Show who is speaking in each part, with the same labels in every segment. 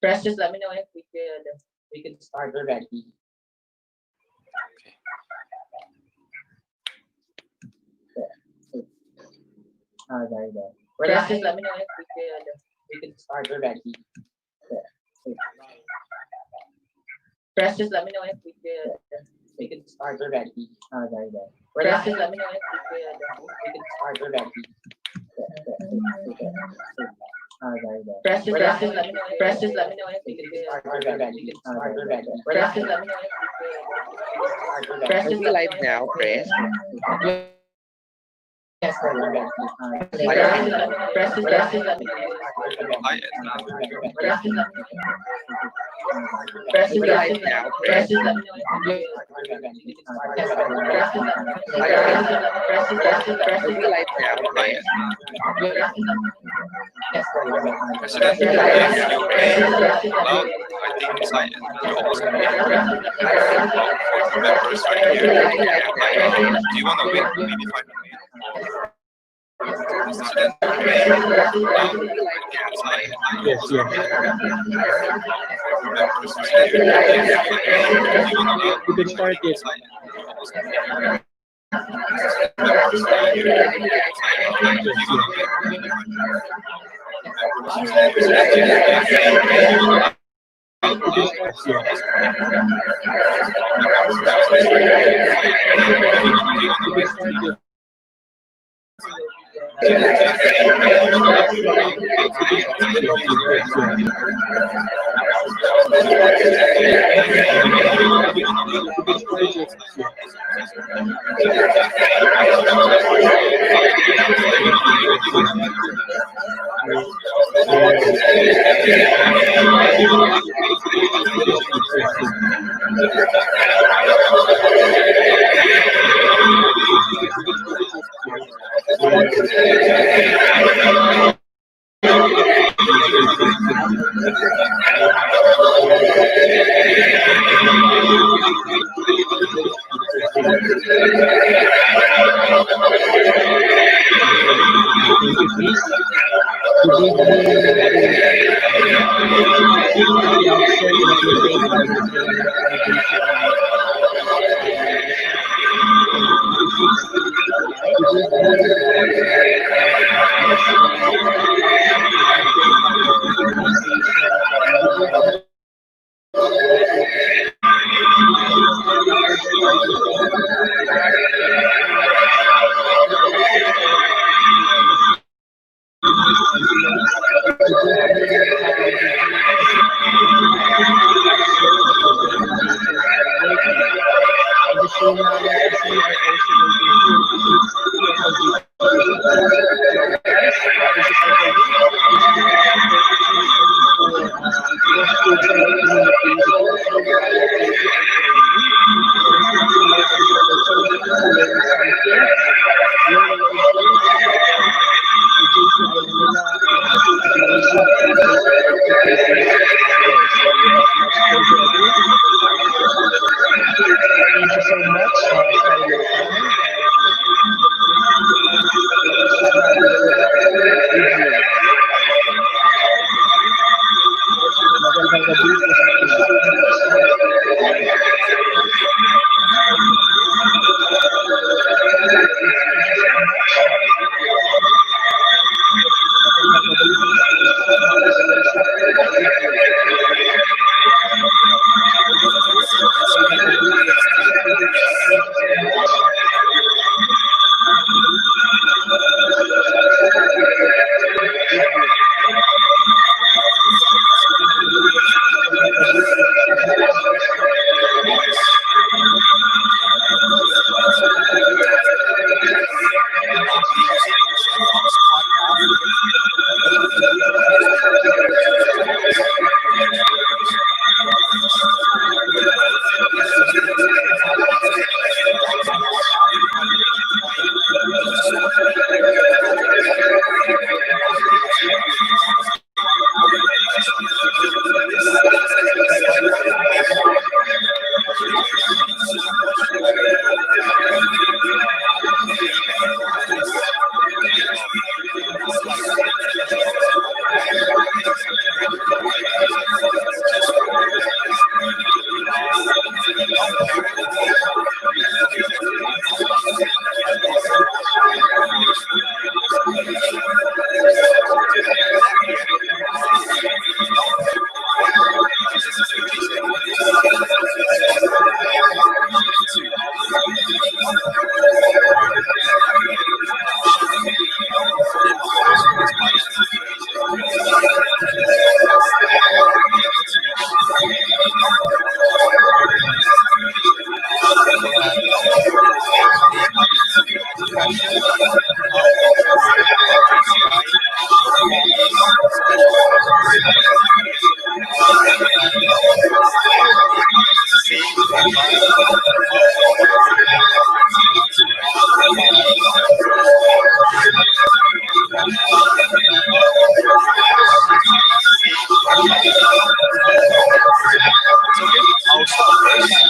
Speaker 1: Press, just let me know if we could start already. There you go. Press, just let me know if we could start already. Press, just let me know if we could start already. There you go. Press, just let me know if we could start already. There you go. Press, just let me know. Press, just let me know if we can start already. Start already. Press, just let me know if we can start already. Press, just
Speaker 2: live now, press.
Speaker 1: Yes, sir. Press, just let me know. Press, just let me know. Press, just let me know.
Speaker 2: Live now, press.
Speaker 3: President, if you pay loud, I think silent. You also pay loud for members right here. Do you want to wait maybe 5 minutes? President, pay loud, silent.
Speaker 4: Yes, yes.
Speaker 3: For members right here. Do you want to wait
Speaker 4: You can start it.
Speaker 3: silent? You also pay members right here. Do you want to wait maybe 5 minutes? I'll stop this.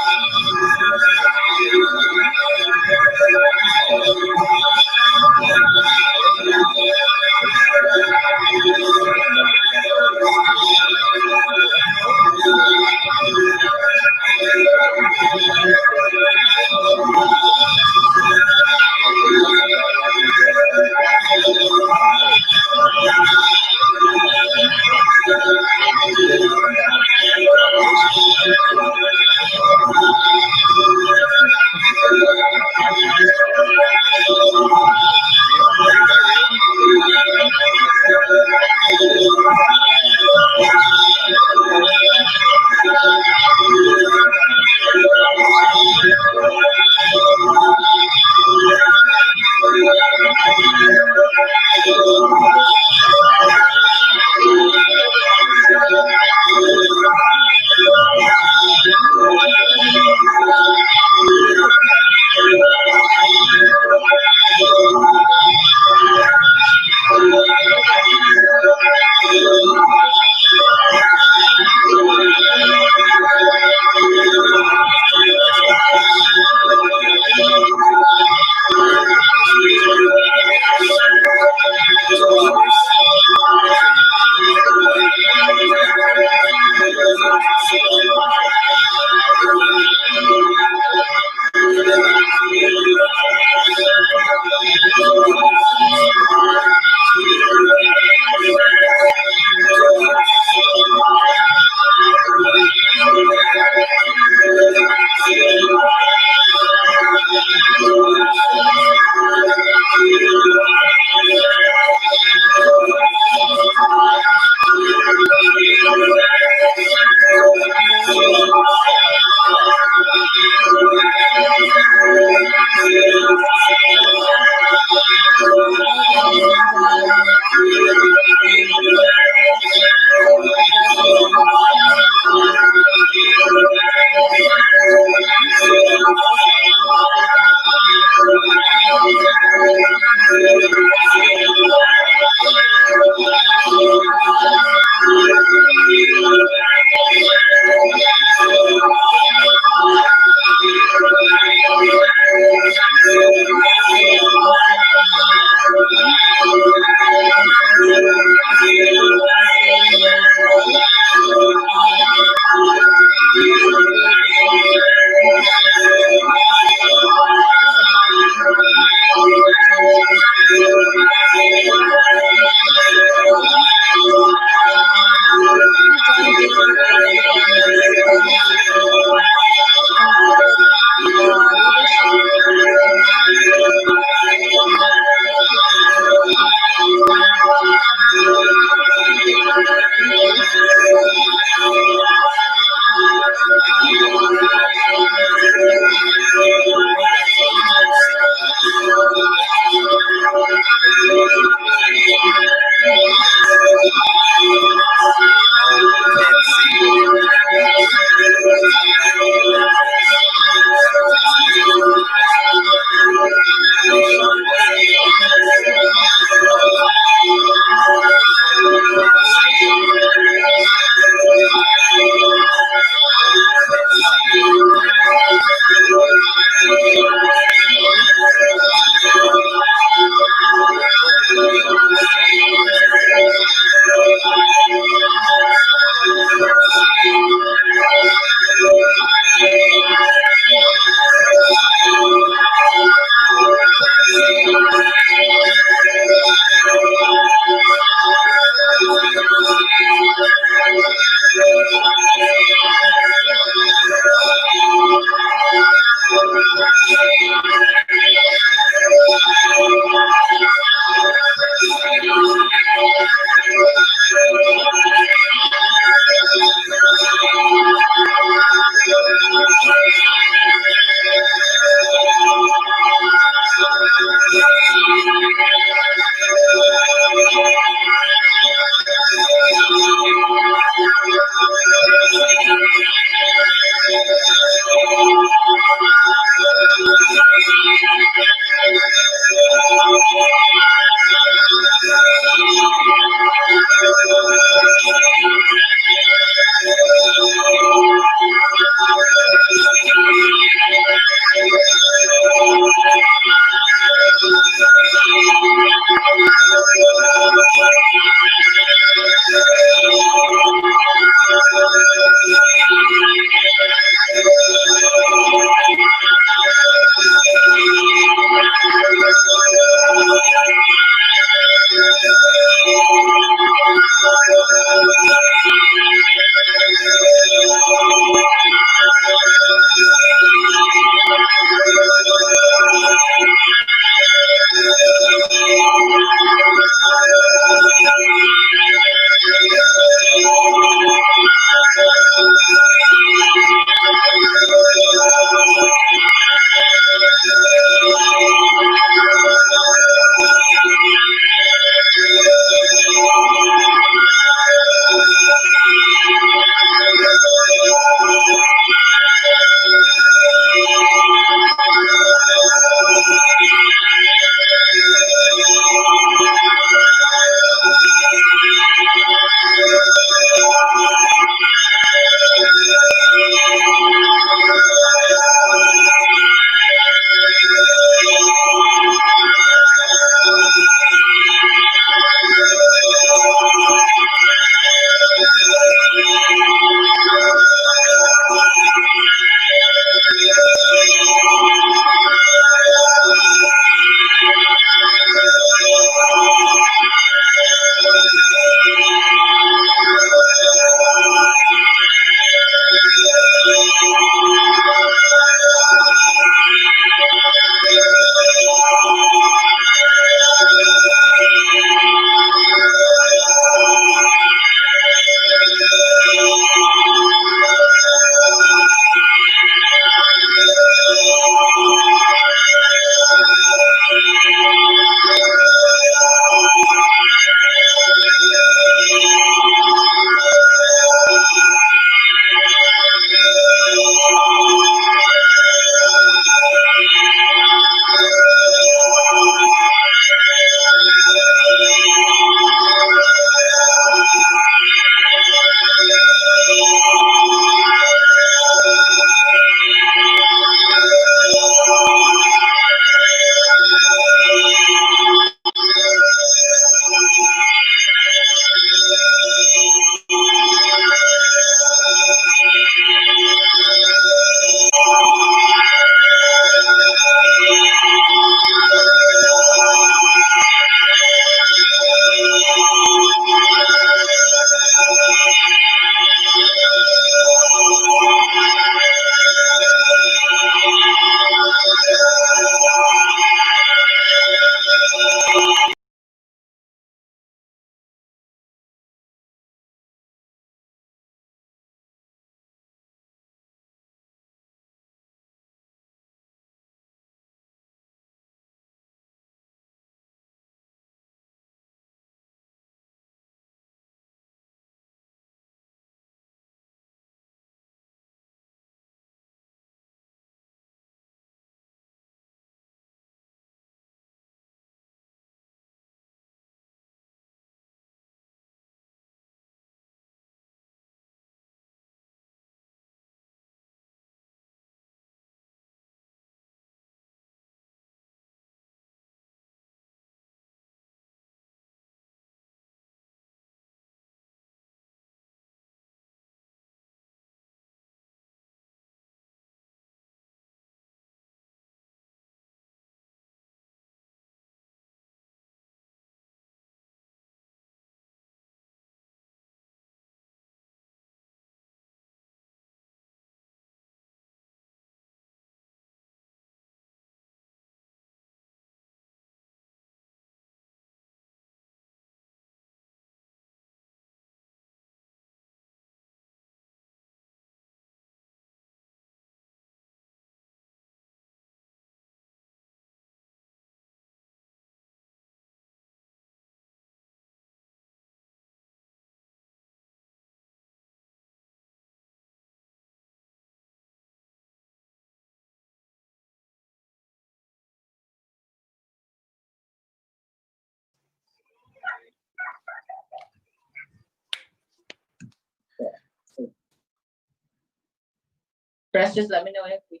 Speaker 1: Press, just let me know if we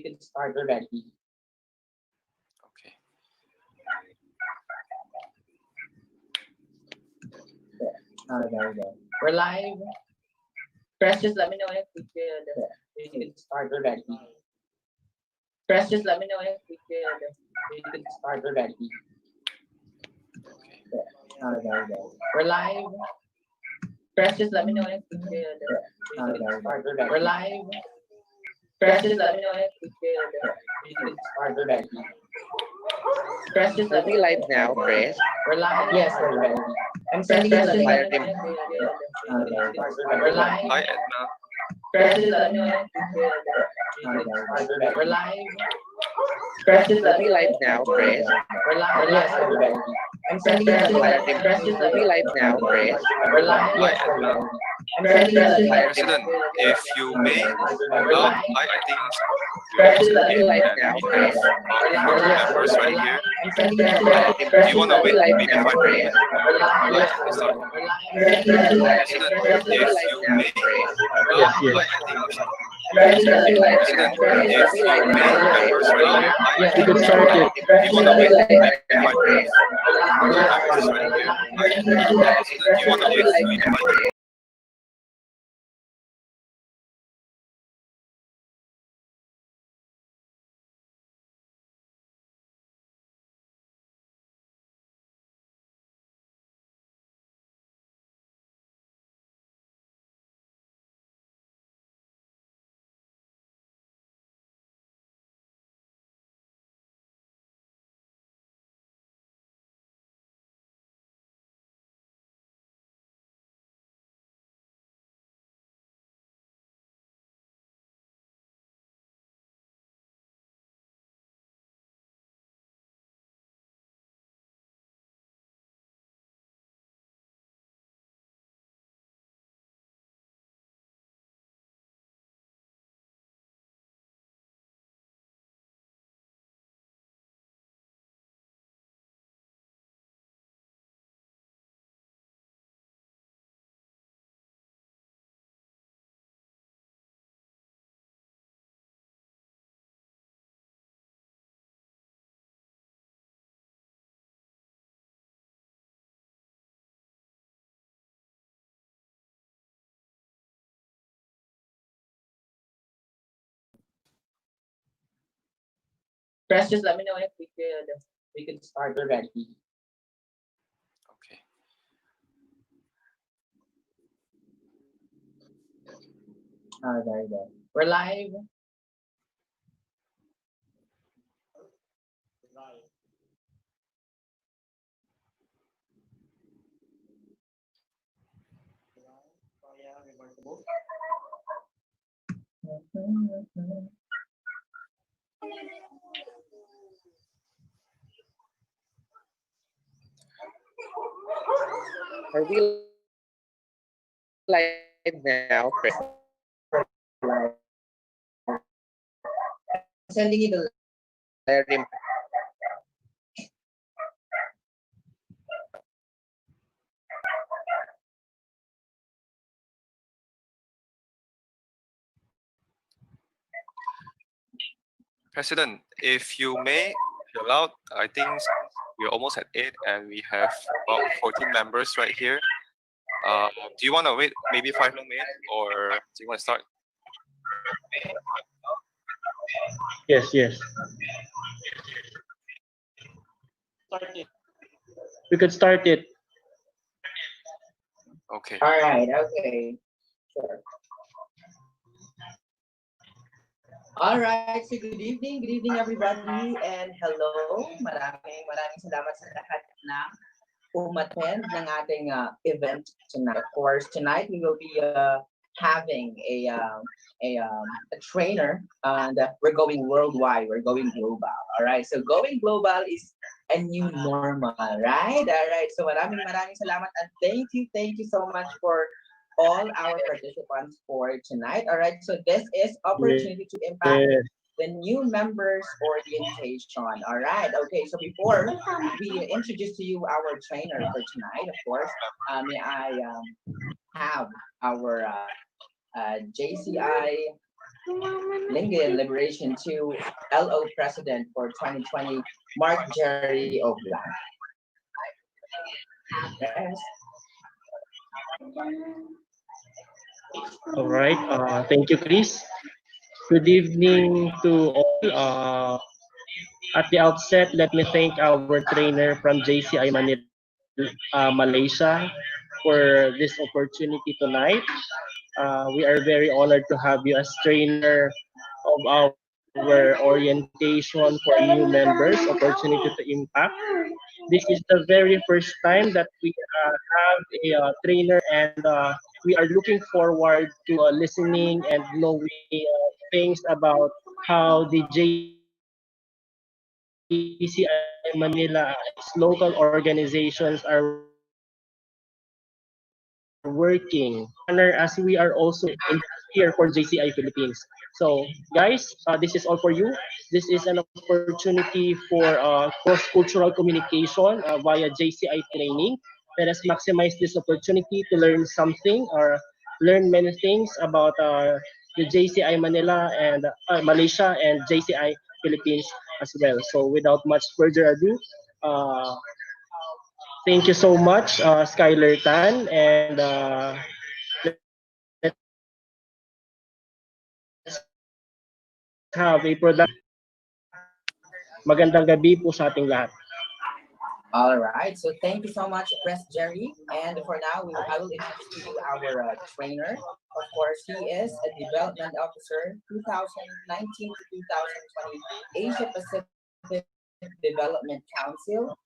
Speaker 1: could start already.
Speaker 3: Okay.
Speaker 1: There we go. We're live. Press, just let me know if we could start already. Press, just let me know if we could start already. There we go. We're live. Press, just let me know if we could start already. We're live. Press, just let me know if we could start already. Press, just let
Speaker 2: Are
Speaker 1: me
Speaker 2: we
Speaker 1: know.
Speaker 2: live now, Chris?
Speaker 1: We're live. Yes, we're ready. I'm sending it to the
Speaker 2: Fire team.
Speaker 1: We're live.
Speaker 3: Hi, Edna.
Speaker 1: Press, just let me know if we're live. Press, just
Speaker 2: Are
Speaker 1: let me
Speaker 2: we
Speaker 1: know.
Speaker 2: live now, Chris?
Speaker 1: We're live. Yes, we're ready. I'm sending it to the
Speaker 2: Fire team. Are we live now, Chris?
Speaker 1: We're live.
Speaker 3: Hi,
Speaker 1: Yes, we're
Speaker 3: Edna.
Speaker 1: ready. I'm sending it to the
Speaker 3: President, if you may, well, I think we
Speaker 1: Press,
Speaker 3: almost
Speaker 1: just let
Speaker 3: at
Speaker 1: me
Speaker 3: 8
Speaker 1: know.
Speaker 3: and we have about 40 members right here.
Speaker 1: I'm sending it to the
Speaker 2: Fire team.
Speaker 3: Do you want to wait
Speaker 2: Live
Speaker 3: maybe
Speaker 2: now,
Speaker 3: 5
Speaker 2: Chris?
Speaker 3: minutes?
Speaker 1: We're live.
Speaker 3: Right,
Speaker 1: Yes,
Speaker 3: we start.
Speaker 1: we're live.
Speaker 3: President,
Speaker 2: Are we
Speaker 3: if
Speaker 2: live
Speaker 3: you
Speaker 2: now,
Speaker 3: may,
Speaker 2: Chris?
Speaker 3: well,
Speaker 4: Yes, yes.
Speaker 3: I think we should.
Speaker 1: Press, just let me know.
Speaker 3: President, if you may, members right here, I
Speaker 4: You
Speaker 3: think
Speaker 4: could start it.
Speaker 3: do you want to wait maybe 5
Speaker 2: Chris?
Speaker 3: minutes? 40 members right here. President, do you want to
Speaker 2: Are we
Speaker 3: wait
Speaker 2: live
Speaker 3: maybe
Speaker 2: now,
Speaker 3: 5 minutes?
Speaker 2: Chris?
Speaker 1: Press, just let me know if we could start already.
Speaker 3: Okay.
Speaker 1: There you go. We're live.
Speaker 2: Are we live now, Chris?
Speaker 1: Sending you the
Speaker 2: Fire team.
Speaker 3: President, if you may, if you're allowed, I think we're almost at 8 and we have about 14 members right here. Do you want to wait maybe 5 more minutes or do you want to start?
Speaker 4: Yes, yes. We could start it.
Speaker 3: Okay.
Speaker 1: All right, okay. Sure. All right, so good evening everybody, and hello. Maraming salamat sa lahat na umattend ng ating event tonight. Of course, tonight we will be having a trainer, and we're going worldwide. We're going global. All right, so going global is a new normal, right? All right, so maraming salamat, and thank you so much for all our participants for tonight. All right, so this is opportunity to impact
Speaker 4: Yes.
Speaker 1: the new members orientation. All right, okay, so before we introduce to you our trainer for tonight, of course, may I have our JCI Lingayen Liberation II LO President for 2020, Mark Jerry Oblan. Yes.
Speaker 4: All right. Thank you, Chris. Good evening to all. At the outset, let me thank our trainer from JCI Malaysia for this opportunity tonight. We are very honored to have you as trainer of our orientation for new members, opportunity to impact. This is the very first time that we have a trainer, and we are looking forward to listening and knowing things about how the JCI Manila, its local organizations are working in here for JCI Philippines. So, guys, this is all for you. This is an opportunity for cross-cultural communication via JCI training. Let us maximize this opportunity to learn something or learn many things about the JCI Manila and Malaysia and JCI Philippines as well. So, without much further ado, thank you so much, Skyler Tan, and let's have a productive magandang gabi po sa ating lahat.
Speaker 1: All right. So thank you so much, Press Jerry. And for now, I will introduce to you our trainer. Of course, he is a development officer, 2019 to 2020 Asia Pacific Development Council,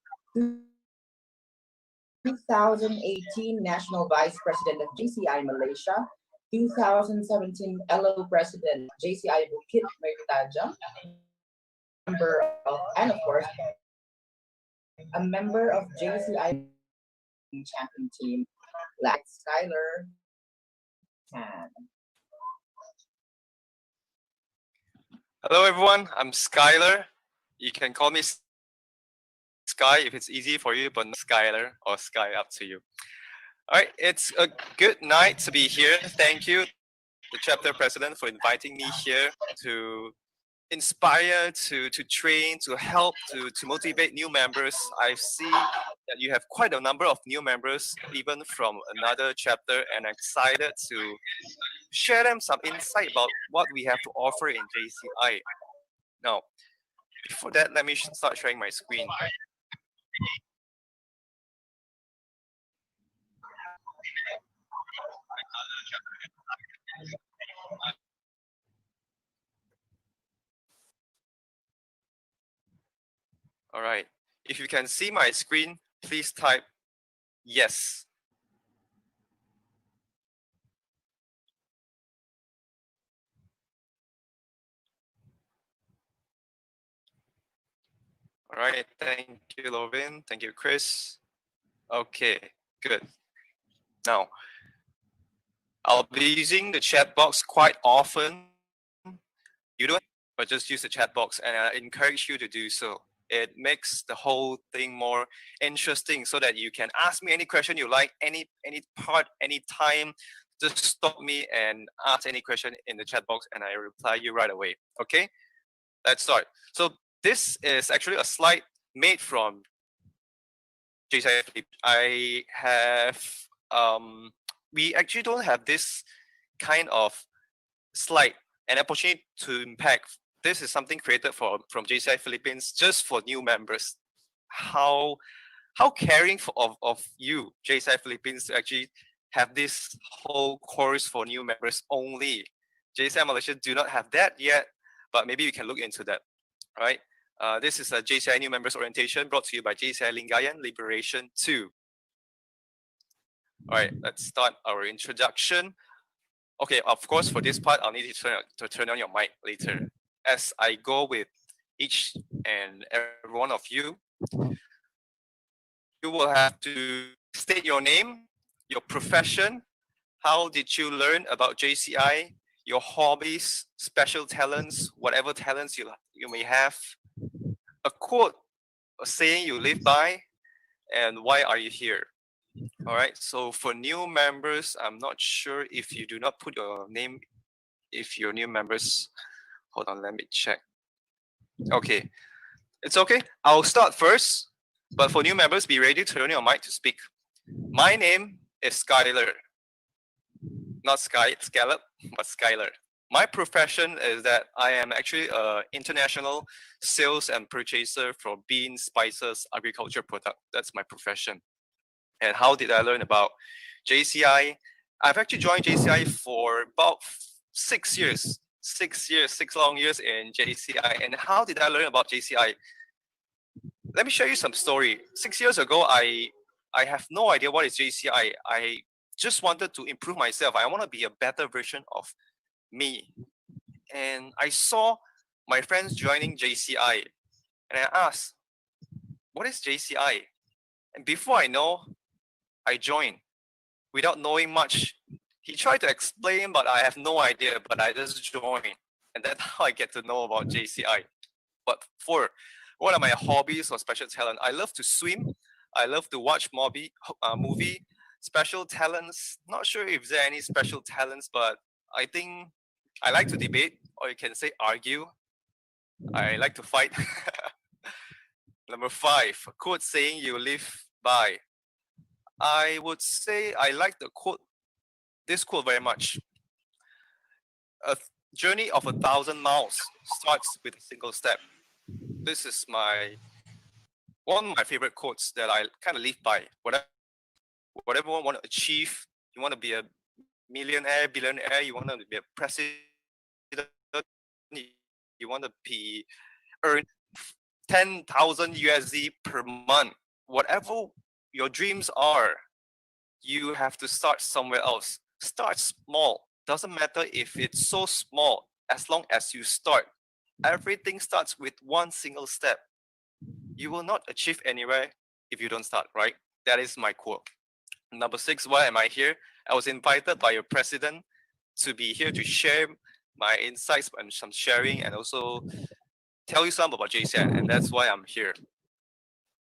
Speaker 1: 2018 National Vice President of JCI Malaysia, 2017 LO President JCI Bukit Meritaja, member of, and of course, a member of JCI champion team, like Skyler. Tan.
Speaker 3: Hello, everyone. I'm Skyler. You can call me Sky if it's easy for you, but not Skyler or Sky, up to you. All right, it's a good night to be here. Thank you, the chapter president, for inviting me here to inspire, to train, to help, to motivate new members. I see that you have quite a number of new members, even from another chapter, and I'm excited to share them some insight about what we have to offer in JCI. Now, before that, let me start sharing my screen. All right. If you can see my screen, please type yes. All right. Thank you, Lovin. Thank you, Chris. Okay, good. Now, I'll be using the chat box quite often. You don't, but just use the chat box, and I encourage you to do so. It makes the whole thing more interesting, so that you can ask me any question you like, any part, any time. Just stop me and ask any question in the chat box, and I reply you right away. Okay, let's start. So this is actually a slide made from JCI. I have we actually don't have this kind of slide and opportunity to impact. This is something created from JCI Philippines just for new members. How caring of you, JCI Philippines, to actually have this whole course for new members only. JCI Malaysia do not have that yet, but maybe we can look into that. All right. This is a JCI New Members Orientation brought to you by JCI Lingayen Liberation II. All right, let's start our introduction. Okay, of course, for this part, I'll need to turn on your mic later. As I go with each and every one of you, you will have to state your name, your profession, how did you learn about JCI, your hobbies, special talents, whatever talents you may have, a quote, a saying you live by, and why are you here? All right, so for new members, I'm not sure if you do not put your name if you're new members. Hold on, let me check. Okay, it's okay. I'll start first, but for new members, be ready to turn your mic to speak. My name is Skyler. Not Scallop, but Skyler. My profession is that I am actually an international sales and purchaser for beans, spices, agriculture product. That's my profession. And how did I learn about JCI? I've actually joined JCI for about 6 years. 6 long years in JCI. And how did I learn about JCI? Let me share you some story. 6 years ago, I have no idea what is JCI. I just wanted to improve myself. I want to be a better version of me. And I saw my friends joining JCI. And I asked, what is JCI? And before I know, I joined without knowing much. He tried to explain, but I have no idea, but I just joined. And that's how I get to know about JCI. But for what are my hobbies or special talent? I love to swim. I love to watch movie. Special talents, not sure if there are any special talents, but I think I like to debate, or you can say argue. I like to fight. Number 5, a quote saying you live by. I would say I like this quote very much. A journey of 1,000 miles starts with a single step. This is one of my favorite quotes that I kind of live by. Whatever you want to achieve, you want to be a millionaire, billionaire, you want to be a president, you want to earn 10,000 USD per month. Whatever your dreams are, you have to start somewhere else. Start small. Doesn't matter if it's so small, as long as you start. Everything starts with one single step. You will not achieve anywhere if you don't start, right? That is my quote. Number 6, why am I here? I was invited by your president to be here to share my insights and some sharing, and also tell you some about JCI, and that's why I'm here.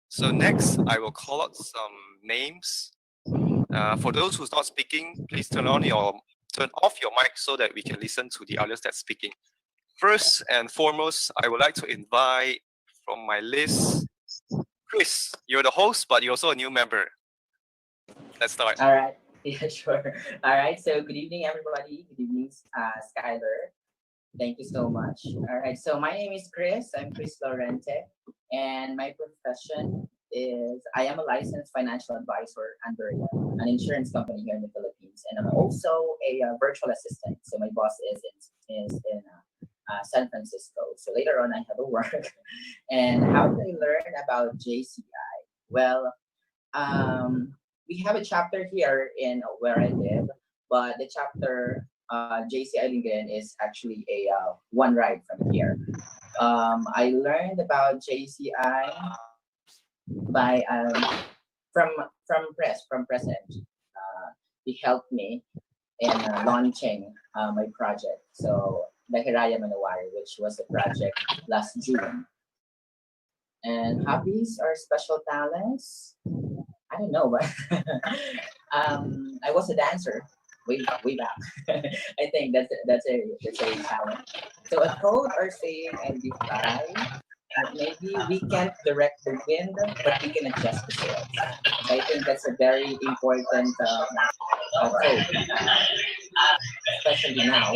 Speaker 3: So next, I will call out some names. For those who's not speaking, please turn off your mic so that we can listen to the others that's speaking. First and foremost, I would like to invite from my list, Chris. You're the host, but you're also a new member. Let's start.
Speaker 1: All right. Yeah, sure. All right. So good evening, everybody. Good evening, Skyler. Thank you so much. All right. So my name is Chris. I'm Chris Lorente, and my profession is I am a licensed financial advisor under an insurance company here in the Philippines, and I'm also a virtual assistant. So my boss is in San Francisco. So later on, I have a work. And how did I learn about JCI? Well, we have a chapter here in where I live, but the chapter JCI Lingayen is actually a one ride from here. I learned about JCI by from President. He helped me in launching my project. So Bahiraya Manawari, which was a project last June. And hobbies or special talents? I don't know, but I was a dancer way back. I think that's a talent. So a code or saying I defy. Maybe we can't direct the wind, but we can adjust the sails. So I think that's a very important code, especially now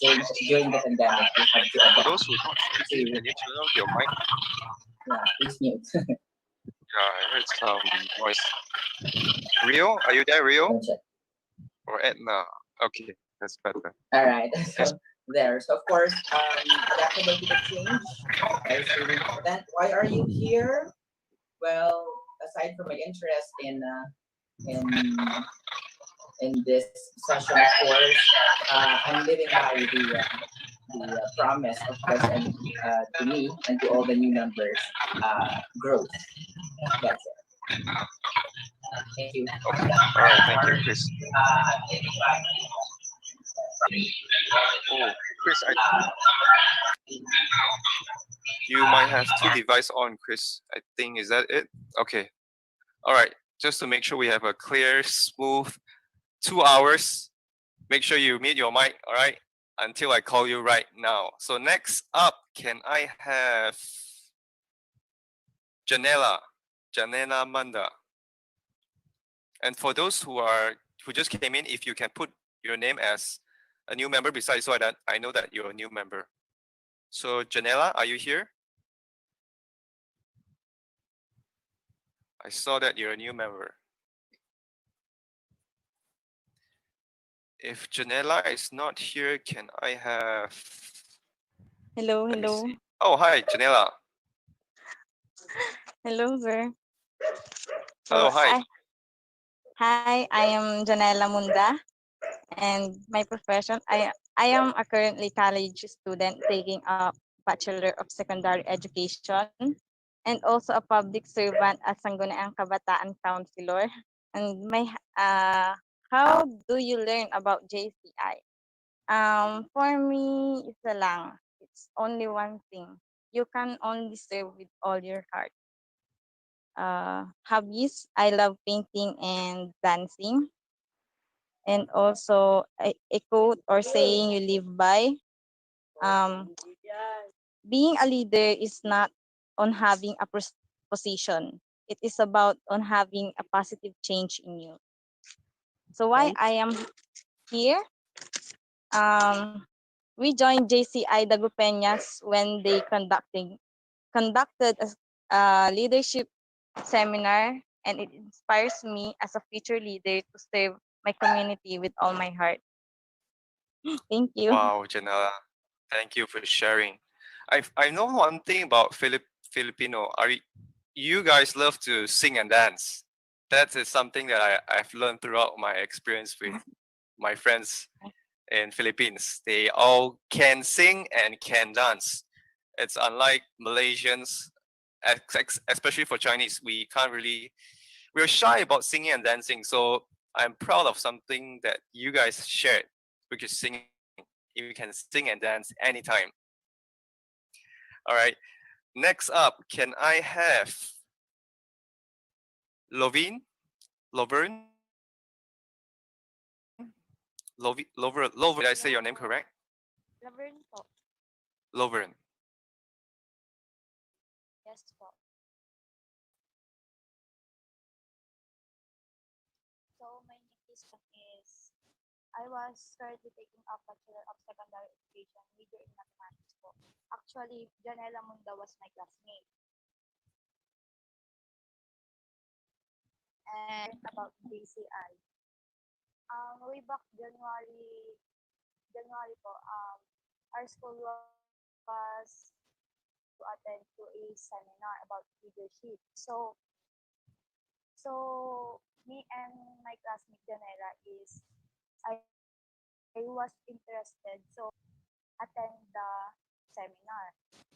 Speaker 1: during the pandemic. We have to
Speaker 3: For
Speaker 1: adapt.
Speaker 3: those who don't speak, can you turn off your mic?
Speaker 1: Yeah, please mute.
Speaker 3: Yeah, I heard some noise. Rio, are you there, Rio?
Speaker 1: Don't check.
Speaker 3: Or Edna? Okay, that's better.
Speaker 1: All right.
Speaker 3: Yes.
Speaker 1: So there. So of course, adaptability to change is really important. Why are you here? Well, aside from my interest in this session, of course, I'm living by the promise of President to me and to all the new members, growth. That's it. Thank you.
Speaker 3: Okay. All right, thank you, Chris. Oh, Chris, you might have 2 devices on, Chris. I think, is that it? Okay. All right. Just to make sure we have a clear, smooth 2 hours, make sure you mute your mic. All right. until I call you right now. So next up, can I have Janela Manda? And for those who just came in, if you can put your name as a new member besides, so that I know that you're a new member. So Janela, are you here? I saw that you're a new member. If Janela is not here, can I have?
Speaker 5: Hello,
Speaker 3: Let me
Speaker 5: hello.
Speaker 3: see. Oh, hi, Janela.
Speaker 5: Hello, sir.
Speaker 3: Hello, hi.
Speaker 5: Hi, I am Janela Munda, and my profession, I am a currently college student taking a Bachelor of Secondary Education and also a public servant at Sangguniang Kabataan Counselor. And how do you learn about JCI? For me, isa lang. It's only one thing. You can only serve with all your heart. Hobbies, I love painting and dancing. And also a quote or saying you live by. Um, Being a leader is not on having a position. It is about on having a positive change in you. So why I am here? Um, we joined JCI Dagupenas when they conducted a leadership seminar, and it inspires me as a future leader to serve my community with all my heart. Thank you.
Speaker 3: Wow, Janela, thank you for sharing. I know one thing about Filipino. You guys love to sing and dance? That is something that I've learned throughout my experience with my friends in Philippines. They all can sing and can dance. It's unlike Malaysians, especially for Chinese. We're shy about singing and dancing. So I'm proud of something that you guys shared, which is singing. You can sing and dance anytime. All right. Next up, can I have Lovine? Lovern? Lovern, did I say your name correct?
Speaker 5: Laverne po.
Speaker 3: Lovern.
Speaker 5: Yes po. So my name is I was currently taking up Bachelor of Secondary Education, major in mathematics po. Actually, Janela Munda was my classmate. And about JCI. Way back January po, our school was to attend to a seminar about leadership. So me and my classmate Janela I was interested, so attend the seminar.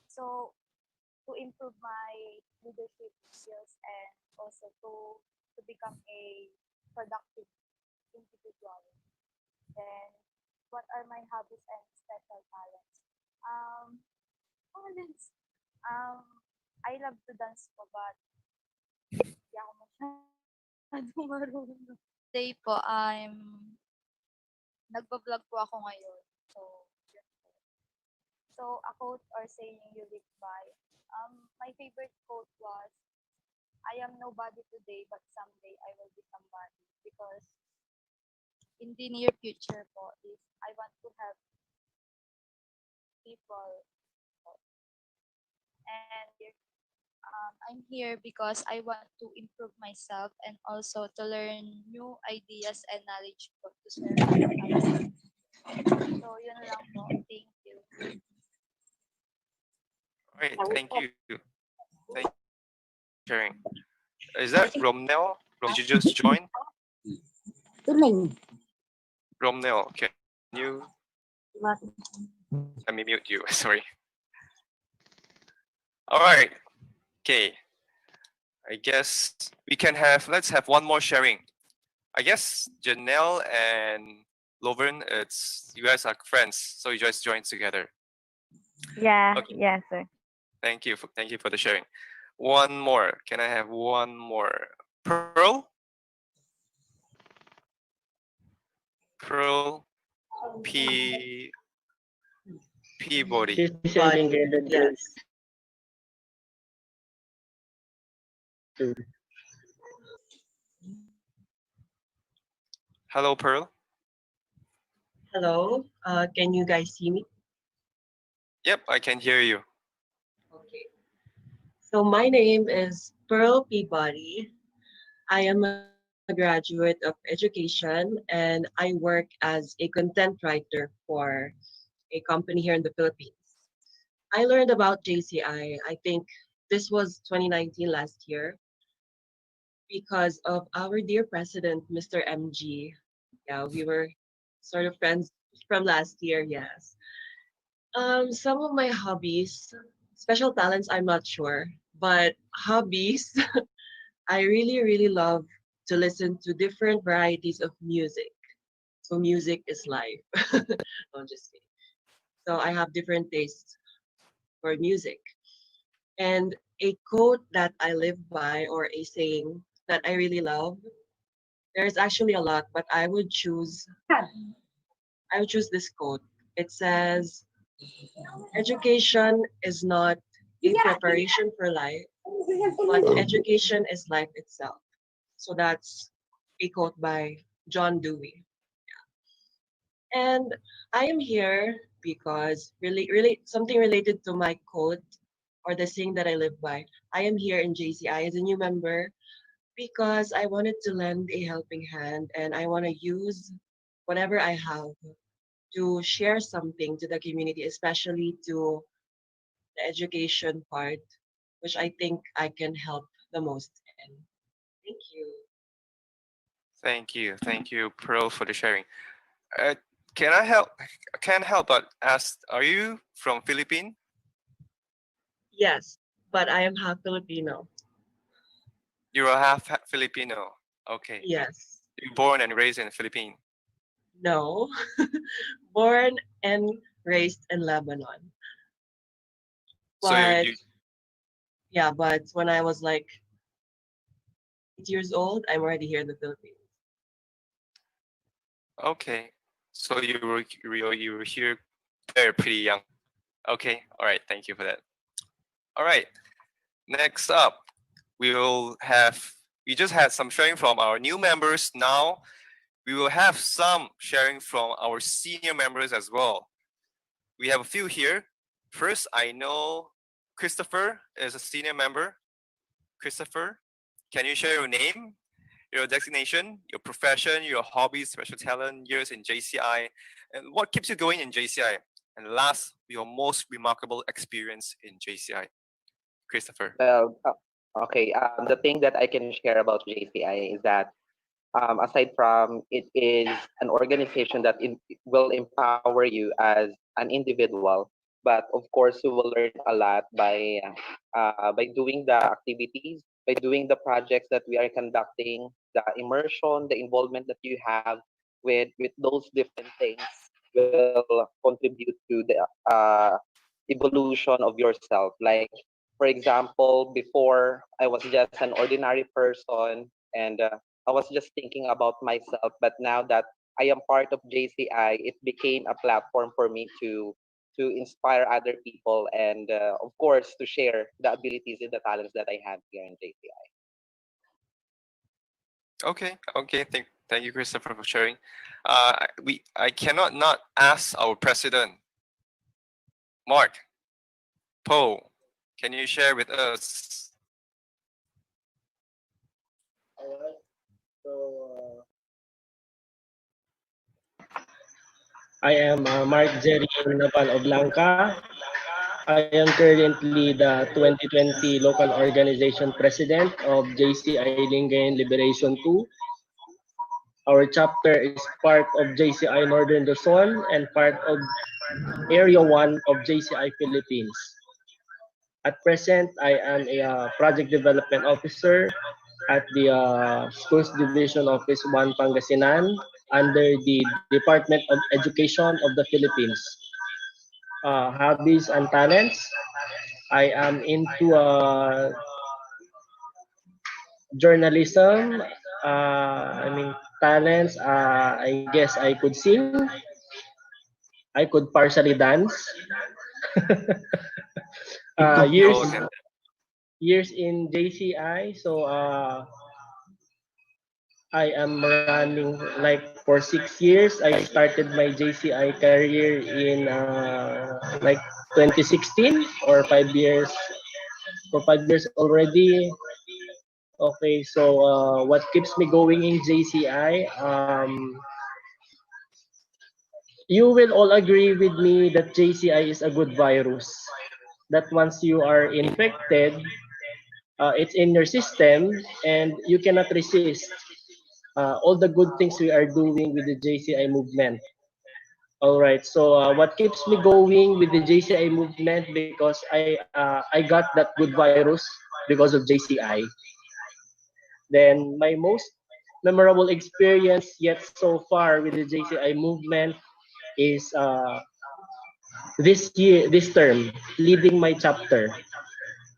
Speaker 5: So to improve my leadership skills and also to become a productive individual. Then what are my hobbies and special talents? Talents. I love to dance po, but hindi ako masyadong marunong. Today po, nagbablog po ako ngayon. So, yun po. So, a quote or saying you live by. My favorite quote was, I am nobody today, but someday I will be somebody. Because in the near future po, is I want to have people po. And I'm here because I want to improve myself and also to learn new ideas and knowledge po to serve others. So, yun lang po. Thank you.
Speaker 3: All right, thank you. Thank you for sharing. Is that Romnel? Did you just join? Romnel, can you? Let me mute you. Sorry. All right. Okay. I guess let's have one more sharing. I guess Janelle and Lovern, you guys are friends, so you guys join together.
Speaker 5: Yeah,
Speaker 3: Okay.
Speaker 5: yes, sir.
Speaker 3: Thank you for the sharing. One more. Can I have one more? Pearl? Pearl P Peabody.
Speaker 4: JCI Lingayen Liberation
Speaker 6: Yes.
Speaker 4: II.
Speaker 3: Hello, Pearl.
Speaker 6: Hello. Can you guys see me?
Speaker 3: Yep, I can hear you.
Speaker 6: Okay. So my name is Pearl Peabody. I am a graduate of education and I work as a content writer for a company here in the Philippines. I learned about JCI think this was 2019 last year because of our dear president, Mr. MG. Yeah, we were sort of friends from last year, yes. Some of my hobbies, special talents, I'm not sure, but hobbies, I really love to listen to different varieties of music. So music is life. No, I'm just kidding. So I have different tastes for music. And a quote that I live by or a saying that I really love, there's actually a lot, but I would choose this quote. It says, education is not a preparation for life, but education is life itself. So that's a quote by John Dewey. And I am here because really something related to my quote or the saying that I live by. I am here in JCI as a new member because I wanted to lend a helping hand and I want to use whatever I have to share something to the community, especially to the education part, which I think I can help the most in. Thank you.
Speaker 3: Thank you, Pearl, for the sharing. Uh, can I help? Can't help but ask, are you from Philippines?
Speaker 6: Yes, but I am half Filipino.
Speaker 3: You're a half Filipino. Okay.
Speaker 6: Yes.
Speaker 3: You're born and raised in the Philippines.
Speaker 6: No. Born and raised in Lebanon.
Speaker 3: So you,
Speaker 6: But
Speaker 3: you
Speaker 6: yeah, but when I was like 8 years old, I'm already here in the Philippines.
Speaker 3: okay? So you were here very pretty young. Okay, all right. Thank you for that. All right. Next up, we just had some sharing from our new members. Now we will have some sharing from our senior members as well. We have a few here. First, I know Christopher is a senior member. Christopher, can you share your name, your designation, your profession, your hobbies, special talent, years in JCI, and what keeps you going in JCI? And last, your most remarkable experience in JCI. Christopher.
Speaker 2: Well, okay. The thing that I can share about JCI is that aside from it is an organization that will empower you as an individual, but of course you will learn a lot by doing the activities, by doing the projects that we are conducting, the immersion, the involvement that you have with those different things will contribute to the evolution of yourself. Like, for example, before I was just an ordinary person and I was just thinking about myself, but now that I am part of JCI, it became a platform for me to inspire other people and of course to share the abilities and the talents that I have here in JCI.
Speaker 3: Okay. Thank you, Christopher, for sharing. I cannot not ask our president, Mark Poe. Can you share with us?
Speaker 4: Alright. So I am Mark Jerry Naval Oblanca. I am currently the 2020 local organization president of JCI Lingayen Liberation II. Our chapter is part of JCI Northern Luzon and part of Area 1 of JCI Philippines. At present, I am a project development officer at the Schools Division Office 1 Pangasinan under the Department of Education of the Philippines. Hobbies and talents. I am into journalism. Talents. I guess I could sing. I could partially dance. Years
Speaker 3: Go again.
Speaker 4: years in JCI. So I am running like for 6 years. I started my JCI career in like 2016 or 5 years. For 5 years already. Okay, so what keeps me going in JCI? You will all agree with me that JCI is a good virus. That once you are infected, it's in your system and you cannot resist all the good things we are doing with the JCI movement. All right. So what keeps me going with the JCI movement because I got that good virus because of JCI. Then my most memorable experience yet so far with the JCI movement is this term, leading my chapter.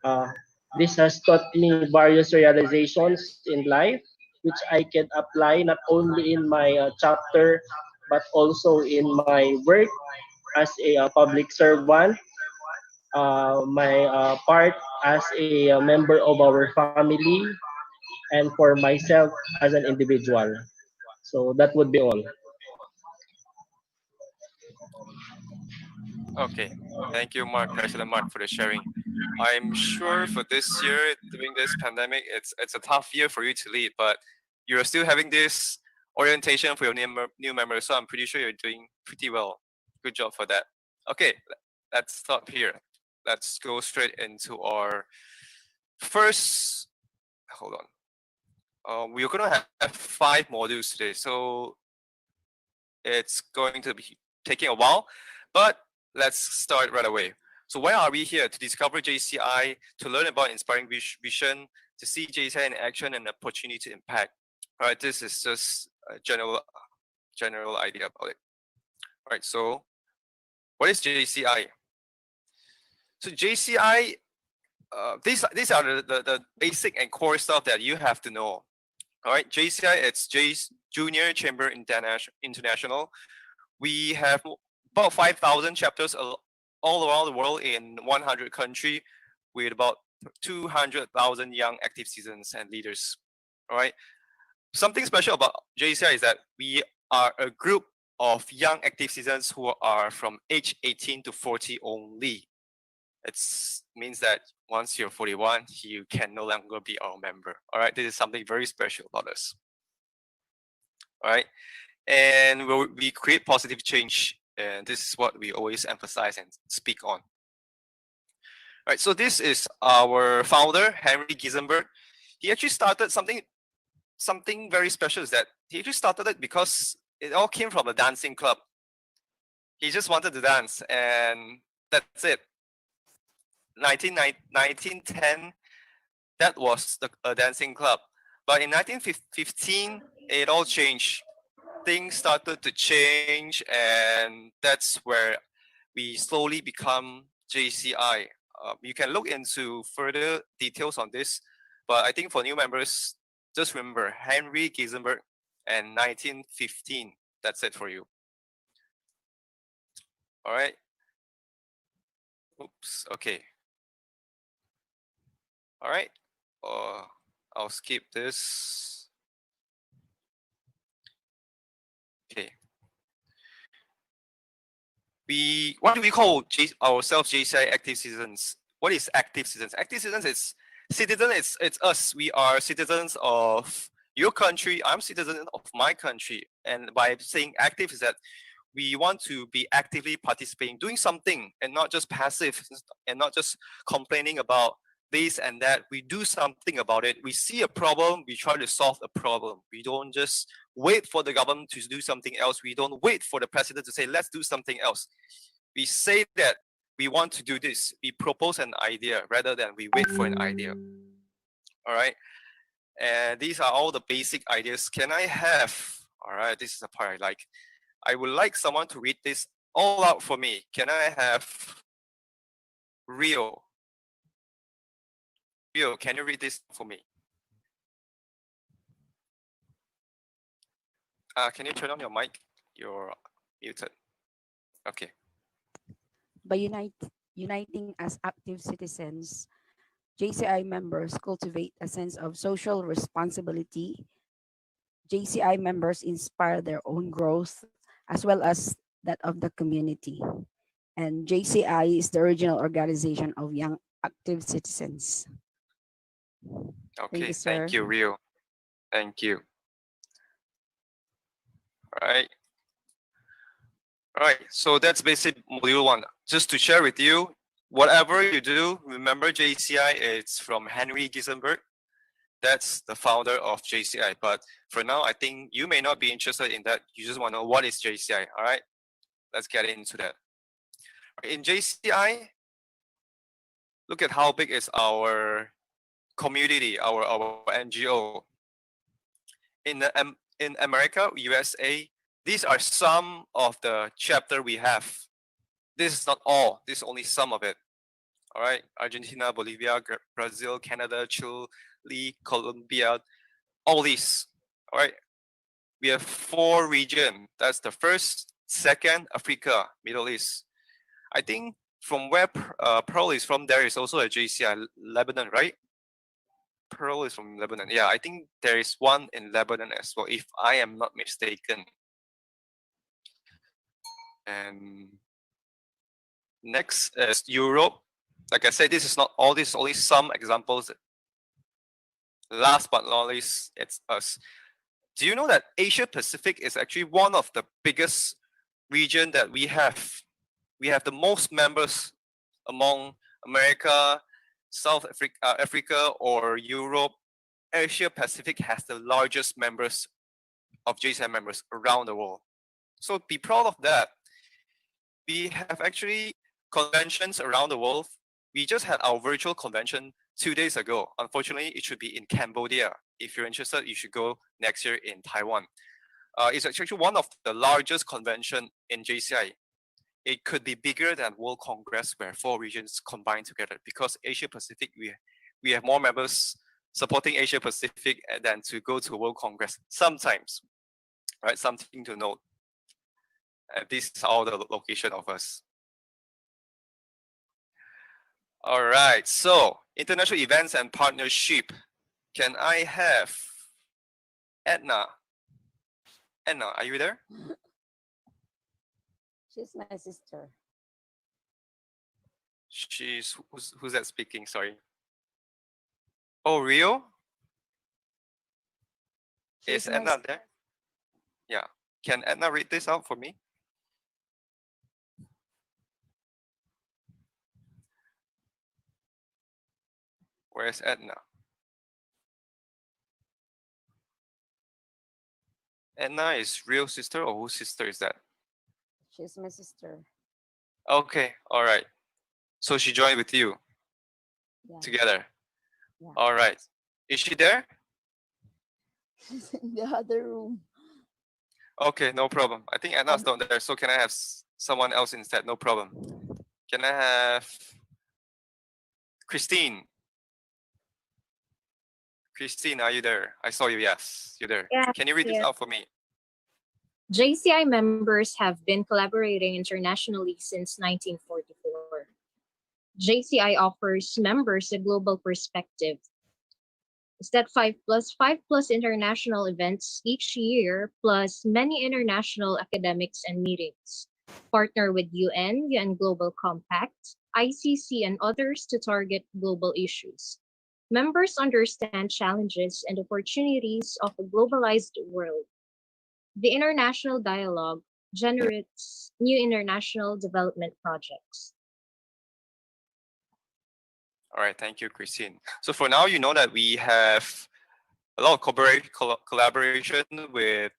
Speaker 4: Uh, this has taught me various realizations in life, which I can apply not only in my chapter, but also in my work as a public servant, my part as a member of our family, and for myself as an individual. So that would be all.
Speaker 3: Okay. Thank you, Mark, President Mark, for the sharing. I'm sure for this year, during this pandemic, it's a tough year for you to lead, but you're still having this orientation for your new members, so I'm pretty sure you're doing pretty well. Good job for that. Okay, let's stop here. Let's go straight into our first. Hold on. We're gonna have 5 modules today, so it's going to be taking a while, but let's start right away. So why are we here? To discover JCI, to learn about inspiring vision, to see JCI in action and opportunity to impact. All right, this is just a general idea about it. All right, so what is JCI? So JCI, these are the basic and core stuff that you have to know. All right, JCI, it's Junior Chamber International. We have about 5,000 chapters all around the world in 100 countries with about 200,000 young active citizens and leaders. All right. Something special about JCI is that we are a group of young active citizens who are from age 18 to 40 only. It means that once you're 41, you can no longer be our member. All right. This is something very special about us. All right. And we create positive change, and this is what we always emphasize and speak on. All right, so this is our founder, Henry Gisenberg. He actually started something very special, is that he actually started it because it all came from a dancing club. He just wanted to dance, and that's it. 1910, that was a dancing club. But in 1915, it all changed. Things started to change, and that's where we slowly become JCI. You can look into further details on this, but I think for new members, just remember Henry Gisenberg and 1915. That's it for you. All right. Oops. Okay. All right. I'll skip this. Okay. What do we call ourselves JCI active citizens? What is active citizens? Active citizens is citizen. It's us. We are citizens of your country. I'm citizen of my country. And by saying active is that we want to be actively participating, doing something, and not just passive, and not just complaining about this and that. We do something about it. We see a problem, we try to solve a problem. We don't just wait for the government to do something else. We don't wait for the president to say, let's do something else. We say that we want to do this. We propose an idea rather than we wait for an idea. All right. And these are all the basic ideas. Can I have, all right, this is the part I like. I would like someone to read this all out for me. Can I have Rio? Rio, can you read this for me? Can you turn on your mic? You're muted. Okay.
Speaker 7: Bayunite. uniting as active citizens, JCI members cultivate a sense of social responsibility. JCI members inspire their own growth as well as that of the community. And JCI is the original organization of young active citizens. Thank
Speaker 3: Okay,
Speaker 7: you, sir.
Speaker 3: thank you, Rio. Thank you. All right. All right, so that's basic module 1. Just to share with you, whatever you do, remember JCI, it's from Henry Gisenberg. That's the founder of JCI. But for now, I think you may not be interested in that. You just want to know what is JCI. All right, let's get into that. In JCI, look at how big is our community, our NGO. In America, USA, these are some of the chapter we have. This is not all. This is only some of it. All right, Argentina, Bolivia, Brazil, Canada, Chile, Colombia, all these. All right, we have 4 regions. That's the first, second, Africa, Middle East. I think from where Pearl is from, there is also a JCI, Lebanon, right? Pearl is from Lebanon. Yeah, I think there is one in Lebanon as well, if I am not mistaken. And next is Europe. Like I said, this is not all. This is only some examples. Last but not least, it's us. Do you know that Asia Pacific is actually one of the biggest region that we have? We have the most members among America, South Africa or Europe. Asia Pacific has the largest members of JCI members around the world. So be proud of that. We have actually conventions around the world. We just had our virtual convention 2 days ago. Unfortunately, it should be in Cambodia. If you're interested, you should go next year in Taiwan. It's actually one of the largest convention in JCI. It could be bigger than World Congress where 4 regions combined together, because Asia Pacific, we have more members supporting Asia Pacific than to go to World Congress sometimes, right? Something to note. This is all the location of us. All right, so international events and partnership. Can I have Edna? Edna, are you there?
Speaker 5: She's my sister.
Speaker 3: She's who's that speaking? Sorry. Oh, Rio? Is
Speaker 5: She's my
Speaker 3: Edna there? Yeah. Can Edna read this out for me? Where's Edna? Edna is Rio's sister, or whose sister is that?
Speaker 5: She's my sister.
Speaker 3: Okay, all right. So she joined with you
Speaker 5: Yeah.
Speaker 3: together.
Speaker 5: Yeah.
Speaker 3: All right. Is she there?
Speaker 5: She's in the other room.
Speaker 3: Okay, no problem. I think Edna's not there, so can I have someone else instead? No problem. Can I have Christine? Christine, are you there? I saw you. Yes, you're there.
Speaker 8: Yeah,
Speaker 3: Can you read this
Speaker 8: yeah.
Speaker 3: out for me?
Speaker 8: JCI members have been collaborating internationally since 1944. JCI offers members a global perspective. Is that 5 plus international events each year, plus many international academics and meetings. Partner with UN Global Compact, ICC, and others to target global issues. Members understand challenges and opportunities of a globalized world. The international dialogue generates new international development projects.
Speaker 3: All right, thank you, Christine. So for now, you know that we have a lot of collaboration with,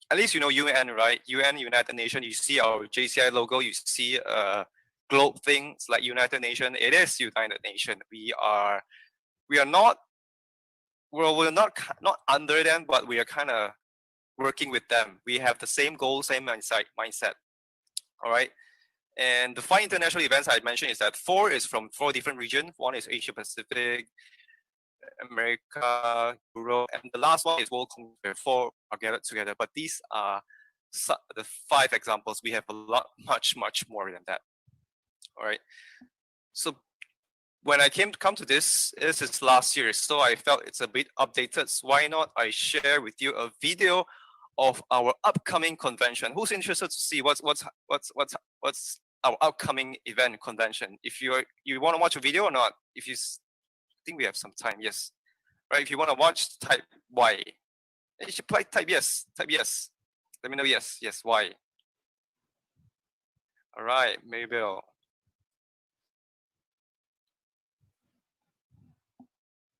Speaker 3: at least you know UN, right? UN, United Nations. You see our JCI logo. You see globe things like United Nations. It is United Nations. We are not, well, we're not under them, but we are kind of working with them. We have the same goal, same mindset. All right. And the 5 international events I mentioned is that 4 is from 4 different regions. 1 is Asia Pacific, America, Europe, and the last one is World Congress, where 4 are gathered together. But these are the 5 examples. We have a lot, much more than that. All right. So when I come to this is last year, so I felt it's a bit updated. So why not I share with you a video of our upcoming convention? Who's interested to see what's our upcoming event convention? If you want to watch a video or not? If you think we have some time, yes, right. If you want to watch, type Y. You should type yes. Type yes. Let me know yes. Yes. Y. All right, Mabel.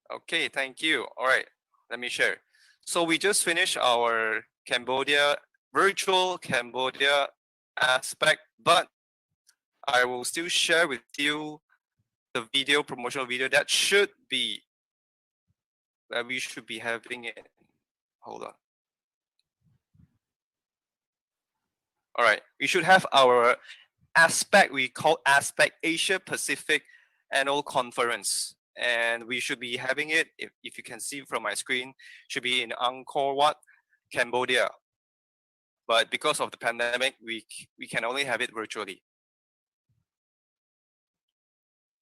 Speaker 3: Okay, thank you. All right, let me share. So we just finished our virtual Cambodia aspect, but I will still share with you the promotional video that we should be having it. Hold on. All right, we should have our we call Aspect Asia Pacific Annual Conference. And we should be having it, if you can see from my screen, should be in Angkor Wat, Cambodia. But because of the pandemic, we can only have it virtually.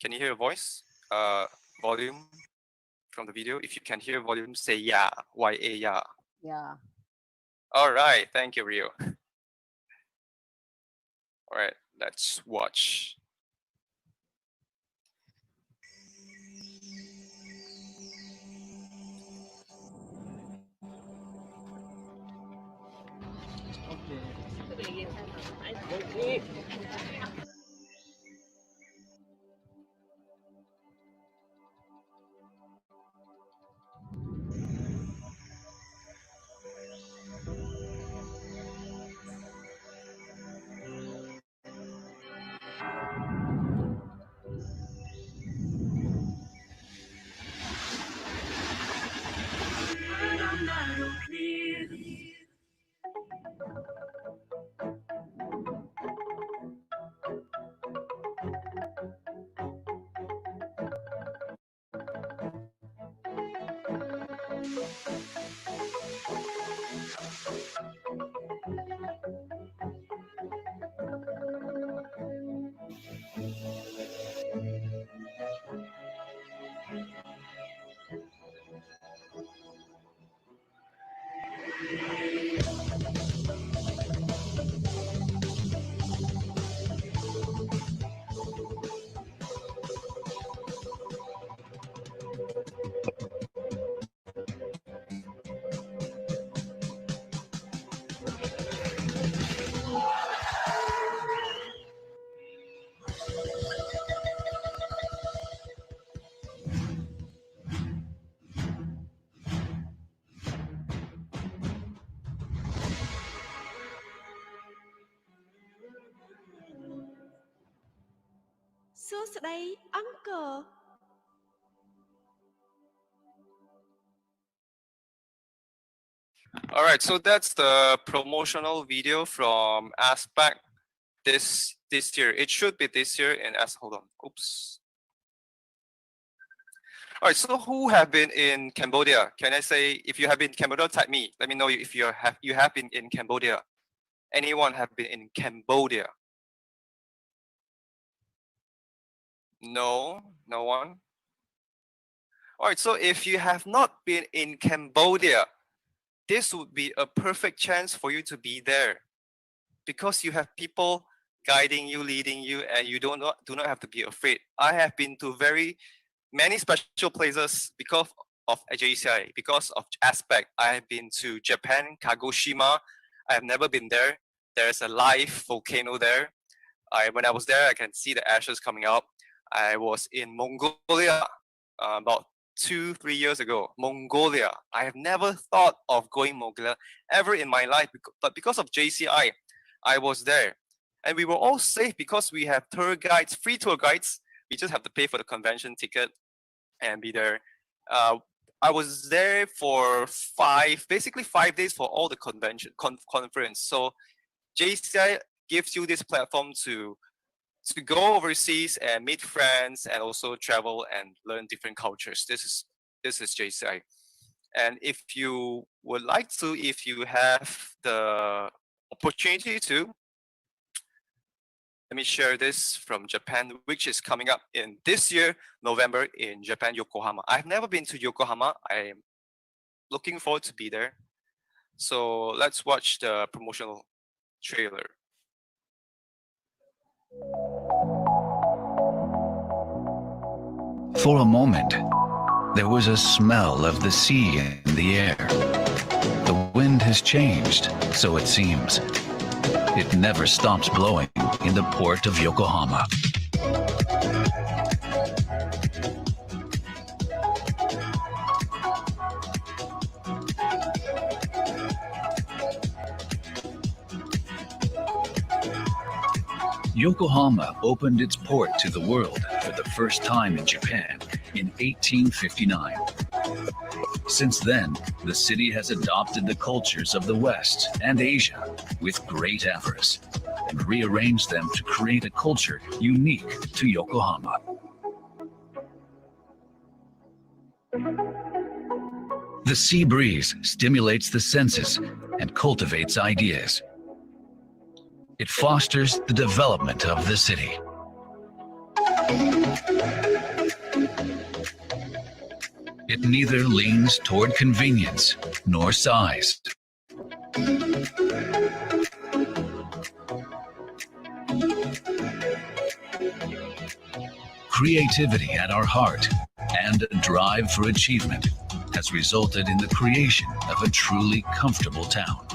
Speaker 3: Can you hear a voice? Volume from the video. If you can hear volume, say yeah, Y-A, yeah.
Speaker 7: Yeah.
Speaker 3: All right, thank you, Rio. All right, let's watch.
Speaker 4: Okay.
Speaker 3: All right, so that's the promotional video from Aspect this year. It should be this year, and hold on, oops. All right, so who have been in Cambodia? Can I say, if you have been in Cambodia, type me. Let me know if you have been in Cambodia. Anyone have been in Cambodia? No, no one. All right, so if you have not been in Cambodia, this would be a perfect chance for you to be there, because you have people guiding you, leading you, and you do not have to be afraid. I have been to many special places because of JCI, because of Aspect. I have been to Japan, Kagoshima. I have never been there. There's a live volcano there. When I was there, I can see the ashes coming out. I was in Mongolia about 2-3 years ago. Mongolia. I have never thought of going Mongolia ever in my life, but because of JCI, I was there. And we were all safe because we have tour guides, free tour guides. We just have to pay for the convention ticket and be there. I was there for basically 5 days for all the conference. So JCI gives you this platform to go overseas and meet friends, and also travel and learn different cultures. This is JCI. And if you would like to, if you have the opportunity to, let me share this from Japan, which is coming up in this year, November in Japan, Yokohama. I've never been to Yokohama. I'm looking forward to be there. So let's watch the promotional trailer.
Speaker 9: For a moment, there was a smell of the sea in the air. The wind has changed, so it seems. It never stops blowing in the port of Yokohama. Yokohama opened its port to the world for the first time in Japan in 1859. Since then, the city has adopted the cultures of the West and Asia with great avarice and rearranged them to create a culture unique to Yokohama. The sea breeze stimulates the senses and cultivates ideas. It fosters the development of the city. It neither leans toward convenience nor size. Creativity at our heart and a drive for achievement has resulted in the creation of a truly comfortable town.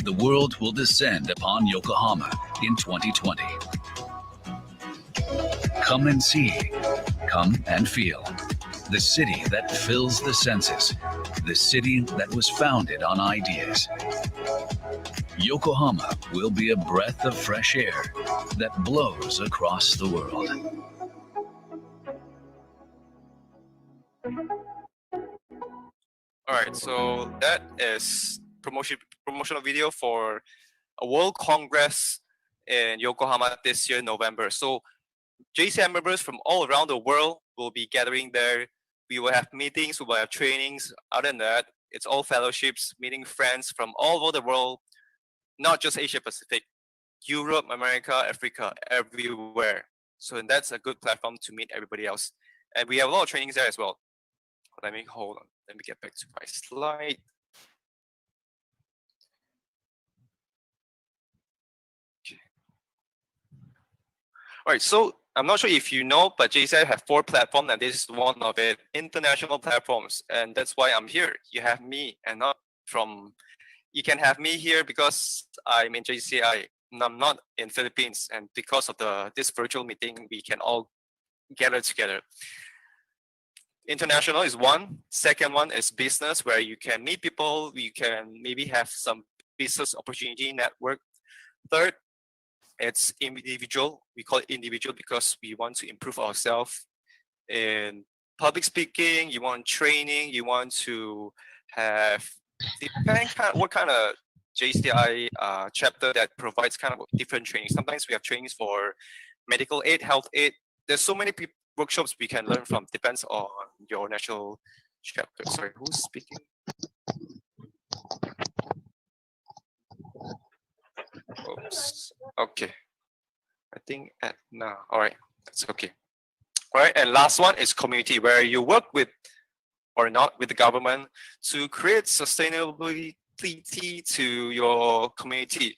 Speaker 9: The world will descend upon Yokohama in 2020. Come and see, come and feel. The city that fills the senses, the city that was founded on ideas. Yokohama will be a breath of fresh air that blows across the world.
Speaker 3: All right, so that is promotional video for a World Congress in Yokohama this year, November. So JCI members from all around the world will be gathering there. We will have meetings, we will have trainings. Other than that, it's all fellowships, meeting friends from all over the world, not just Asia Pacific, Europe, America, Africa, everywhere. So that's a good platform to meet everybody else. And we have a lot of trainings there as well. Let me hold on. Let me get back to my slide. Okay. All right, so I'm not sure if you know, but JCI have 4 platforms, and this is one of it, international platforms. And that's why I'm here. You have me and not from, you can have me here because I'm in JCI and I'm not in Philippines. And because of this virtual meeting, we can all gather together. International is one. Second one is business, where you can meet people. You can maybe have some business opportunity network. Third, it's individual. We call it individual because we want to improve ourselves in public speaking. You want training. You want to have, depending what kind of JCI chapter that provides kind of different training. Sometimes we have trainings for medical aid, health aid. There's so many workshops we can learn from, depends on your national chapter. Sorry, who's speaking? Oops. Okay. I think no. All right. That's okay. All right. And last one is community, where you work with or not with the government to create sustainability to your community,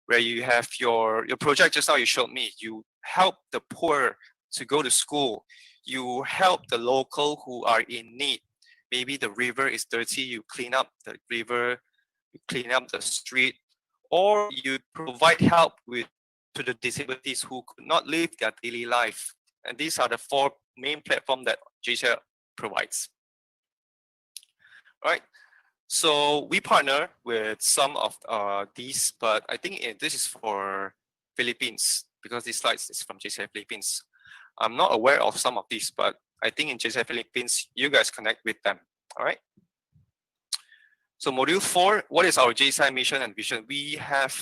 Speaker 3: where you have your project. Just now you showed me, you help the poor to go to school. You help the local who are in need. Maybe the river is dirty, you clean up the river, you clean up the street, or you provide help to the disabilities who could not live their daily life. And these are the 4 main platforms that JCI provides. All right. So we partner with some of these, but I think this is for Philippines because this slide is from JCI Philippines. I'm not aware of some of these, but I think in JCI Philippines, you guys connect with them. All right. So module 4, what is our JCI mission and vision? We have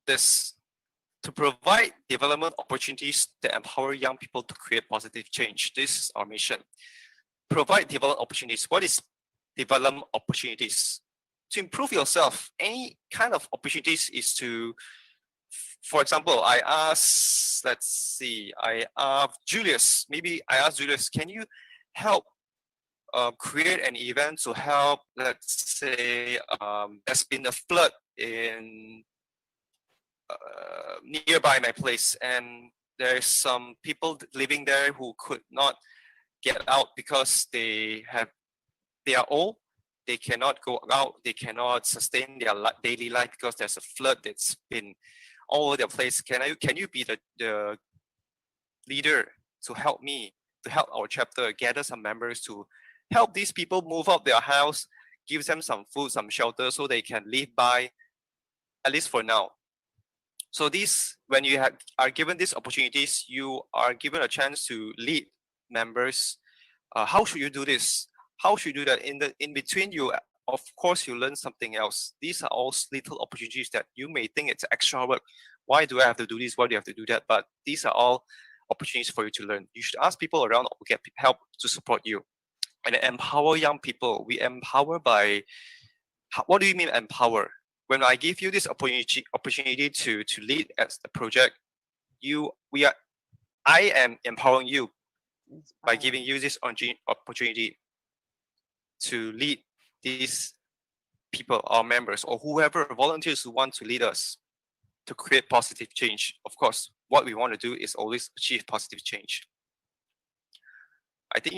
Speaker 3: this to provide development opportunities that empower young people to create positive change. This is our mission. Provide development opportunities. What is development opportunities? to improve yourself. Any kind of opportunities is to, for example, I asked Julius, can you help create an event to help, let's say, there's been a flood in nearby my place, and there's some people living there who could not get out because they are old, they cannot go out, they cannot sustain their daily life because there's a flood that's been all over the place. Can you be the leader to help me, to help our chapter gather some members to help these people move out their house, give them some food, some shelter, so they can live by, at least for now. So when you are given these opportunities, you are given a chance to lead members. How should you do this? How should you do that? In between, you of course you learn something else. These are all little opportunities that you may think it's extra work. Why do I have to do this? Why do I have to do that? But these are all opportunities for you to learn. You should ask people around or get help to support you. And empower young people. We empower by, what do you mean empower? When I give you this opportunity to lead as the project, I am empowering you by giving you this opportunity to lead these people, our members, or whoever volunteers who want to lead us to create positive change. Of course, what we want to do is always achieve positive change. I think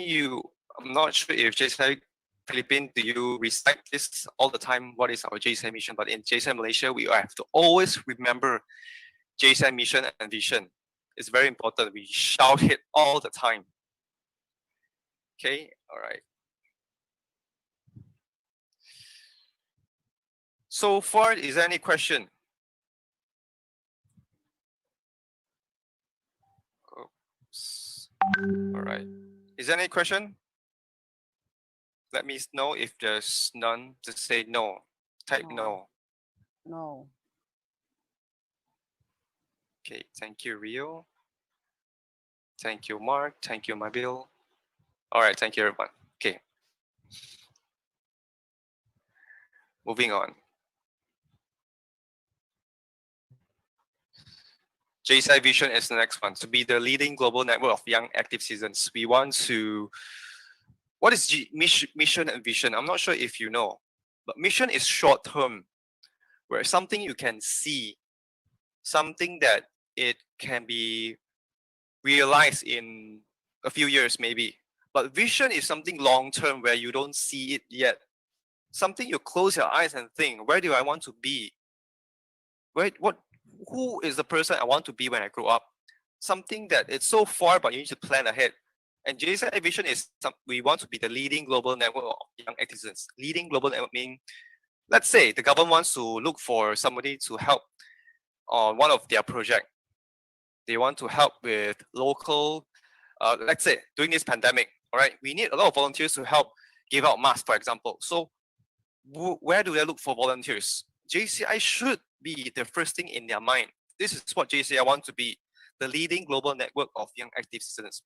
Speaker 3: I'm not sure if JCI Philippines, do you recite this all the time? What is our JCI mission? But in JCI Malaysia, we have to always remember JCI mission and vision. It's very important. We shout it all the time. Okay, all right. So far, is there any question? Oops. All right. Is there any question? Let me know if there's none. Just say no. Type no.
Speaker 7: No.
Speaker 3: Okay, thank you, Rio. Thank you, Mark. Thank you, Mabil. All right, thank you, everyone. Okay. Moving on. JCI Vision is the next one. To be the leading global network of young active citizens, we want to, what is mission and vision? I'm not sure if you know, but mission is short term, where something you can see, something that it can be realized in a few years maybe. But vision is something long term where you don't see it yet. Something you close your eyes and think, where do I want to be? Who is the person I want to be when I grow up? Something that it's so far, but you need to plan ahead. And JCI Vision is we want to be the leading global network of young citizens. Leading global network means, let's say the government wants to look for somebody to help on one of their projects. They want to help with local, let's say during this pandemic, all right, we need a lot of volunteers to help give out masks, for example. So where do they look for volunteers? JCI should be the first thing in their mind. This is what JCI wants to be, the leading global network of young active citizens.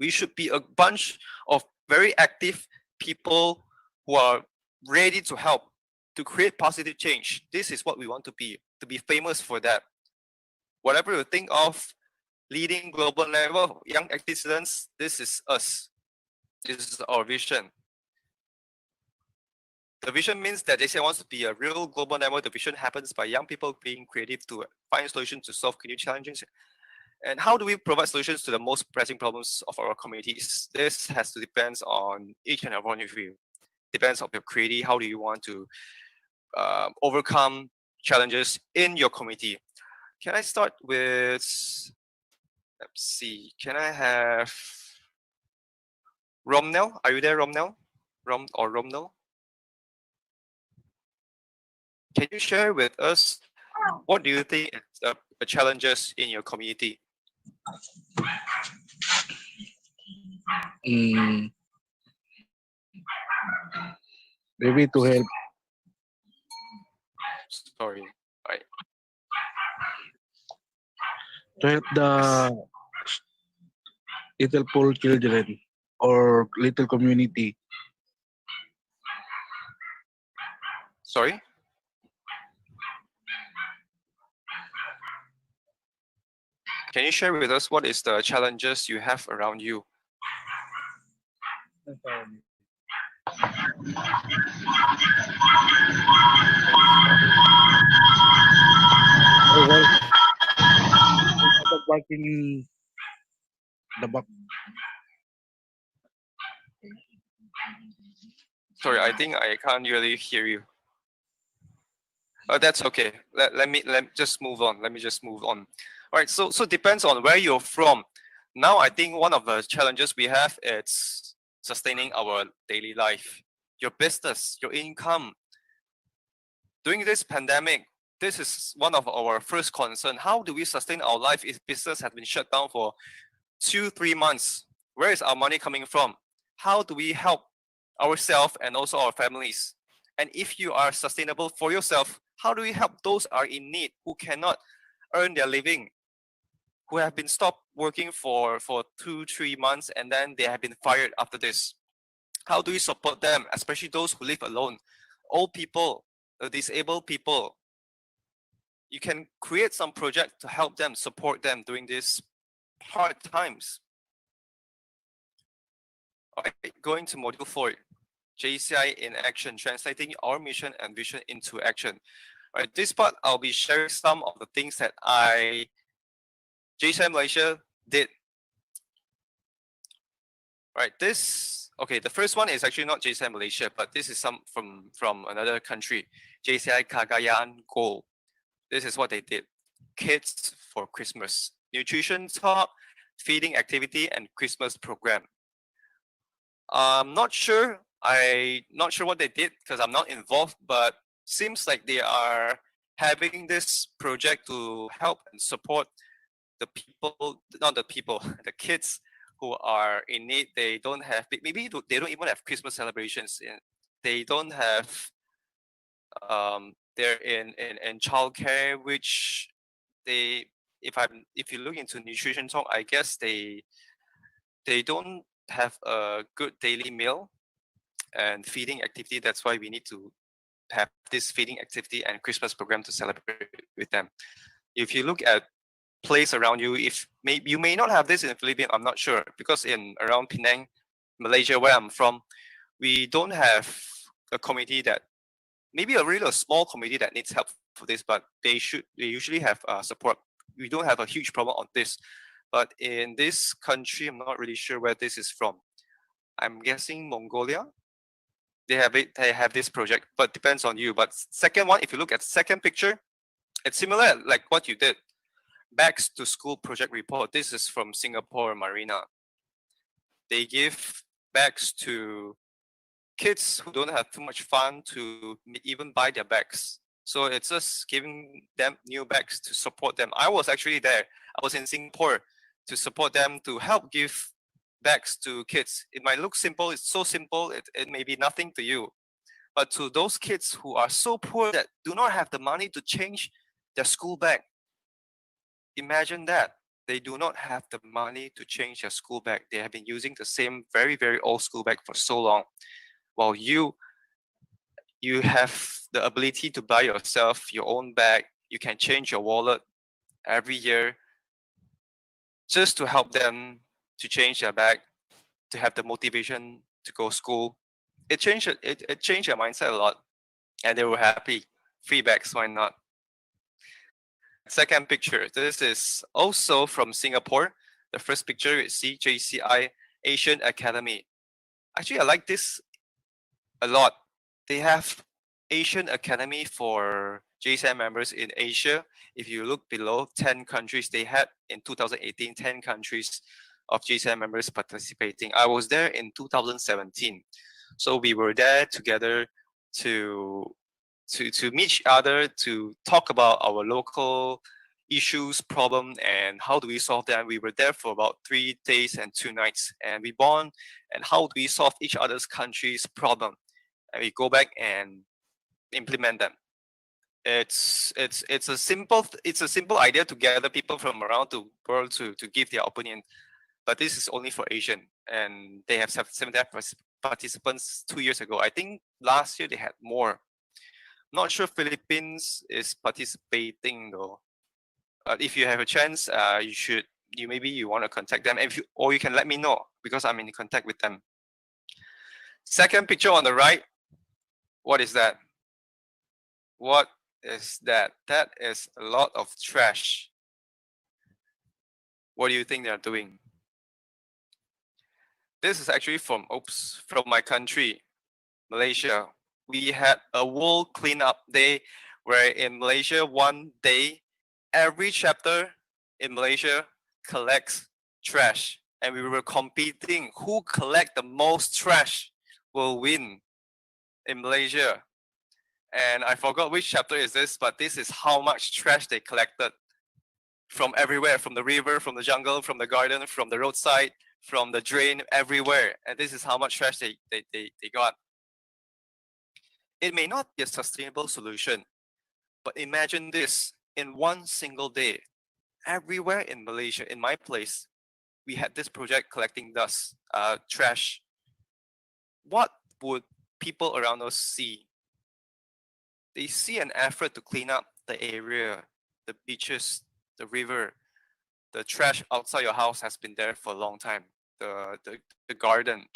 Speaker 3: We should be a bunch of very active people who are ready to help, to create positive change. This is what we want to be famous for that. Whatever you think of leading global network of young active citizens, this is us. This is our vision. The vision means that JCI wants to be a real global network. The vision happens by young people being creative to find solutions to solve community challenges. And how do we provide solutions to the most pressing problems of our communities? This has to depend on each and every one of you. Depends on your creativity. How do you want to overcome challenges in your community? Can I start with, let's see, can I have Romnel? Are you there, Romnel? Romnel? Can you share with us what do you think is the challenges in your community?
Speaker 10: Maybe to help
Speaker 3: Sorry. Right.
Speaker 10: the little poor children or little community.
Speaker 3: Sorry? Can you share with us what is the challenges you have around you?
Speaker 10: Parking the back.
Speaker 3: Sorry, I think I can't really hear you. That's okay. Let me just move on. Let me just move on. All right. So depends on where you're from. Now I think one of the challenges we have is sustaining our daily life, your business, your income. During this pandemic, this is one of our first concern. How do we sustain our life if business has been shut down for 2-3 months? Where is our money coming from? How do we help ourselves and also our families? And if you are sustainable for yourself, how do we help those are in need who cannot earn their living, who have been stopped working for 2-3 months and then they have been fired after this? How do we support them, especially those who live alone, old people, disabled people? You can create some project to help them, support them during these hard times. All right, going to module 4, JCI in action, translating our mission and vision into action. All right, this part I'll be sharing some of the things that JCI Malaysia did. Right, the first one is actually not JCI Malaysia, but this is some from another country, JCI Cagayan Goal. This is what they did. Kids for Christmas, nutrition talk, feeding activity, and Christmas program. I'm not sure what they did because I'm not involved, but seems like they are having this project to help and support the people, not the people, the kids who are in need. They don't have, maybe they don't even have Christmas celebrations. They don't have, they're in childcare, which they, if you look into nutrition talk, I guess they don't have a good daily meal and feeding activity. That's why we need to have this feeding activity and Christmas program to celebrate with them. If you look at place around you, you may not have this in the Philippines, I'm not sure, because in around Penang, Malaysia, where I'm from, we don't have a community that, maybe a really small community that needs help for this, but they usually have support. We don't have a huge problem on this, but in this country, I'm not really sure where this is from. I'm guessing Mongolia. They have this project, but depends on you. But second one, if you look at the second picture, it's similar like what you did. Bags to School project report. This is from Singapore Marina. They give bags to kids who don't have too much fun to even buy their bags. So it's just giving them new bags to support them. I was actually there. I was in Singapore to support them, to help give bags to kids. It might look simple. It's so simple. It may be nothing to you. But to those kids who are so poor that do not have the money to change their school bag, imagine that. They do not have the money to change their school bag. They have been using the same very, very old school bag for so long. While you have the ability to buy yourself your own bag, you can change your wallet every year just to help them to change their bag, to have the motivation to go to school. It changed their mindset a lot, and they were happy. Free bags, why not? Second picture, this is also from Singapore. The first picture you see JCI Asian Academy. Actually, I like this a lot. They have Asian Academy for JCI members in Asia. If you look below, 10 countries they had in 2018, 10 countries of JCI members participating. I was there in 2017. So we were there together to meet each other, to talk about our local issues, problem, and how do we solve them. We were there for about 3 days and 2 nights, and we bond and how do we solve each other's country's problem, and we go back and implement them. It's a simple idea to gather people from around the world to give their opinion, but this is only for Asian, and they have 70 participants 2 years ago. I think last year they had more. Not sure Philippines is participating though. But if you have a chance, maybe you want to contact them, or you can let me know because I'm in contact with them. Second picture on the right, what is that? What is that? That is a lot of trash. What do you think they are doing? This is actually from my country, Malaysia. We had a World Cleanup Day where in Malaysia, one day, every chapter in Malaysia collects trash. And we were competing who collect the most trash will win in Malaysia. And I forgot which chapter is this, but this is how much trash they collected from everywhere, from the river, from the jungle, from the garden, from the roadside, from the drain, everywhere. And this is how much trash they got. It may not be a sustainable solution, but imagine this, in one single day, everywhere in Malaysia, in my place, we had this project collecting dust, trash. What would people around us see? They see an effort to clean up the area, the beaches, the river. The trash outside your house has been there for a long time, the garden.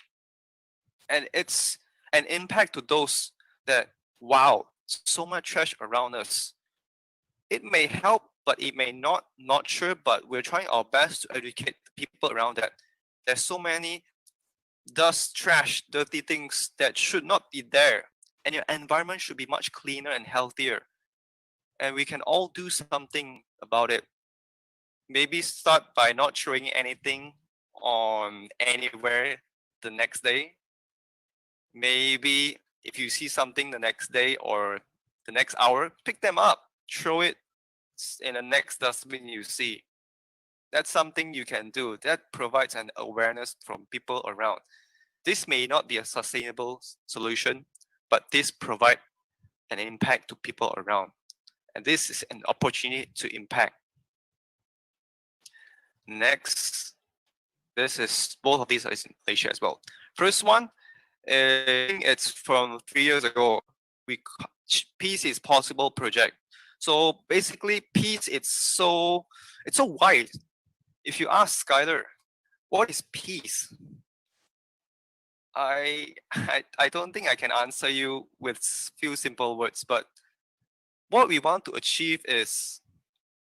Speaker 3: And it's an impact to those that, wow, so much trash around us. It may help, but it may not sure, but we're trying our best to educate people around that. There's so many dust, trash, dirty things that should not be there. And your environment should be much cleaner and healthier. And we can all do something about it. Maybe start by not throwing anything on anywhere the next day. Maybe if you see something the next day or the next hour, pick them up, throw it in the next dustbin you see. That's something you can do. That provides an awareness from people around. This may not be a sustainable solution, but this provides an impact to people around. And this is an opportunity to impact. Next, both of these are in Malaysia as well. First one, I think it's from 3 years ago. Peace is Possible project. So basically, peace, it's so wide. If you ask Skyler, what is peace? I don't think I can answer you with few simple words, but what we want to achieve is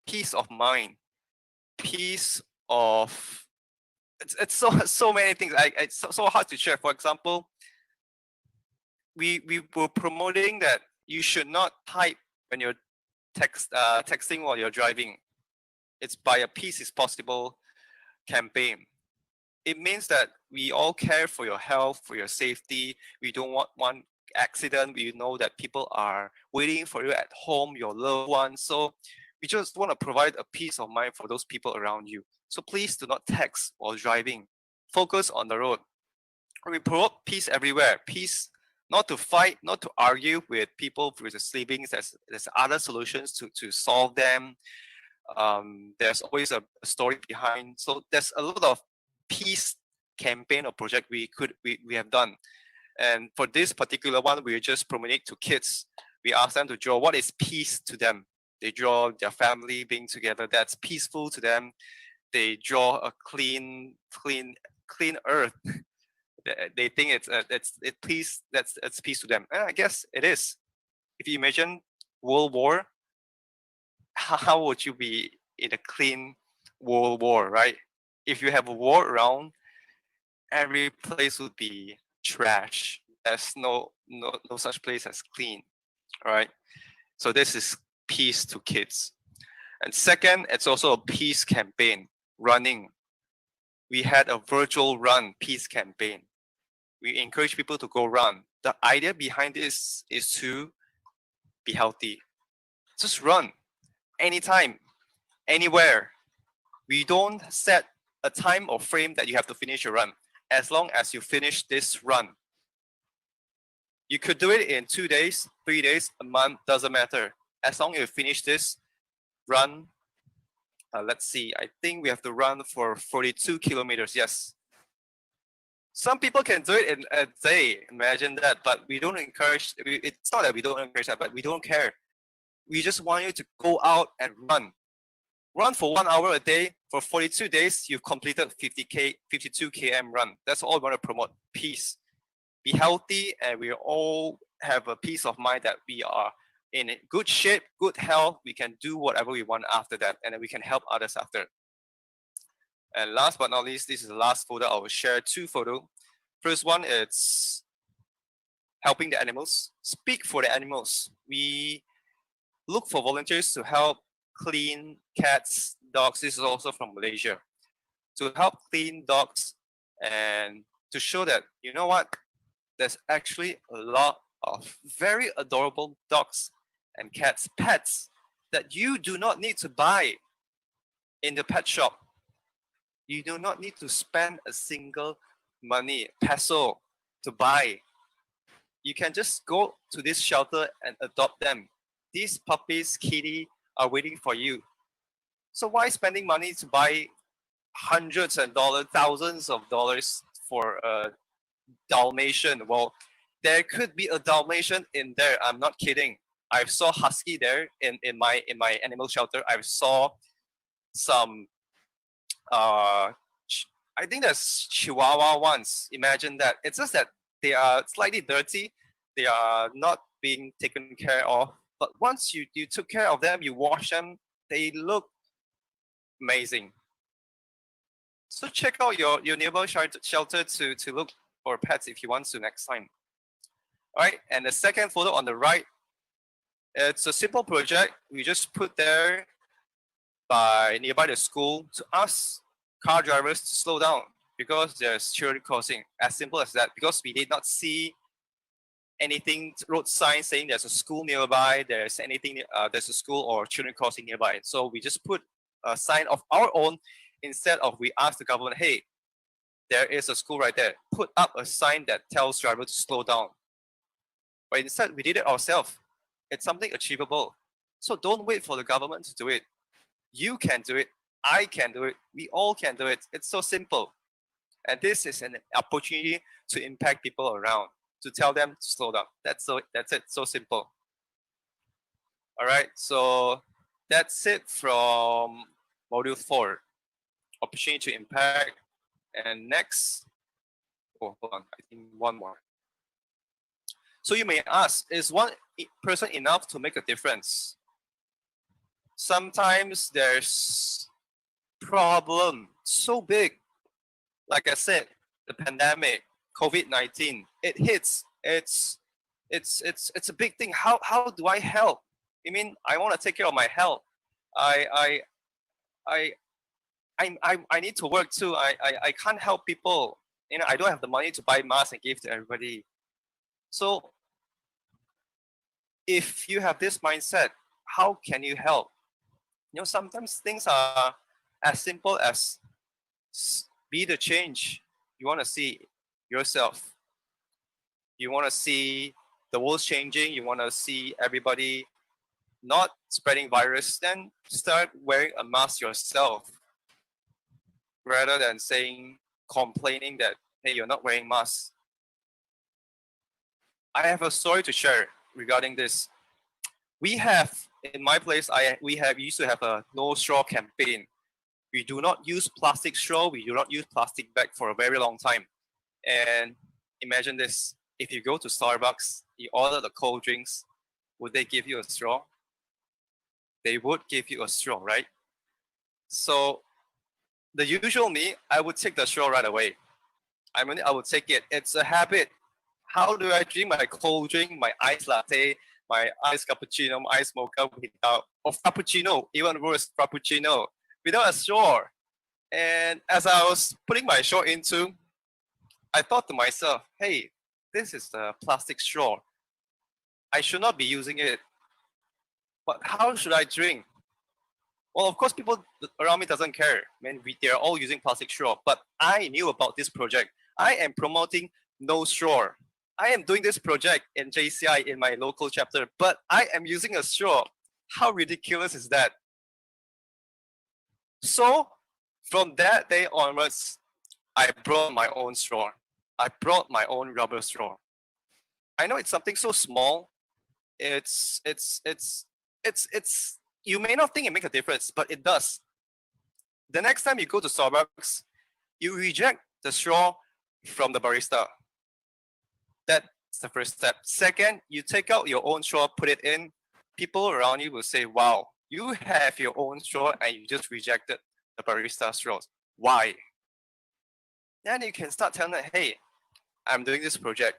Speaker 3: peace of mind, peace of it's so many things. It's so hard to share. For example, we were promoting that you should not type when you're texting while you're driving. It's by a Peace is Possible campaign. It means that we all care for your health, for your safety. We don't want one accident. We know that people are waiting for you at home, your loved ones. So we just want to provide a peace of mind for those people around you. So please do not text while driving. Focus on the road. We promote peace everywhere. Peace, not to fight, not to argue with people with the sleepings. There's other solutions to solve them. There's always a story behind. So there's a lot of peace campaign or project we have done. And for this particular one, we just promoting to kids. We ask them to draw what is peace to them. They draw their family being together. That's peaceful to them. They draw a clean earth. They think it's peace. It's peace to them. And I guess it is. If you imagine World War, how would you be in a clean World War, right? If you have a war around, every place would be trash. There's no such place as clean, right? So this is peace to kids. And second, it's also a peace campaign, running. We had a virtual run peace campaign. We encourage people to go run. The idea behind this is to be healthy. Just run anytime, anywhere. We don't set a time or frame that you have to finish your run. As long as you finish this run. You could do it in 2 days, 3 days, a month, doesn't matter. As long as you finish this run, let's see, I think we have to run for 42 kilometers, yes. Some people can do it in a day. Imagine that. But we don't encourage. It's not that we don't encourage that, but we don't care. We just want you to go out and run. Run for 1 hour a day. For 42 days, you've completed 52 km run. That's all we want to promote. Peace. Be healthy, and we all have a peace of mind that we are in good shape, good health. We can do whatever we want after that, and then we can help others after. And last but not least, this is the last photo. I will share 2 photos. First one, it's helping the animals. Speak for the animals. We look for volunteers to help clean cats, dogs. This is also from Malaysia. To help clean dogs and to show that, you know what, there's actually a lot of very adorable dogs and cats, pets, that you do not need to buy in the pet shop. You do not need to spend a single money, peso, to buy. You can just go to this shelter and adopt them. These puppies, kitty, are waiting for you. So why spending money to buy hundreds of dollars, thousands of dollars for a Dalmatian? Well, there could be a Dalmatian in there. I'm not kidding. I saw husky there in my animal shelter. I saw some I think there's Chihuahua ones. Imagine that. It's just that they are slightly dirty. They are not being taken care of. But once you took care of them, you wash them, they look amazing. So check out your neighbor shelter to look for pets if you want to next time. All right, and the second photo on the right, it's a simple project. We just put there nearby the school to ask car drivers to slow down because there's children crossing. As simple as that. Because we did not see anything road sign saying there's a school nearby, there's a school or children crossing nearby. So we just put a sign of our own instead of we ask the government, hey, there is a school right there. Put up a sign that tells drivers to slow down. But instead, we did it ourselves. It's something achievable. So don't wait for the government to do it. You can do it. I can do it. We all can do it. It's so simple. And this is an opportunity to impact people around, to tell them to slow down. That's it. So simple. All right. So that's it from Module 4. Opportunity to impact. And next, hold on. I think one more. So you may ask, is one person enough to make a difference? Sometimes there's problem so big. Like I said, the pandemic, COVID-19, it hits. It's a big thing. How do I help? I mean, I want to take care of my health. I need to work too. I can't help people. You know, I don't have the money to buy masks and give to everybody. So if you have this mindset, how can you help? You know, sometimes things are as simple as be the change you want to see yourself. You want to see the world changing. You want to see everybody not spreading virus. Then start wearing a mask yourself, rather than complaining that, hey, you're not wearing masks. I have a story to share regarding this. We have, in my place, we used to have a no straw campaign. We do not use plastic straw. We do not use plastic bag for a very long time. And imagine this: if you go to Starbucks, you order the cold drinks, would they give you a straw? They would give you a straw, right? So the usual me, I would take the straw right away. I mean, I would take it. It's a habit. How do I drink my cold drink, my iced latte, my iced cappuccino, my iced mocha without, or frappuccino, even worse, frappuccino, without a straw? And as I was putting my straw into, I thought to myself, hey, this is a plastic straw. I should not be using it. But how should I drink? Well, of course, people around me doesn't care. I mean, they're all using plastic straw. But I knew about this project. I am promoting no straw. I am doing this project in JCI in my local chapter, but I am using a straw. How ridiculous is that? So from that day onwards, I brought my own straw. I brought my own rubber straw. I know it's something so small. It's you may not think it makes a difference, but it does. The next time you go to Starbucks, you reject the straw from the barista. That's the first step. Second, you take out your own straw, put it in. People around you will say, wow, you have your own straw and you just rejected the barista straws. Why? Then you can start telling them, hey, I'm doing this project,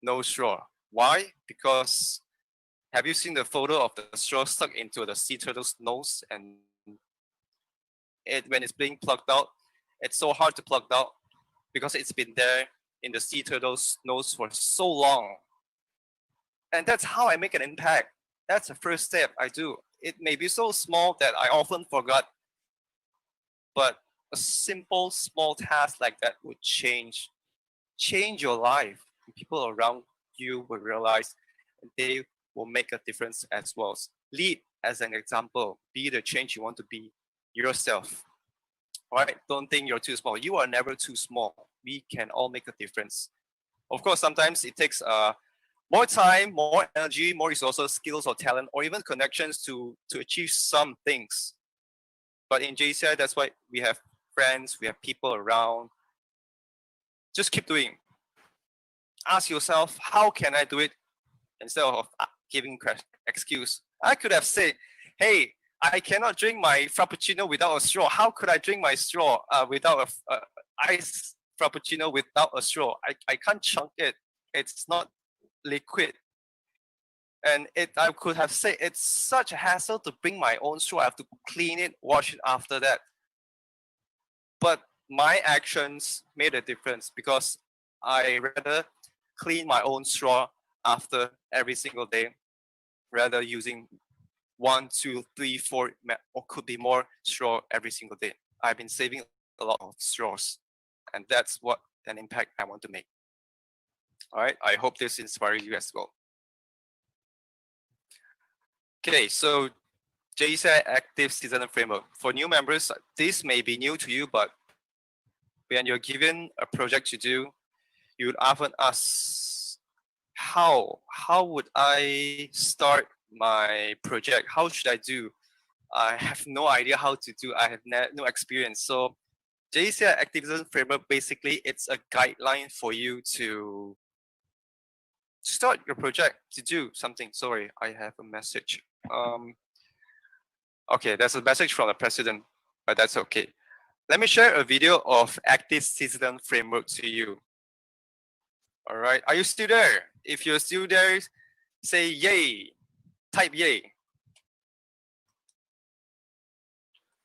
Speaker 3: no straw. Why? Because have you seen the photo of the straw stuck into the sea turtle's nose, and when it's being plucked out, it's so hard to pluck out because it's been there in the sea turtle's nose for so long. And that's how I make an impact. That's the first step I do. It may be so small that I often forgot, but a simple small task like that would change your life. People around you will realize they will make a difference as well. Lead as an example. Be the change you want to be yourself. All right? Don't think you're too small. You are never too small. We can all make a difference. Of course, sometimes it takes more time, more energy, more resources, skills or talent, or even connections to achieve some things. But in JCI, that's why we have friends, we have people around. Just keep doing. Ask yourself, how can I do it? Instead of giving excuse. I could have said, hey, I cannot drink my Frappuccino without a straw. How could I drink my straw without a ice Frappuccino without a straw? I can't chunk it. It's not liquid. And I could have said, it's such a hassle to bring my own straw. I have to clean it, wash it after that. But my actions made a difference because I rather clean my own straw after every single day, rather using 1, 2, 3, 4, or could be more straw every single day. I've been saving a lot of straws, and that's what an impact I want to make. All right, I hope this inspires you as well. Okay, so JCI Active Citizen Framework. For new members, this may be new to you, but when you're given a project to do, you would often ask, how would I start my project? How should I do? I have no idea how to do. I have no experience. So JCI Activism Framework, basically, it's a guideline for you to start your project, to do something. Sorry, I have a message. Okay, there's a message from the president, but that's okay. Let me share a video of Active Citizen Framework to you. All right, are you still there? If you're still there, say yay, type yay.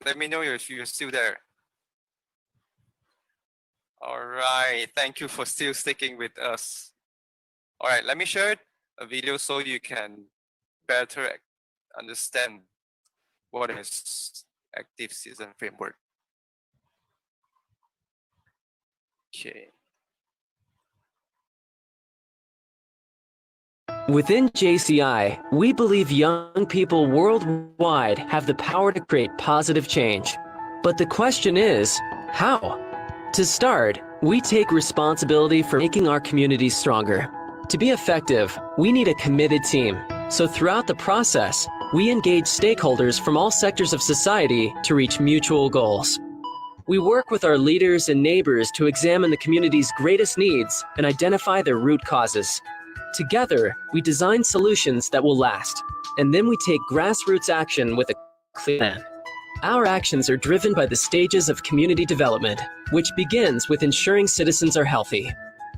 Speaker 3: Let me know if you're still there. All right, thank you for still sticking with us. All right, let me share a video so you can better understand what is Active Citizen Framework. Okay.
Speaker 11: Within JCI, we believe young people worldwide have the power to create positive change. But the question is, how? To start, we take responsibility for making our communities stronger. To be effective, we need a committed team. So throughout the process, we engage stakeholders from all sectors of society to reach mutual goals. We work with our leaders and neighbors to examine the community's greatest needs and identify their root causes. Together, we design solutions that will last, and then we take grassroots action with a clear plan. Our actions are driven by the stages of community development, which begins with ensuring citizens are healthy.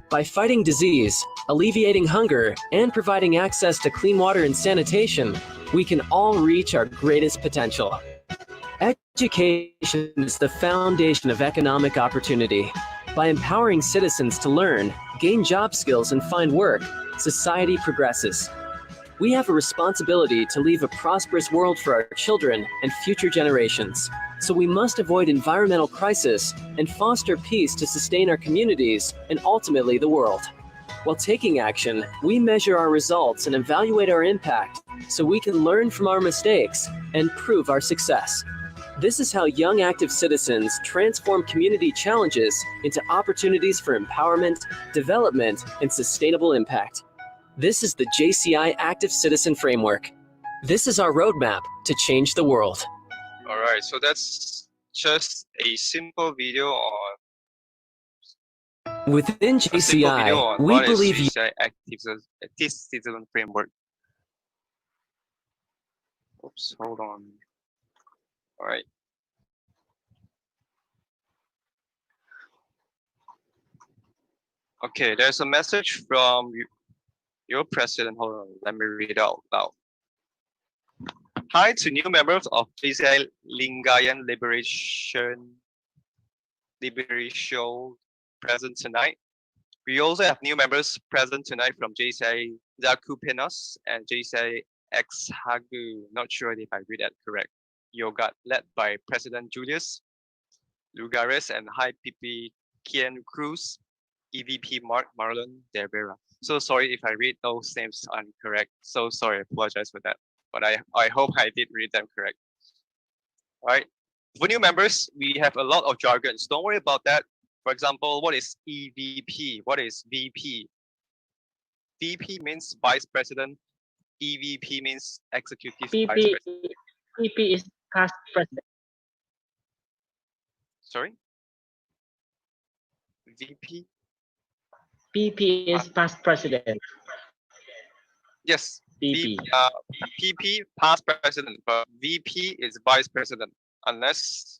Speaker 11: By fighting disease, alleviating hunger, and providing access to clean water and sanitation, we can all reach our greatest potential. Education is the foundation of economic opportunity. By empowering citizens to learn, gain job skills, and find work, society progresses. We have a responsibility to leave a prosperous world for our children and future generations. So we must avoid environmental crisis and foster peace to sustain our communities and ultimately the world. While taking action, we measure our results and evaluate our impact so we can learn from our mistakes and prove our success. This is how young active citizens transform community challenges into opportunities for empowerment, development, and sustainable impact. This is the JCI Active Citizen Framework. This is our roadmap to change the world.
Speaker 3: All right, so that's just a simple video on
Speaker 11: Within JCI, we
Speaker 3: what is
Speaker 11: believe
Speaker 3: JCI Active Citizen Framework. Oops, hold on. All right. Okay, there's a message from your president. Hold on, let me read it out loud. Hi to new members of JCI Lingayen Liberation present tonight. We also have new members present tonight from JCI Dagupenas and JCI Echague. Not sure if I read that correct. Yoga led by President Julius Lugares and High PP Kian Cruz, EVP Marlon Devera. So sorry if I read those names incorrect. So sorry, I apologize for that. But I hope I did read them correct. All right. For new members, we have a lot of jargons. Don't worry about that. For example, what is EVP? What is VP? VP means Vice President. EVP means Executive Vice President.
Speaker 4: PP is past president.
Speaker 3: Sorry? VP?
Speaker 4: PP is past president.
Speaker 3: Yes.
Speaker 4: PP.
Speaker 3: PP, past president, but VP is vice president. Unless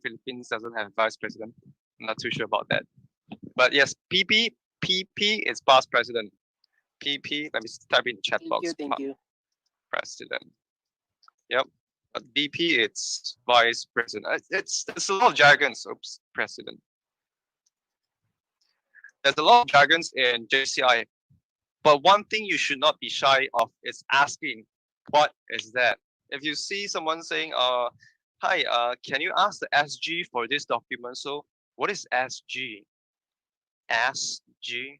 Speaker 3: Philippines doesn't have vice president. I'm not too sure about that. But yes, PP is past president. PP, let me type in the chat box.
Speaker 2: Thank you.
Speaker 3: President. Yep. But VP, it's vice president. It's a lot of jargons. Oops, president. There's a lot of jargons in JCI. But one thing you should not be shy of is asking, what is that? If you see someone saying, hi, can you ask the SG for this document? So what is SG? SG?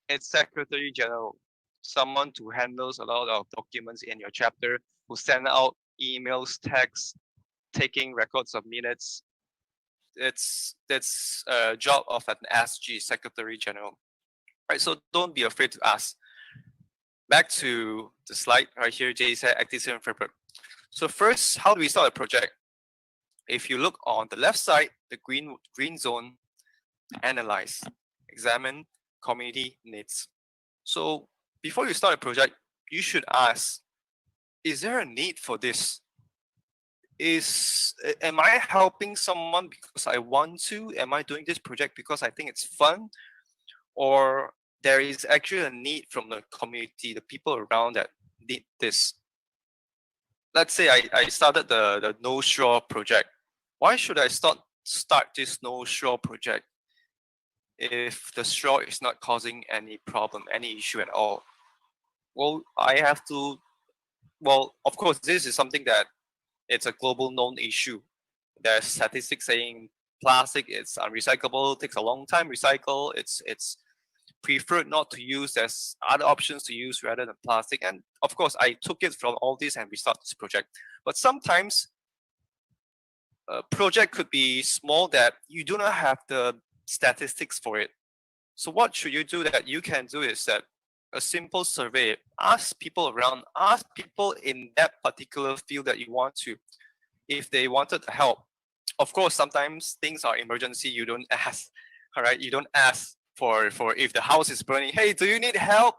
Speaker 3: It's Secretary General, someone who handles a lot of documents in your chapter, who send out emails, texts, taking records of minutes. That's a job of an SG, Secretary General. Right, so don't be afraid to ask. Back to the slide right here, JCI Active Citizen Framework. So first, how do we start a project? If you look on the left side, the green zone, analyze, examine community needs. So before you start a project, you should ask, is there a need for this? Am I helping someone because I want to? Am I doing this project because I think it's fun? Or there is actually a need from the community, the people around that need this. Let's say I started the No Straw project. Why should I start this No Straw project if the straw is not causing any problem, any issue at all? Well, of course, this is something that it's a global known issue. There's statistics saying plastic is unrecyclable, takes a long time to recycle. It's preferred not to use. There's other options to use rather than plastic. And of course, I took it from all this and we started this project. But sometimes a project could be small that you do not have the statistics for it. So what should you do that you can do is that a simple survey, ask people around, ask people in that particular field that you want to, if they wanted to help. Of course, sometimes things are emergency, you don't ask, all right? You don't ask for if the house is burning, hey, do you need help?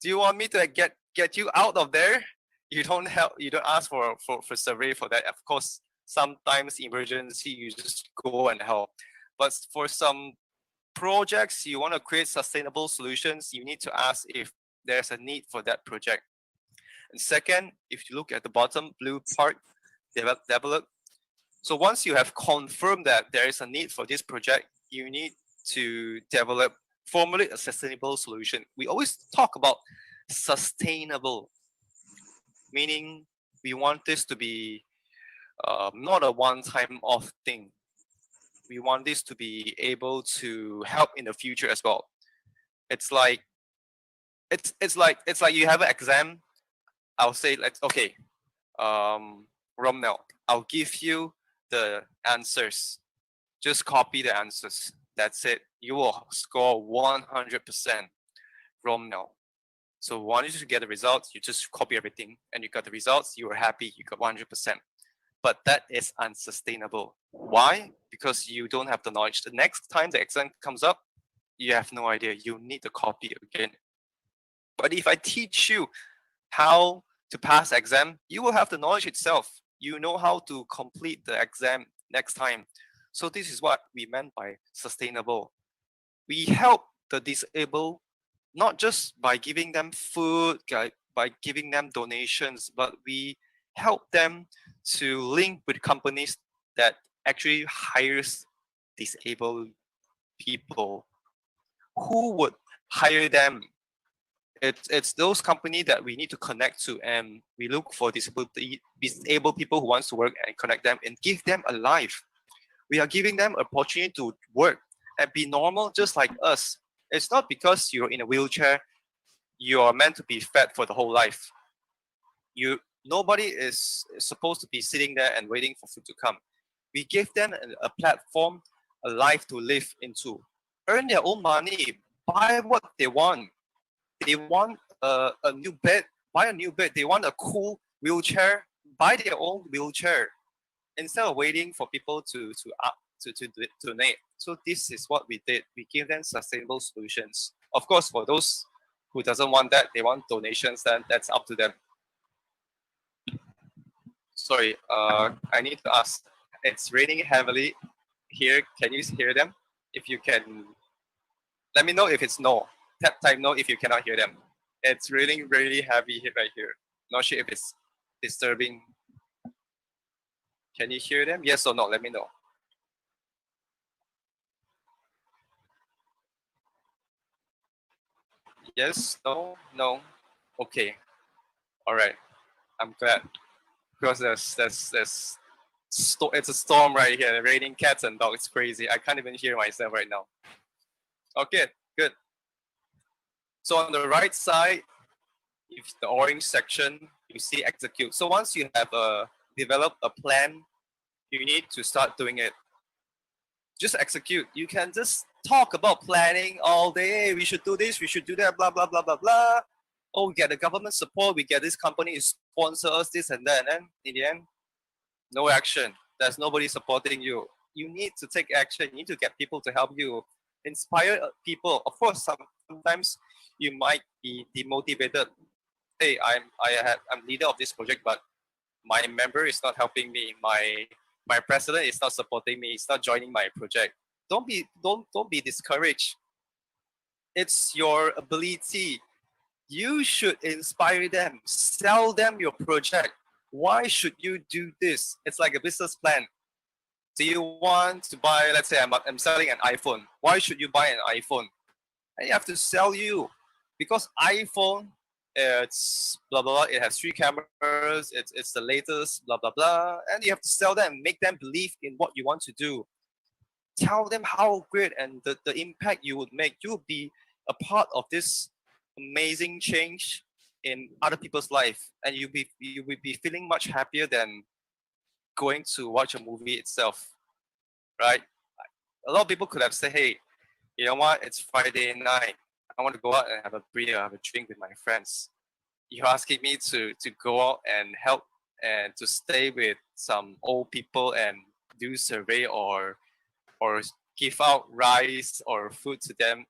Speaker 3: Do you want me to get you out of there? You don't help, you don't ask for survey for that. Of course, sometimes emergency, you just go and help. But for some projects, you want to create sustainable solutions, you need to ask if there's a need for that project. And second, if you look at the bottom blue part, develop. So once you have confirmed that there is a need for this project, you need to formulate a sustainable solution. We always talk about sustainable, meaning we want this to be not a one-time off thing. We want this to be able to help in the future as well. It's like you have an exam. I'll say, okay, Romnel, I'll give you the answers. Just copy the answers. That's it. You will score 100% from now. So once you get the results, you just copy everything and you got the results, you were happy, you got 100%. But that is unsustainable. Why? Because you don't have the knowledge. The next time the exam comes up, you have no idea. You need to copy again. But if I teach you how to pass exam, you will have the knowledge itself. You know how to complete the exam next time. So this is what we meant by sustainable. We help the disabled not just by giving them food, by giving them donations, but we help them to link with companies that actually hires disabled people. Who would hire them? It's those companies that we need to connect to, and we look for disabled people who wants to work and connect them and give them a life. We are giving them opportunity to work and be normal just like us. It's not because you're in a wheelchair, you are meant to be fed for the whole life. Nobody is supposed to be sitting there and waiting for food to come. We give them a platform, a life to live into. Earn their own money, buy what they want. They want a new bed, buy a new bed. They want a cool wheelchair, buy their own wheelchair. Instead of waiting for people to donate. So this is what we did. We give them sustainable solutions. Of course, for those who doesn't want that, they want donations, then that's up to them. Sorry, I need to ask. It's raining heavily here. Can you hear them? If you can, let me know if it's no. Type no if you cannot hear them. It's raining really heavy here, right here. Not sure if it's disturbing. Can you hear them? Yes or no? Let me know. Yes, no, no. Okay. All right. I'm glad because it's a storm right here. Raining cats and dogs. It's crazy. I can't even hear myself right now. Okay, good. So on the right side, if the orange section, you see execute. So once you have developed a plan, you need to start doing it. Just execute. You can just talk about planning all day. We should do this, we should do that, blah, blah, blah, blah, blah. Oh, we get the government support, we get this company to sponsor us, this and that. And then in the end, no action. There's nobody supporting you. You need to take action. You need to get people to help you. Inspire people. Of course, sometimes you might be demotivated. Hey, I'm leader of this project, but my member is not helping me. My president is not supporting me. He's not joining my project. Don't be discouraged. It's your ability. You should inspire them. Sell them your project. Why should you do this? It's like a business plan. Do you want to buy, let's say I'm selling an iPhone. Why should you buy an iPhone? And you have to sell you. Because iPhone, it's blah, blah, blah. It has 3 cameras. It's the latest, blah, blah, blah. And you have to sell them, make them believe in what you want to do. Tell them how great and the impact you would make. You'll be a part of this amazing change in other people's life. And you will be feeling much happier than going to watch a movie itself, right? A lot of people could have said, hey, you know what? It's Friday night. I want to go out and have a beer, have a drink with my friends. You're asking me to go out and help and to stay with some old people and do survey or give out rice or food to them.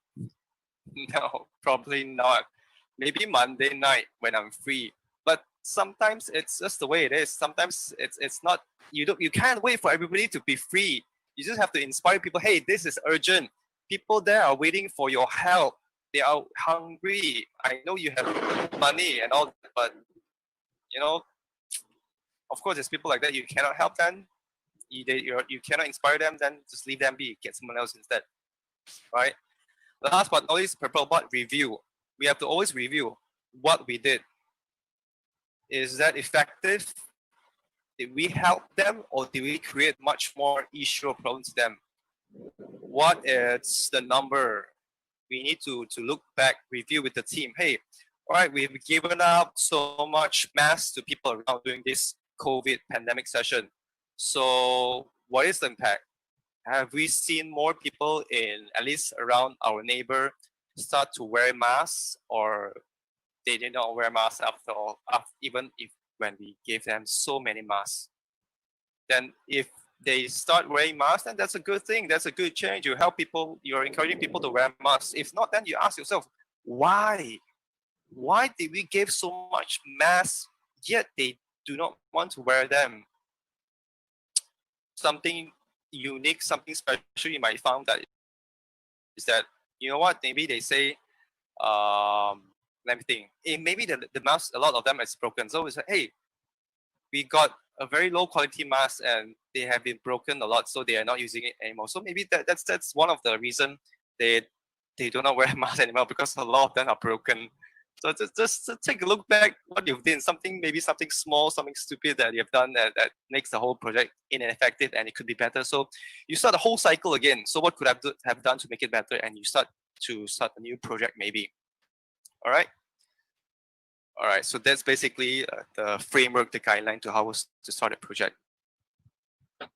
Speaker 3: No, probably not. Maybe Monday night when I'm free. But sometimes it's just the way it is. Sometimes it's not. You can't wait for everybody to be free. You just have to inspire people. Hey, this is urgent. People there are waiting for your help. They are hungry. I know you have money and all, but of course, there's people like that. You cannot help them. You cannot inspire them. Then just leave them be. Get someone else instead. Right. Last but not least, purple bot review. We have to always review what we did. Is that effective? Did we help them or did we create much more issue or problems to them? What is the number? We need to look back, review with the team. Hey, all right, we've given out so much mass to people around during this COVID pandemic session. So what is the impact? Have we seen more people in, at least around our neighbor, start to wear masks, or they did not wear masks after all, even if when we gave them so many masks? Then if they start wearing masks, then that's a good thing. That's a good change. You help people, you're encouraging people to wear masks. If not, then you ask yourself, why? Why did we give so much masks, yet they do not want to wear them? Something unique, something special you might find that is that, you know what, maybe they say, let me think, maybe the mask, a lot of them is broken. So it's like, hey, we got a very low quality mask and they have been broken a lot, so they are not using it anymore. So maybe that's one of the reason they do not wear masks anymore, because a lot of them are broken. So just take a look back what you've done, something, maybe something small, something stupid that you've done that makes the whole project ineffective and it could be better. So you start the whole cycle again. So what could I have done to make it better? And you start a new project maybe. All right. All right. So that's basically the framework, the guideline to how to start a project. All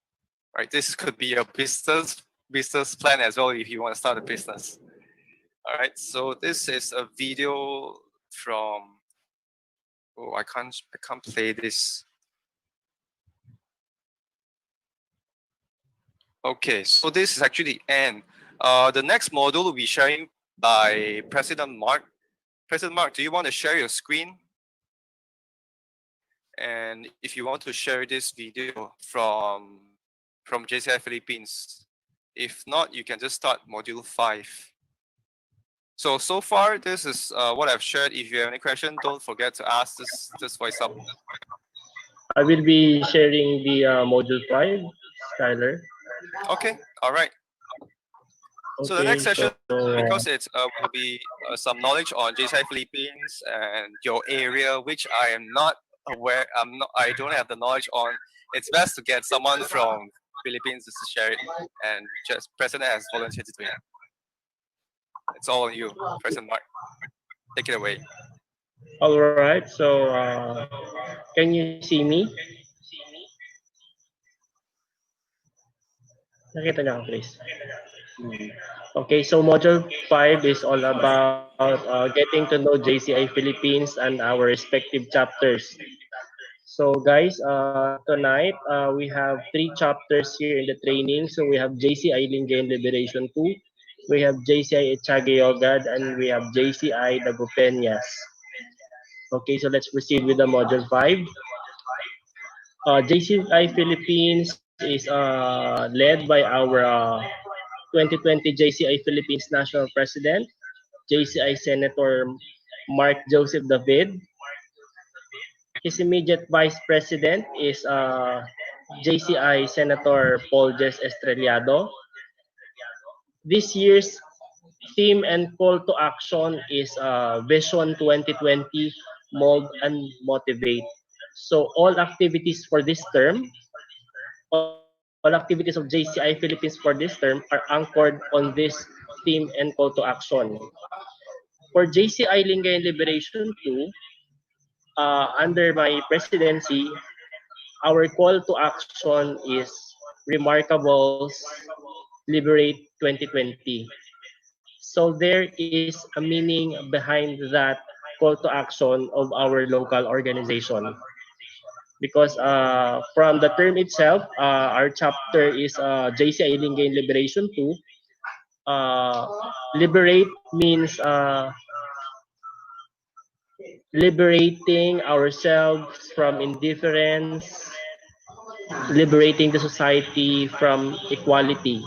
Speaker 3: right. This could be a business plan as well if you want to start a business. All right. So this is a video from, oh, I can't play this. Okay, so this is actually the end. The next module will be sharing by President Mark. President Mark, do you want to share your screen? And if you want to share this video from JCI Philippines. If not, you can just start module 5. So far, this is what I've shared. If you have any question, don't forget to ask. Just voice up.
Speaker 4: I will be sharing the module 5, Skyler.
Speaker 3: Okay, all right. So the next session, because it will be some knowledge on JCI Philippines and your area, which I am not aware. I don't have the knowledge on. It's best to get someone from Philippines to share it, and just President has volunteered to do it. It's all on you, President Mark. Take it away.
Speaker 4: All right. So can you see me? Nakita niyo ako, please. Okay, so module 5 is all about getting to know JCI Philippines and our respective chapters. So guys, tonight we have 3 chapters here in the training. So we have JCI Lingayen Liberation II, we have JCI Echague, and we have JCI Dagupenas. Okay, so let's proceed with the module 5. JCI Philippines is led by our 2020 JCI Philippines National President, JCI Senator Mark Joseph David. His immediate Vice President is JCI Senator Paul Jes Estrellado. This year's theme and call to action is Vision 2020, Mold and Motivate. So all activities for this term, all activities of JCI Philippines for this term are anchored on this theme and call to action. For JCI Lingayen Liberation II, under my presidency, our call to action is Remarkables Liberate 2020. So there is a meaning behind that call to action of our local organization. Because from the term itself, our chapter is JCI Lingayen Liberation II. Liberate means liberating ourselves from indifference, liberating the society from equality.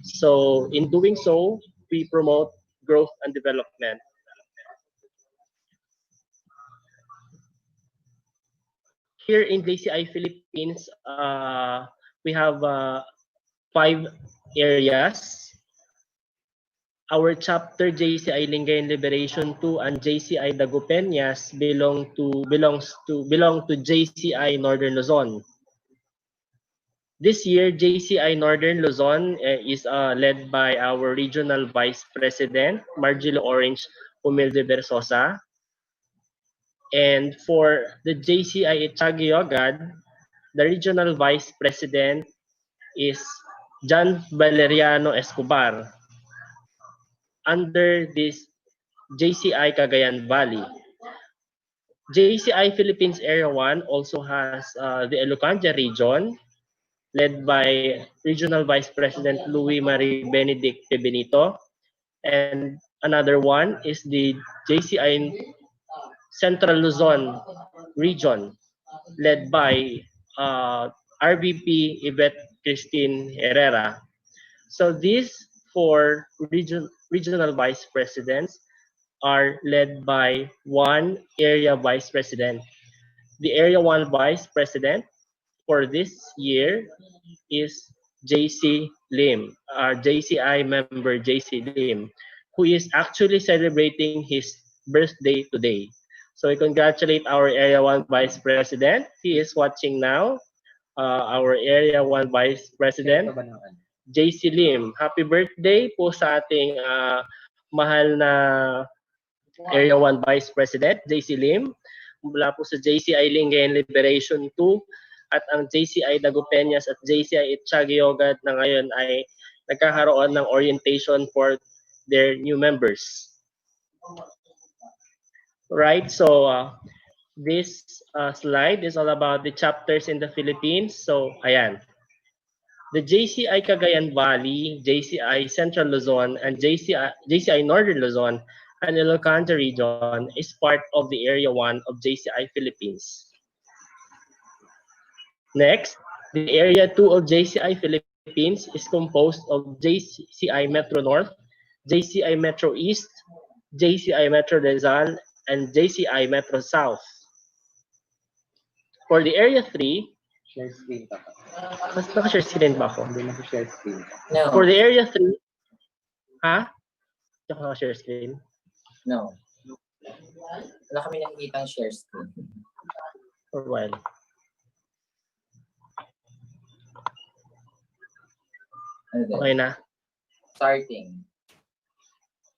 Speaker 4: So in doing so, we promote growth and development. Here in JCI Philippines, we have 5 areas. Our chapter JCI Lingayen Liberation II and JCI Dagupenas belong to JCI Northern Luzon. This year, JCI Northern Luzon is led by our Regional Vice President, Margilo Orange Humilde Versosa. And for the JCI Echague, The regional vice president is John Valeriano Escobar under this JCI Cagayan Valley. JCI Philippines Area 1 also has the Elocandia region led by Regional Vice President Louis Marie Benedict Benito, and another one is the JCI Central Luzon region led by RVP Yvette Christine Herrera. So these four regional vice presidents are led by one area vice president. The area one vice president for this year is JC Lim, our JCI member JC Lim, who is actually celebrating his birthday today. So we congratulate our Area 1 Vice President. He is watching now. Our Area 1 Vice President, JC Lim. Happy birthday po sa ating mahal na Area 1 Vice President, JC Lim. Mula po sa JCI Lingayen Liberation II at ang JCI Dagupenas at JCI Echague na ngayon ay nagkakaroon ng orientation for their new members. Right, so this slide is all about the chapters in the Philippines. So, ayan. The JCI Cagayan Valley, JCI Central Luzon, and JCI Northern Luzon and Elocandia region is part of the Area 1 of JCI Philippines. Next, the Area 2 of JCI Philippines is composed of JCI Metro North, JCI Metro East, JCI Metro Rizal, and JCI Metro South. For the Area 3,
Speaker 2: Share screen ka pa.
Speaker 4: mas naka-share screen ba ako?
Speaker 2: Hindi naka-share screen.
Speaker 1: No.
Speaker 4: For the Area 3, ha? Hindi ako naka-share screen.
Speaker 1: No. Wala kami nakikita ang share screen.
Speaker 4: For a while.
Speaker 1: Ano din?
Speaker 4: Okay na?
Speaker 1: Starting.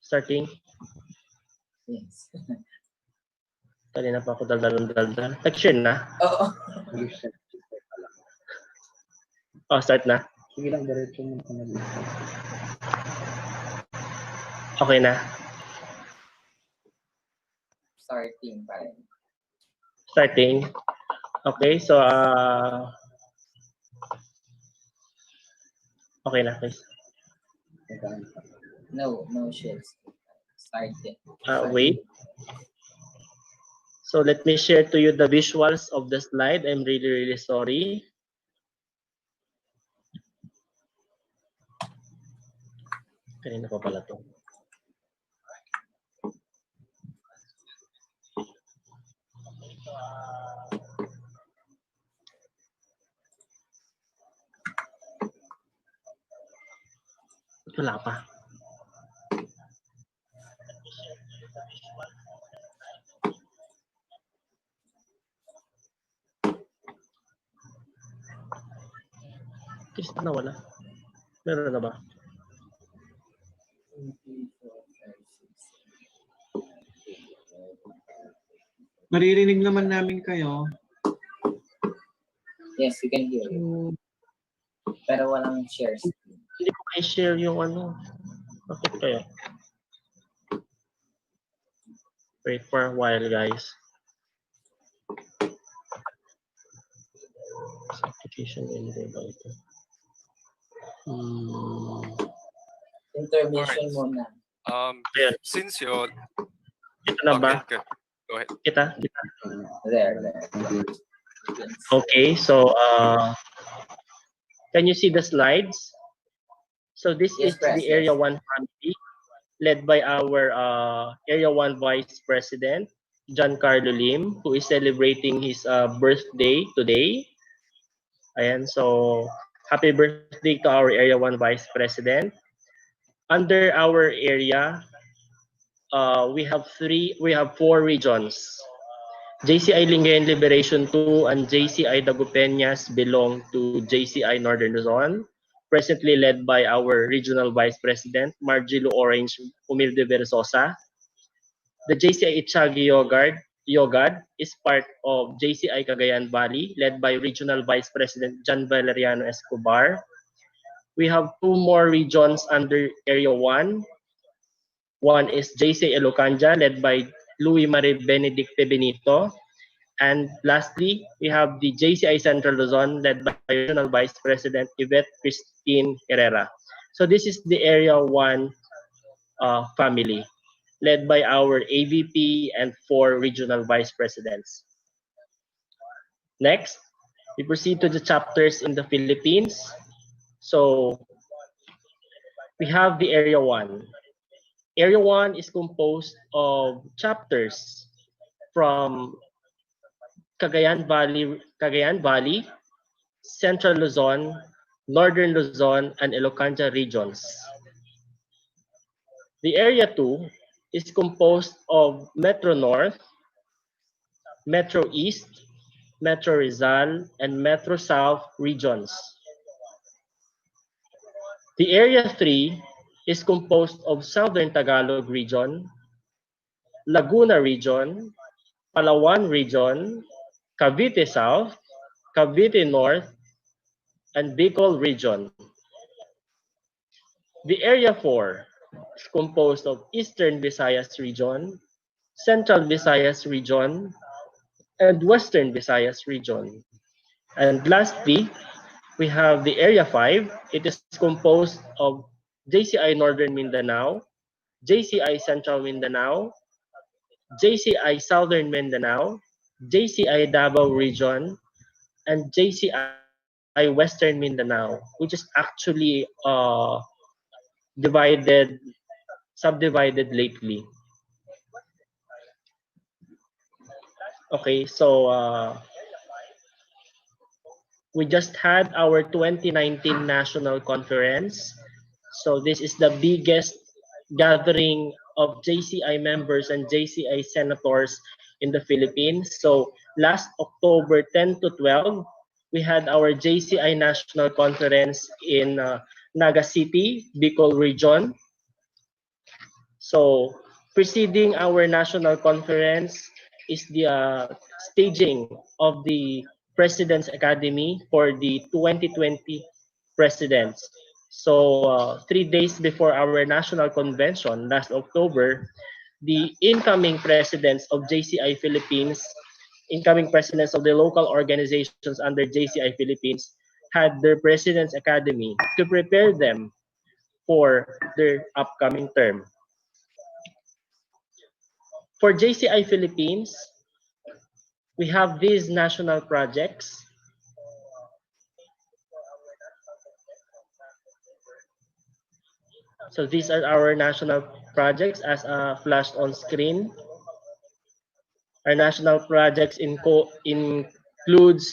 Speaker 4: Starting?
Speaker 1: Yes.
Speaker 4: Kanina pa ako daldal. Nag-share na?
Speaker 1: Oo.
Speaker 4: Oh, start na?
Speaker 2: Sige lang, diretso mo.
Speaker 4: Okay na?
Speaker 1: Starting pa rin.
Speaker 4: Starting? Okay, so okay na, please.
Speaker 1: No share screen. Starting.
Speaker 4: Wait. So let me share to you the visuals of the slide. I'm really sorry. Kanina pa pala to. Wala pa. Chris, na wala. Meron na ba?
Speaker 12: Maririnig naman namin kayo.
Speaker 1: Yes, we can hear you. Pero walang share screen.
Speaker 4: Hindi ko i-share yung ano. Bakit kaya? Wait for a while, guys. Application window ba ito?
Speaker 1: Intermission muna.
Speaker 3: Since you're...
Speaker 4: Ito na ba?
Speaker 3: Okay, go ahead.
Speaker 4: Kita?
Speaker 1: There.
Speaker 4: Okay, so can you see the slides? So this
Speaker 1: Yes,
Speaker 4: is the Area 1 family led by our Area 1 Vice President, Giancarlo Lim, who is celebrating his birthday today. Ayan, so happy birthday to our Area 1 Vice President. Under our area, we have four regions. JCI Lingayen Liberation II and JCI Dagupenas belong to JCI Northern Luzon, presently led by our Regional Vice President, Margilo Orange Humilde Versosa. The JCI Echague Yogad is part of JCI Cagayan Valley, led by Regional Vice President John Valeriano Escobar. We have two more regions under Area 1. One is JCI Elocanja, led by Louis Marie Benedicte Benito. And lastly, we have the JCI Central Luzon, led by Regional Vice President Yvette Christine Herrera. So this is the Area 1 family, led by our AVP and 4 regional vice presidents. Next, we proceed to the chapters in the Philippines. So we have the Area 1. Area 1 is composed of chapters from Cagayan Valley, Central Luzon, Northern Luzon, and Ilocanja regions. The Area 2 is composed of Metro North, Metro East, Metro Rizal, and Metro South regions. The Area 3 is composed of Southern Tagalog region, Laguna region, Palawan region, Cavite South, Cavite North, and Bicol region. The Area 4 is composed of Eastern Visayas region, Central Visayas region, and Western Visayas region. And lastly, we have the Area 5. It is composed of JCI Northern Mindanao, JCI Central Mindanao, JCI Southern Mindanao, JCI Davao Region, and JCI Western Mindanao, which is actually subdivided lately. Okay, so we just had our 2019 national conference. So this is the biggest gathering of JCI members and JCI senators in the Philippines. So last October 10 to 12, we had our JCI national conference in Naga City, Bicol region. So preceding our national conference is the staging of the President's Academy for the 2020 presidents. So 3 days before our national convention last October, the incoming presidents of JCI Philippines, incoming presidents of the local organizations under JCI Philippines had their President's Academy to prepare them for their upcoming term. For JCI Philippines, we have these national projects. So these are our national projects as flashed on screen. Our national projects includes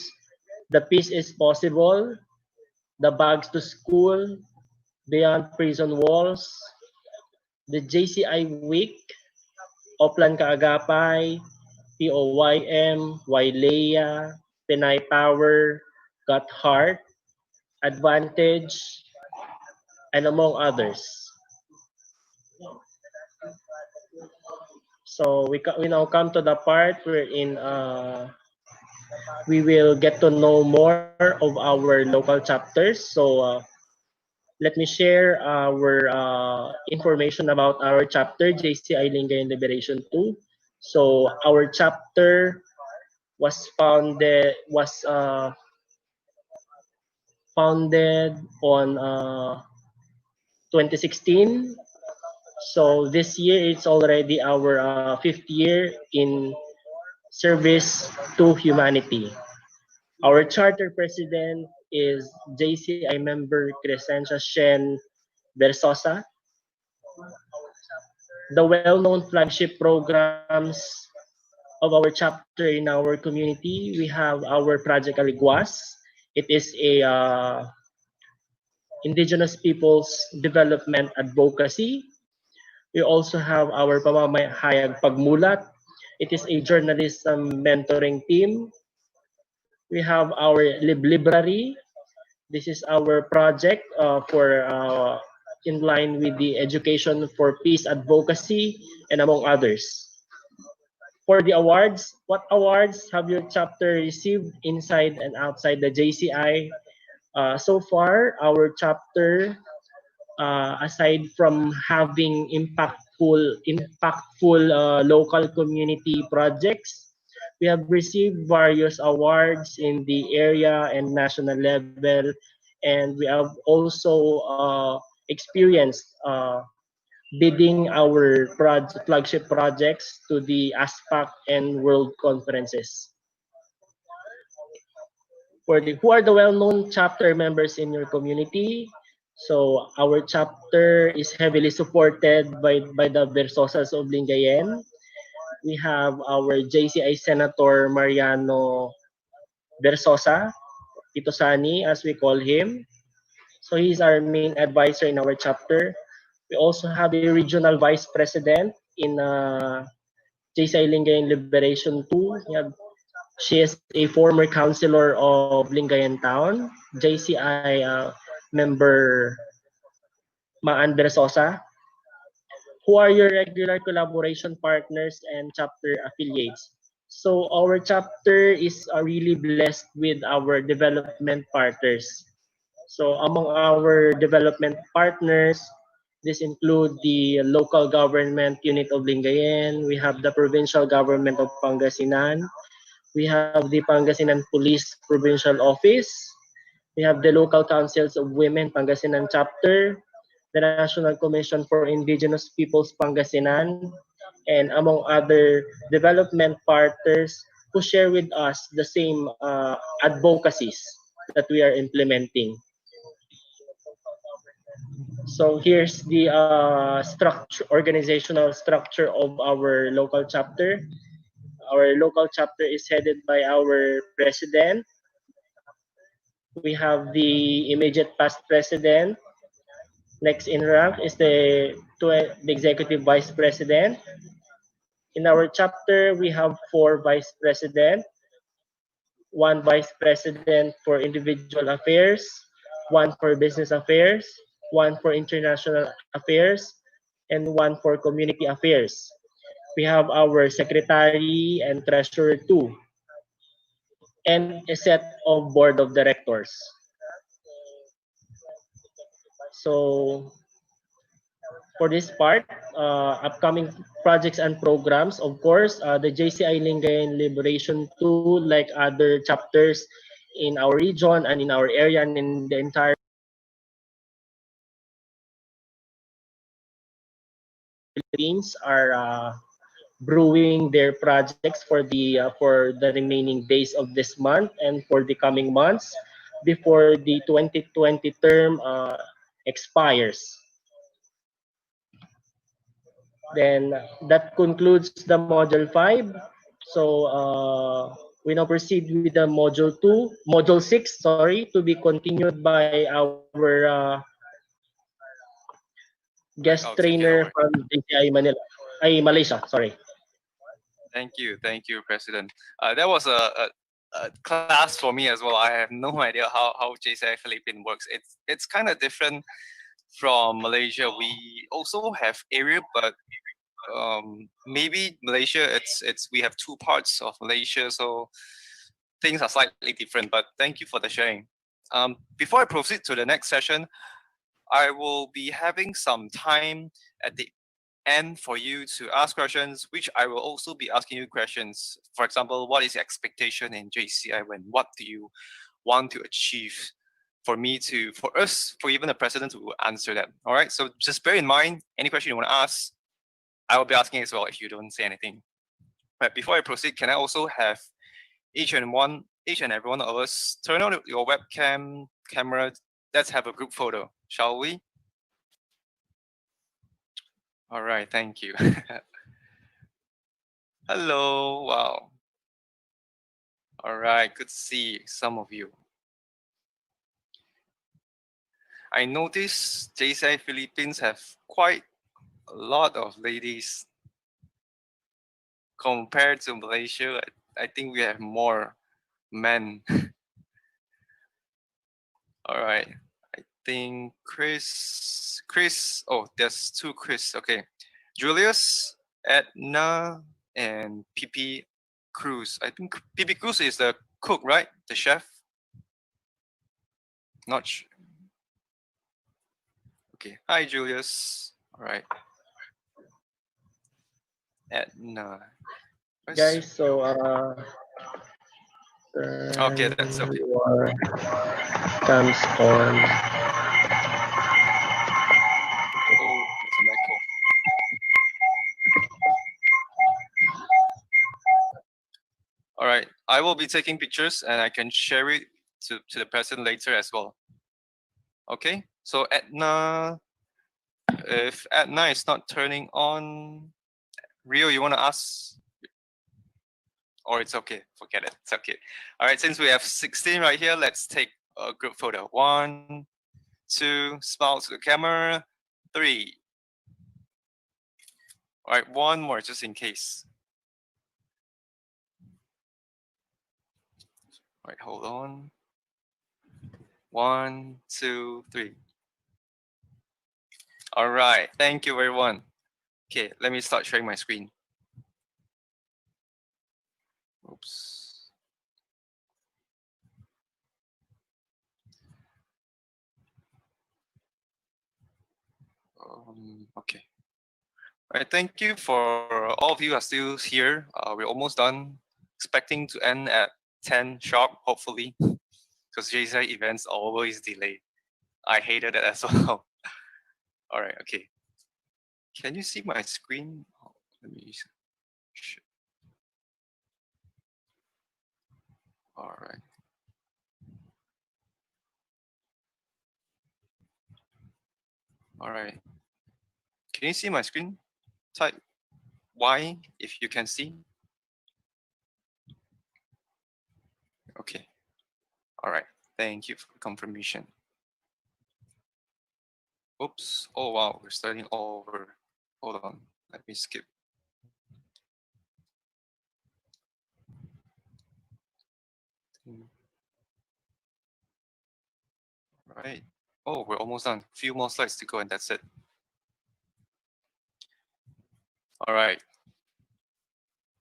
Speaker 4: The Peace is Possible, The Bags to School, Beyond Prison Walls, the JCI Week, Oplan Kaagapay, POYM, Wailea, Pinay Power, Got Heart, Advantage, and among others. So we now come to the part wherein we will get to know more of our local chapters. So let me share our information about our chapter, JCI Lingayen Liberation II. So our chapter was founded on 2016. So this year it's already our 5th year in service to humanity. Our charter president is JCI member Crescencia Shen Versosa. The well-known flagship programs of our chapter in our community, we have our Project Aliguas. It is a Indigenous Peoples Development Advocacy. We also have our Pamamayahayag Pagmulat. It is a journalism mentoring team. We have our Library. This is our project for in line with the Education for Peace Advocacy and among others. For the awards, what awards have your chapter received inside and outside the JCI? So far, our chapter, aside from having impactful local community projects, we have received various awards in the area and national level, and we have also experienced bidding our flagship projects to the ASPAC and World Conferences. Who are the well-known chapter members in your community? So our chapter is heavily supported by the Versosas of Lingayen. We have our JCI Senator Mariano Versosa, Tito Sani as we call him. So he's our main advisor in our chapter. We also have a regional vice president in JCI Lingayen Liberation II. She is a former councilor of Lingayen Town, JCI member Maan Versosa. Who are your regular collaboration partners and chapter affiliates? So our chapter is really blessed with our development partners. So among our development partners, this include the local government unit of Lingayen. We have the provincial government of Pangasinan. We have the Pangasinan Police Provincial Office. We have the local councils of women Pangasinan chapter, the National Commission for Indigenous Peoples Pangasinan, and among other development partners who share with us the same advocacies that we are implementing. So here's the organizational structure of our local chapter. Our local chapter is headed by our president. We have the immediate past president. Next in rank is the executive vice president. In our chapter, we have 4 vice president, 1 vice president for individual affairs, 1 for business affairs, 1 for international affairs, and 1 for community affairs. We have our secretary and treasurer too, and a set of board of directors. So for this part, upcoming projects and programs, of course, the JCI Lingayen Liberation II, like other chapters in our region and in our area and in the entire Philippines, are brewing their projects for the remaining days of this month and for the coming months before the 2020 term expires. Then that concludes the module 5. So we now proceed with the module 6, sorry, to be continued by our guest trainer from JCI Malaysia, sorry.
Speaker 3: Thank you, President. That was a class for me as well. I have no idea how JCI Philippines works. It's kind of different from Malaysia. We also have area, but maybe Malaysia, it's we have 2 parts of Malaysia, so things are slightly different. But thank you for the sharing. Before I proceed to the next session, I will be having some time at the end for you to ask questions, which I will also be asking you questions. For example, what is your expectation in JCI when? What do you want to achieve? For us, for even the president to answer that. All right. So just bear in mind, any question you want to ask, I will be asking as well if you don't say anything. But before I proceed, can I also have each and every one of us turn on your webcam camera? Let's have a group photo, shall we? All right, thank you. Hello, wow. All right, good to see some of you. I noticed JCI Philippines have quite a lot of ladies compared to Malaysia. I think we have more men. All right, I think Chris, oh, there's 2 Chris, okay. Julius, Edna, and PP Cruz. I think PP Cruz is the cook, right? The chef. Not sure. Okay. Hi, Julius. All right. Edna.
Speaker 4: Guys, so
Speaker 3: Okay, that's okay.
Speaker 4: your comes on.
Speaker 3: Oh, it's an echo. All right, I will be taking pictures and I can share it to the president later as well. Okay, so Edna, if Edna is not turning on, Rio, you want to ask? Or it's okay, forget it, it's okay. All right, since we have 16 right here, let's take a group photo. 1, 2, smile to the camera, 3. All right, one more just in case. All right, hold on. 1, 2, 3. All right, thank you everyone. Okay, let me start sharing my screen. Oops. Okay. All right, thank you for all of you who are still here. We're almost done. Expecting to end at 10 sharp, hopefully, because JCI events always delay. I hated it as well. All right, okay. Can you see my screen? Oh, let me use. All right. All right. Can you see my screen? Type Y if you can see. Okay. All right. Thank you for confirmation. Oops. Oh, wow. We're starting all over. Hold on. Let me skip. All right. Oh, we're almost done. A few more slides to go and that's it. All right.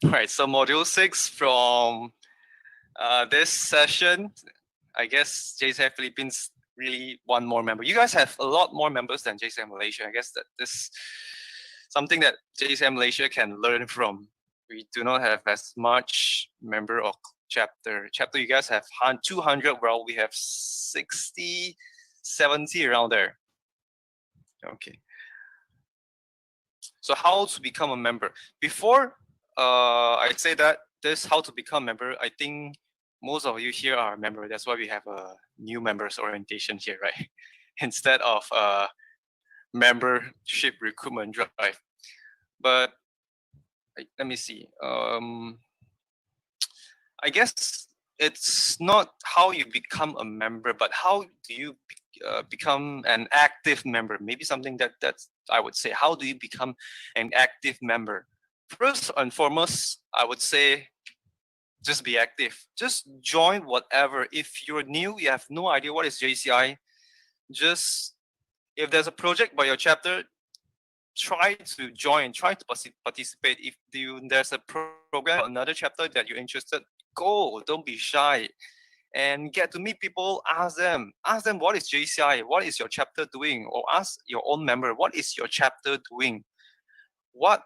Speaker 3: All right. So module 6 from this session, I guess JCI Philippines really want more members. You guys have a lot more members than JCI Malaysia. I guess that this something that JCI Malaysia can learn from. We do not have as much member or chapter. Chapter you guys have 200, well we have 60, 70 around there. Okay. So how to become a member? Before I say that this how to become a member, I think most of you here are a member. That's why we have a new members orientation here, right? Instead of membership recruitment drive. But let me see. I guess it's not how you become a member, but how do you become an active member? Maybe something that's I would say. How do you become an active member? First and foremost, I would say just be active. Just join whatever. If you're new, you have no idea what is JCI, just if there's a project by your chapter, try to join, try to participate. If there's a program, another chapter that you're interested, go, don't be shy. And get to meet people, ask them what is JCI, what is your chapter doing, or ask your own member, what is your chapter doing? What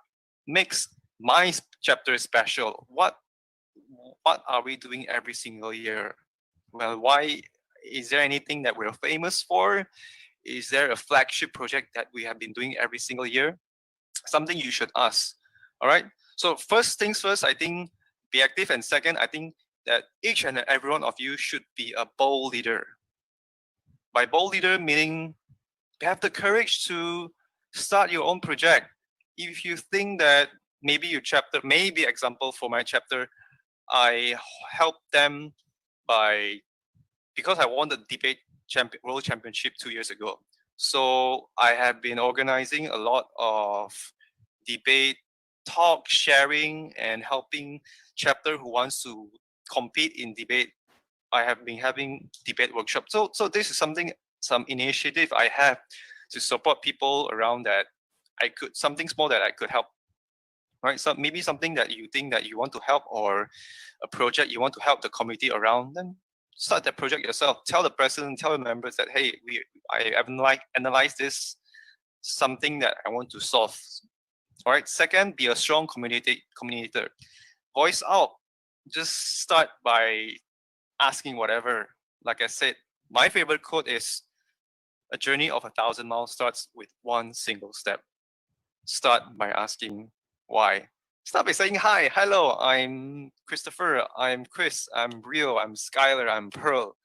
Speaker 3: makes my chapter special? What are we doing every single year? Well, why is there anything that we're famous for? Is there a flagship project that we have been doing every single year? Something you should ask. All right. So first things first, I think be active, and second, I think that each and every one of you should be a bold leader. By bold leader, meaning have the courage to start your own project. If you think that maybe your chapter, maybe example for my chapter, I helped them because I won the debate world championship 2 years ago. So I have been organizing a lot of debate, talk, sharing, and helping chapter who wants to compete in debate. I have been having debate workshops. So this is some initiative I have to support people around that something small that I could help. right? So maybe something that you think that you want to help, or a project you want to help the community around, then start that project yourself. Tell the president, tell the members that, hey, I have analyzed this, something that I want to solve. All right. Second, be a strong communicator. Voice out. Just start by asking whatever. Like I said, my favorite quote is, a journey of 1,000 miles starts with one single step. Start by asking why. Start by saying, hi, hello, I'm Christopher, I'm Chris, I'm Rio, I'm Skyler, I'm Pearl.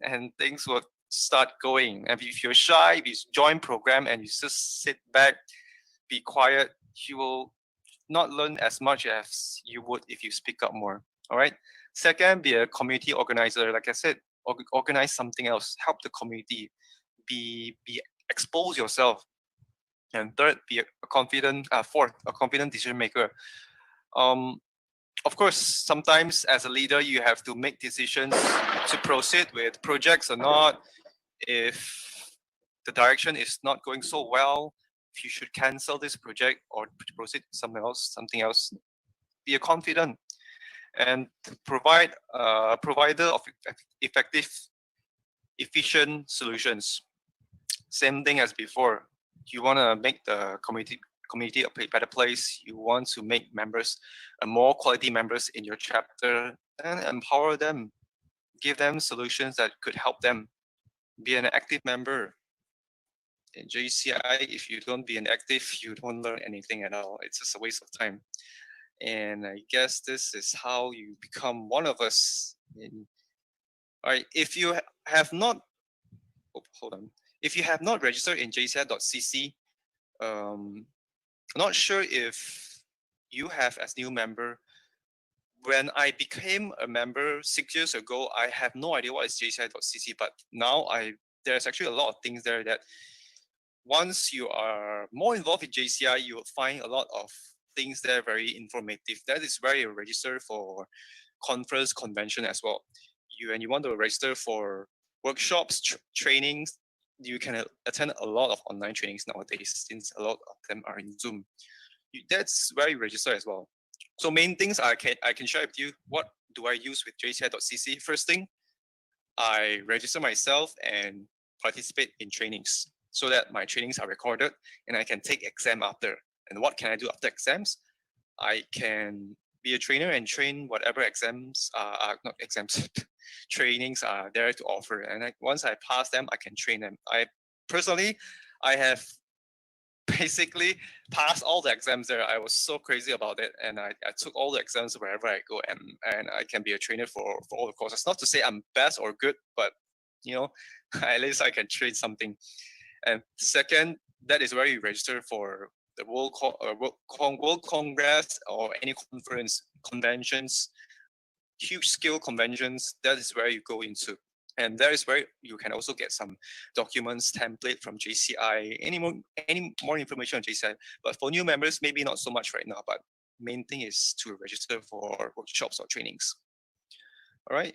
Speaker 3: And things will start going. And if you're shy, if you join program and you just sit back, be quiet, you will not learn as much as you would if you speak up more. All right. Second, be a community organizer. Like I said, organize something else. Help the community. Be expose yourself. And third, be a confident. Fourth, a confident decision maker. Of course, sometimes as a leader, you have to make decisions to proceed with projects or not. If the direction is not going so well, if you should cancel this project or proceed something else, be a confident and provide a provider of effective, efficient solutions. Same thing as before. You want to make the community a better place. You want to make members more quality members in your chapter, and empower them. Give them solutions that could help them. Be an active member. In JCI, if you don't be an active, you don't learn anything at all. It's just a waste of time. And I guess this is how you become one of us. All right, if you have not, hold on. If you have not registered in jci.cc, not sure if you have as new member. When I became a member 6 years ago, I have no idea what is jci.cc, but now there's actually a lot of things there that once you are more involved in JCI, you will find a lot of things there very informative. That is where you register for conference, convention as well. And you want to register for workshops, trainings, you can attend a lot of online trainings nowadays, since a lot of them are in Zoom. That's where you register as well. So main things I can share with you. What do I use with jci.cc? First thing, I register myself and participate in trainings so that my trainings are recorded and I can take exam after. And what can I do after exams? I can be a trainer and train whatever exams, not exams, trainings are there to offer. And once I pass them, I can train them. I have basically passed all the exams there. I was so crazy about it, and I took all the exams wherever I go, and I can be a trainer for all the courses. Not to say I'm best or good, but at least I can train something. And second, that is where you register for the World Congress or any conference, conventions, huge scale conventions. That is where you go into. And that is where you can also get some documents, template from JCI, any more information on JCI. But for new members, maybe not so much right now, but main thing is to register for workshops or trainings. All right.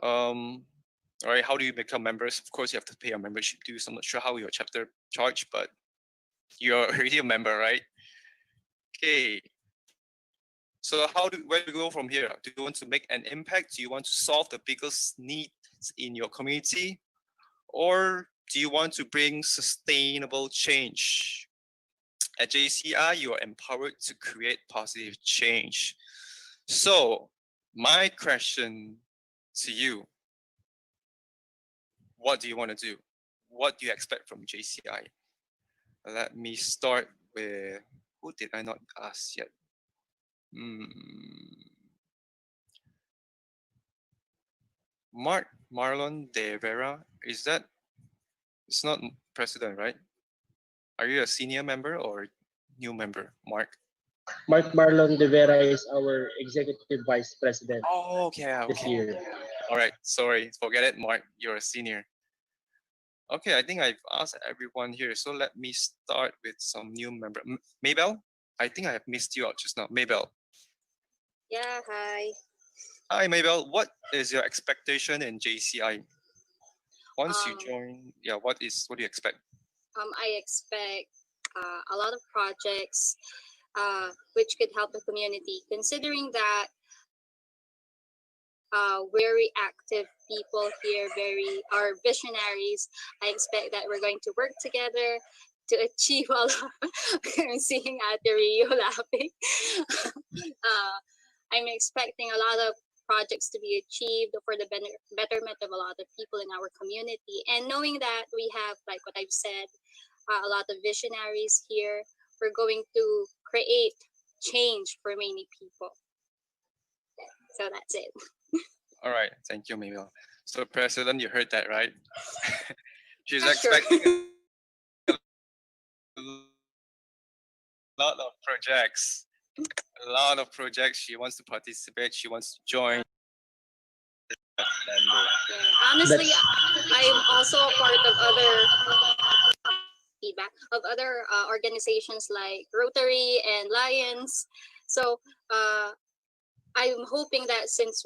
Speaker 3: All right, how do you become members? Of course, you have to pay a membership dues. I'm not sure how your chapter charge, but you're already a member, right? Okay. So where do you go from here? Do you want to make an impact? Do you want to solve the biggest needs in your community? Or do you want to bring sustainable change? At JCI, you are empowered to create positive change. So my question to you, what do you want to do? What do you expect from JCI? Let me start with, who did I not ask yet? Marlon de Vera, it's not president, right? Are you a senior member or new member, Mark?
Speaker 4: Mark Marlon de Vera is our executive vice president.
Speaker 3: Oh, okay.
Speaker 4: This year.
Speaker 3: All right, sorry, forget it, Mark. You're a senior. Okay, I think I've asked everyone here, so let me start with some new member. Mabel, I think I have missed you out just now. Mabel.
Speaker 13: Yeah, hi.
Speaker 3: Hi, Mabel. What is your expectation in JCI? Once you join, what do you expect?
Speaker 13: I expect a lot of projects, which could help the community. Considering that very active people here, very are visionaries, I expect that we're going to work together to achieve all of I'm seeing Ate Rio laughing. I'm expecting a lot of projects to be achieved for the betterment of a lot of people in our community. And knowing that we have, like what I've said, a lot of visionaries here, we're going to create change for many people. So that's it.
Speaker 3: All right, thank you, Mabel. So, President, you heard that, right? She's
Speaker 13: Sure.
Speaker 3: expecting a lot of projects. A lot of projects. She wants to participate. She wants to join.
Speaker 13: Honestly, I'm also a part of other feedback of other organizations like Rotary and Lions. So I'm hoping that since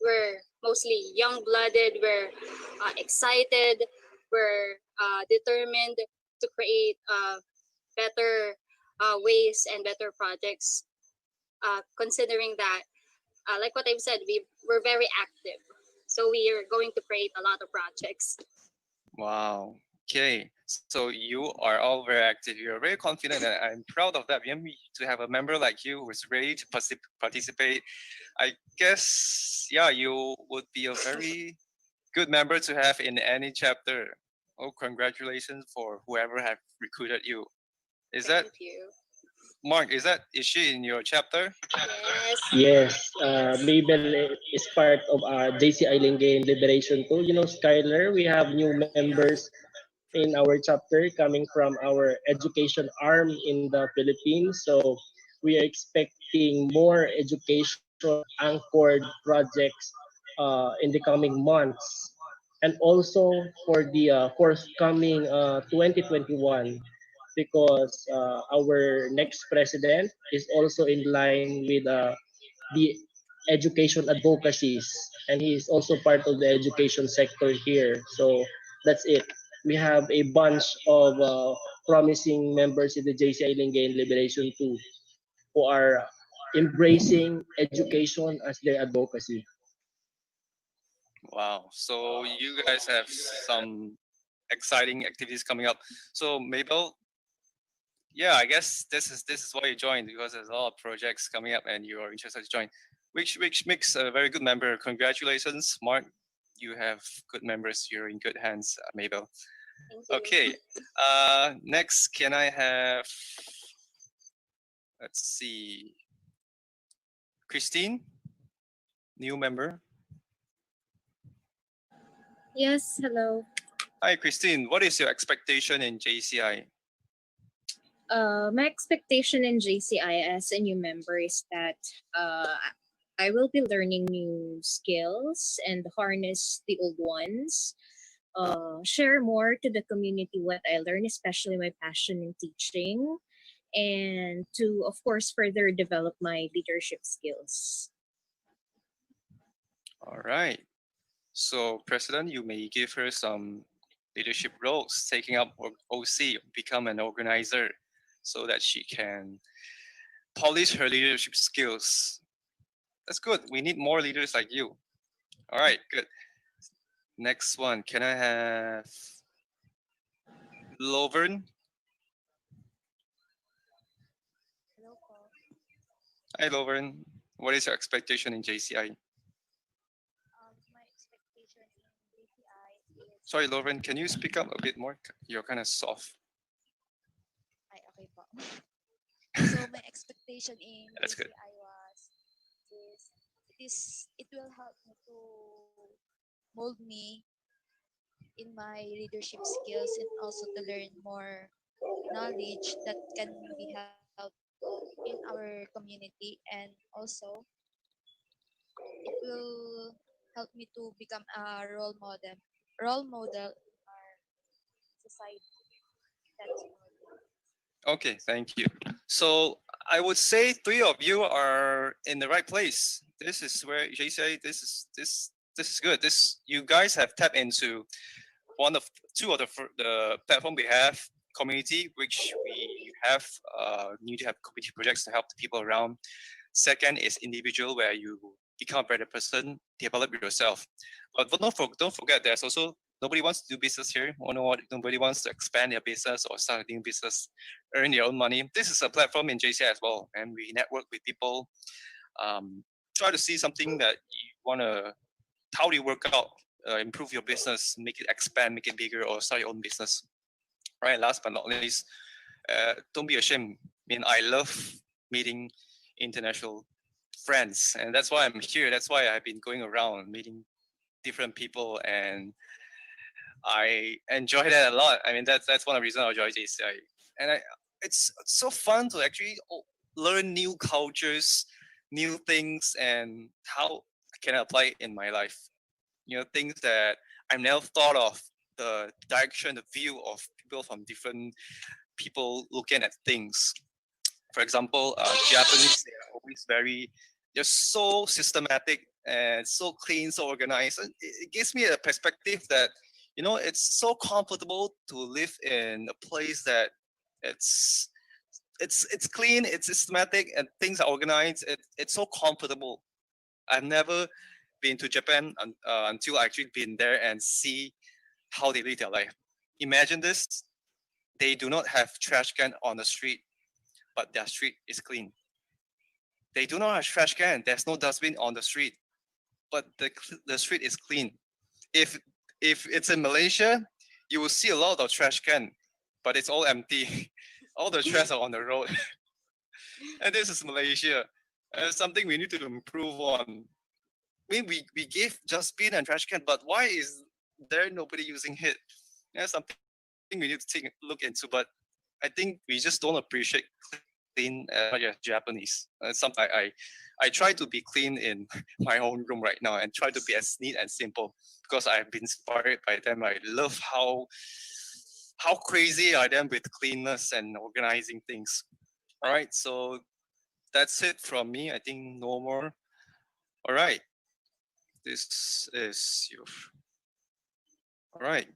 Speaker 13: we're mostly young-blooded, we're excited, we're determined to create better ways and better projects. Considering that, like what I've said, we're very active, so we are going to create a lot of projects.
Speaker 3: Wow. Okay. So you are all very active. You're very confident, and I'm proud of that. To have a member like you who's ready to participate, I guess, yeah, you would be a very good member to have in any chapter. Oh, congratulations for whoever have recruited you.
Speaker 13: Thank you.
Speaker 3: Mark? Is she in your chapter?
Speaker 13: Yes.
Speaker 4: Yes, Mabel is part of JCI Lingayen Liberation II. You know, Skyler, we have new members in our chapter coming from our education arm in the Philippines. So we are expecting more education anchored projects in the coming months. And also for the forthcoming 2021, because our next president is also in line with the education advocacies, and he is also part of the education sector here. So that's it. We have a bunch of promising members in the JCI Lingayen Liberation II who are embracing education as their advocacy.
Speaker 3: Wow. So you guys have some exciting activities coming up. So Mabel, yeah, I guess this is why you joined, because there's a lot of projects coming up and you are interested to join, which makes a very good member. Congratulations, Mark. You have good members. You're in good hands, Mabel. Okay. Next, can I have? Let's see. Christine, new member.
Speaker 8: Yes, hello.
Speaker 3: Hi, Christine. What is your expectation in JCI?
Speaker 8: My expectation in JCI as a new member is that I will be learning new skills and harness the old ones. Share more to the community what I learn, especially my passion in teaching, and to, of course, further develop my leadership skills.
Speaker 3: All right. So, President, you may give her some leadership roles, taking up OC, become an organizer, so that she can polish her leadership skills. That's good. We need more leaders like you. All right, good. Next one, can I have Lovern? Hi, Lovern. What is your expectation in JCI? Sorry, Lovern, can you speak up a bit more? You're kind of soft.
Speaker 14: Ay, okay po. So my expectation in
Speaker 3: That's good.
Speaker 14: JCI it will help me to mold me in my leadership skills and also to learn more knowledge that can be helped in our community, and also it will help me to become a role model in our society. That's all.
Speaker 3: Okay, thank you. So I would say three of you are in the right place. This is where JCI. This is good. You guys have tapped into two of the platform we have, community, which we have need to have community projects to help the people around. Second is individual, where you become a better person, develop yourself. But don't forget, there's also nobody wants to do business here. Nobody wants to expand their business or start a new business, earn their own money. This is a platform in JCI as well, and we network with people. Try to see something that you want to, how do you work out, improve your business, make it expand, make it bigger, or start your own business. Right. Last but not least, don't be ashamed. I mean, I love meeting international friends, and that's why I'm here. That's why I've been going around meeting different people, and I enjoy that a lot. I mean, that's one of the reasons I enjoy JCI, and it's so fun to actually learn new cultures, new things, and how I can apply it in my life. You know, things that I've never thought of. The direction, the view of people from different people looking at things. For example, Japanese, they're always they're so systematic and so clean, so organized. And it gives me a perspective that, you know, it's so comfortable to live in a place that it's clean, it's systematic, and things are organized. It's so comfortable. I've never been to Japan until I actually been there and see how they live their life. Imagine this: they do not have trash can on the street, but their street is clean. They do not have trash can. There's no dustbin on the street, but the street is clean. If it's in Malaysia, you will see a lot of trash can, but it's all empty. All the trash are on the road. And this is Malaysia. Something we need to improve on. I mean, we give dustbin and trash can, but why is there nobody using it? Yeah, something we need to take a look into. But I think we just don't appreciate clean as much as Japanese. Something I try to be clean in my own room right now and try to be as neat and simple because I've been inspired by them. I love how crazy I am with cleanness and organizing things. All right, so that's it from me. I think no more. All right, this is your. All right.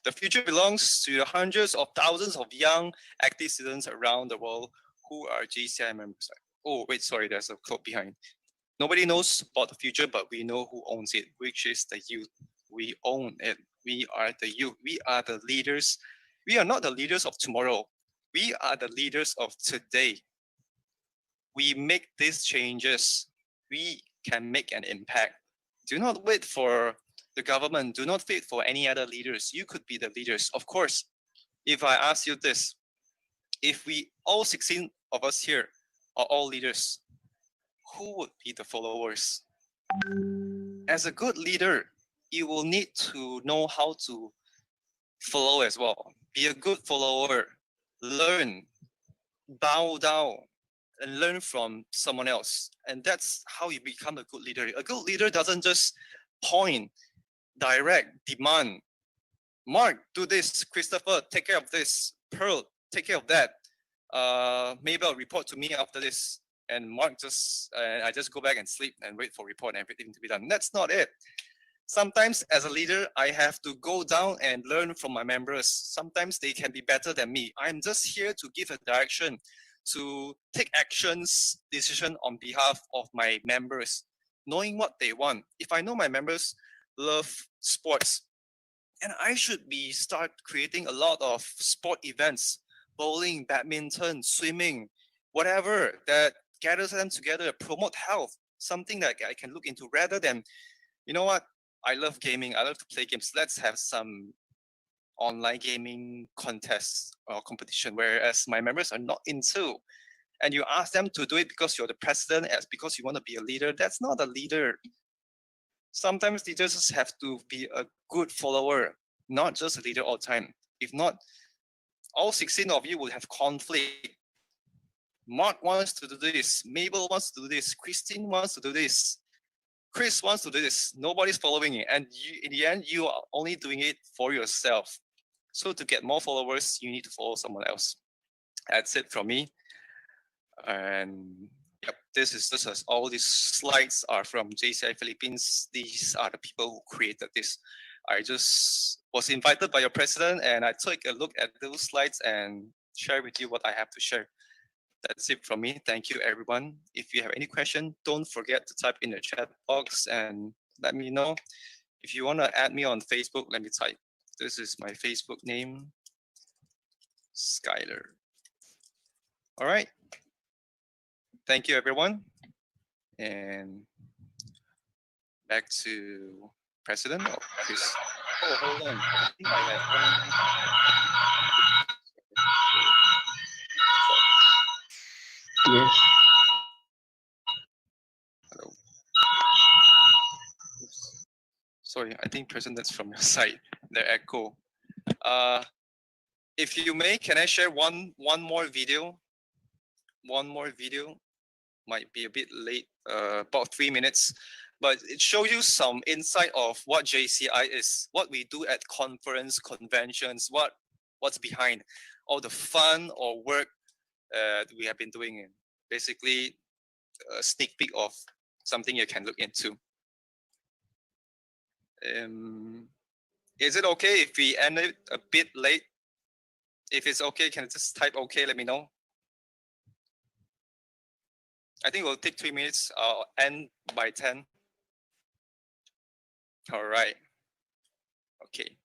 Speaker 3: The future belongs to the hundreds of thousands of young active students around the world who are JCI members. Oh, wait, sorry, there's a quote behind. Nobody knows about the future, but we know who owns it, which is the youth. We own it. We are the youth. We are the leaders. We are not the leaders of tomorrow. We are the leaders of today. We make these changes. We can make an impact. Do not wait for the government. Do not wait for any other leaders. You could be the leaders. Of course, if I ask you this, if we all 16 of us here are all leaders, who would be the followers? As a good leader, you will need to know how to follow as well. Be a good follower. Learn, bow down, and learn from someone else. And that's how you become a good leader. A good leader doesn't just point, direct, demand. Mark, do this. Christopher, take care of this. Pearl, take care of that. Mabel, report to me after this. And Mark I just go back and sleep and wait for report and everything to be done. That's not it. Sometimes as a leader, I have to go down and learn from my members. Sometimes they can be better than me. I'm just here to give a direction, to take actions, decision on behalf of my members, knowing what they want. If I know my members love sports, and I should start creating a lot of sport events, bowling, badminton, swimming, whatever that gathers them together, promote health, something that I can look into rather than, you know what, I love gaming, I love to play games. Let's have some online gaming contests or competition, whereas my members are not into. And you ask them to do it because you're the president, as because you want to be a leader. That's not a leader. Sometimes leaders just have to be a good follower, not just a leader all the time. If not, all 16 of you will have conflict. Mark wants to do this, Mabel wants to do this, Christine wants to do this, Chris wants to do this. Nobody's following it. And in the end, you are only doing it for yourself. So to get more followers, you need to follow someone else. That's it from me. And yep, this is all these slides are from JCI Philippines. These are the people who created this. I just was invited by your president and I took a look at those slides and share with you what I have to share. That's it from me. Thank you, everyone. If you have any question, don't forget to type in the chat box and let me know. If you want to add me on Facebook, let me type. This is my Facebook name, Skyler. All right. Thank you, everyone. And back to President or Chris. Oh, hold on. I think I have one.
Speaker 4: Yes.
Speaker 3: Hello. Oops. Sorry, I think President's from your side. The echo. If you may, can I share one more video? One more video. Might be a bit late, about 3 minutes, but it shows you some insight of what JCI is, what we do at conference, conventions, what's behind all the fun or work we have been doing. Basically, a sneak peek of something you can look into. Is it okay if we end it a bit late? If it's okay, can you just type okay, let me know. I think we'll take 3 minutes. I'll end by 10. All right. Okay.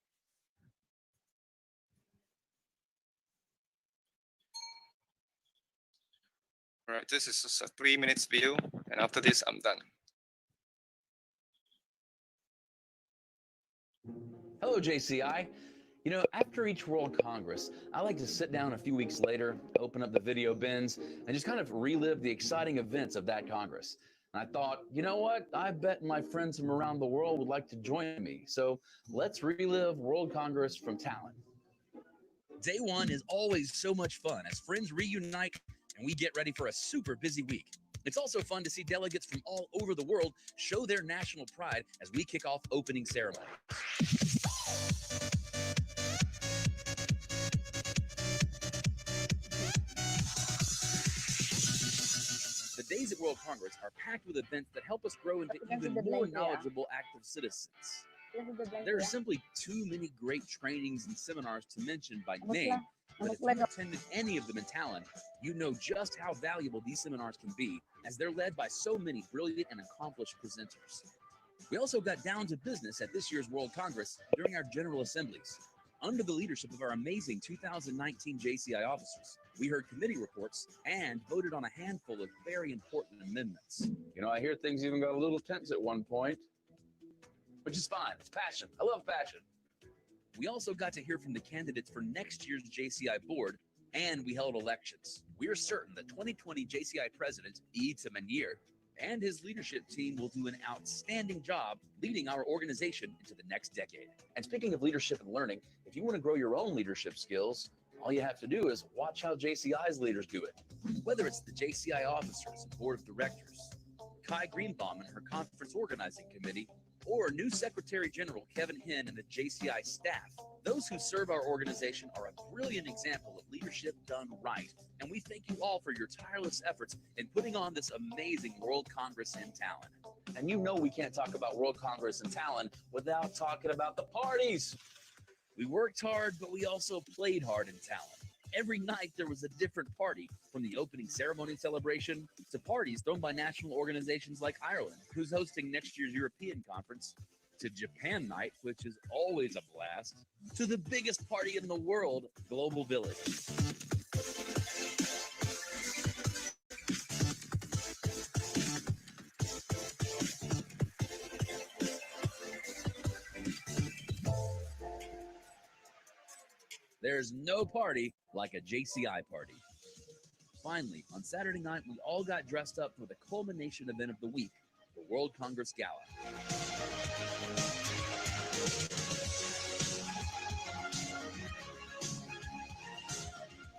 Speaker 3: All right, this is just a 3 minutes video, and after this, I'm done.
Speaker 15: Hello, JCI. You know, after each World Congress, I like to sit down a few weeks later, open up the video bins, and just kind of relive the exciting events of that Congress. And I thought, you know what? I bet my friends from around the world would like to join me. So let's relive World Congress from Talon.
Speaker 16: Day one is always so much fun as friends reunite and we get ready for a super busy week. It's also fun to see delegates from all over the world show their national pride as we kick off opening ceremony. The days at World Congress are packed with events that help us grow into even more knowledgeable active citizens. There are simply too many great trainings and seminars to mention by name, but if you attended any of them in Talon, you know just how valuable these seminars can be, as they're led by so many brilliant and accomplished presenters. We also got down to business at this year's World Congress during our General Assemblies. Under the leadership of our amazing 2019 JCI officers, we heard committee reports and voted on a handful of very important amendments.
Speaker 15: You know, I hear things even got a little tense at one point, which is fine. It's passion. I love passion.
Speaker 16: We also got to hear from the candidates for next year's JCI board, and we held elections. We are certain that 2020 JCI President Ita Manier and his leadership team will do an outstanding job leading our organization into the next decade.
Speaker 15: And speaking of leadership and learning, if you want to grow your own leadership skills, all you have to do is watch how JCI's leaders do it.
Speaker 16: Whether it's the JCI officers and board of directors, Kai Greenbaum and her conference organizing committee, or new Secretary General Kevin Hinn and the JCI staff, those who serve our organization are a brilliant example of leadership done right. And we thank you all for your tireless efforts in putting on this amazing World Congress in Talon.
Speaker 15: And you know we can't talk about World Congress in Talon without talking about the parties.
Speaker 16: We worked hard, but we also played hard in Talon. Every night there was a different party, from the opening ceremony celebration to parties thrown by national organizations like Ireland, who's hosting next year's European conference, to Japan Night, which is always a blast, to the biggest party in the world, Global Village. There's no party like a JCI party. Finally, on Saturday night, we all got dressed up for the culmination event of the week, the World Congress Gala.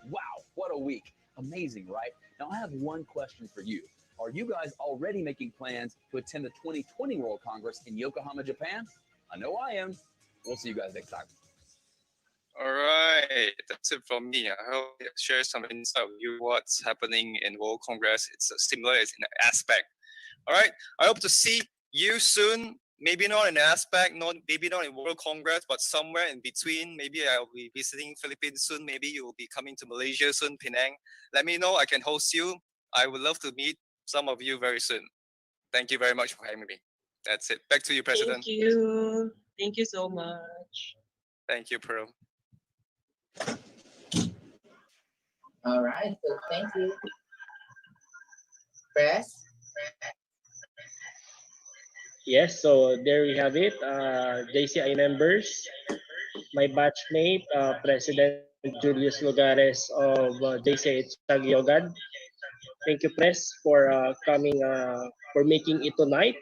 Speaker 15: Wow, what a week. Amazing, right? Now I have one question for you. Are you guys already making plans to attend the 2020 World Congress in Yokohama, Japan? I know I am. We'll see you guys next time.
Speaker 3: All right, that's it from me. I hope I share some insight with you what's happening in World Congress. It's similar in aspect. All right, I hope to see you soon maybe not in aspect, maybe not in World Congress, but somewhere in between. Maybe I'll be visiting Philippines soon. Maybe you'll be coming to Malaysia soon, Penang. Let me know. I can host you. I would love to meet some of you very soon. Thank you very much for having me. That's it. Back to you, President.
Speaker 6: Thank you. Thank you so much.
Speaker 3: Thank you, Pearl.
Speaker 1: All right, so thank you. Press.
Speaker 4: Yes, so there we have it. JCI members, my batchmate, President Julius Lugares of JCI Echague. Thank you, Press, for coming, for making it tonight.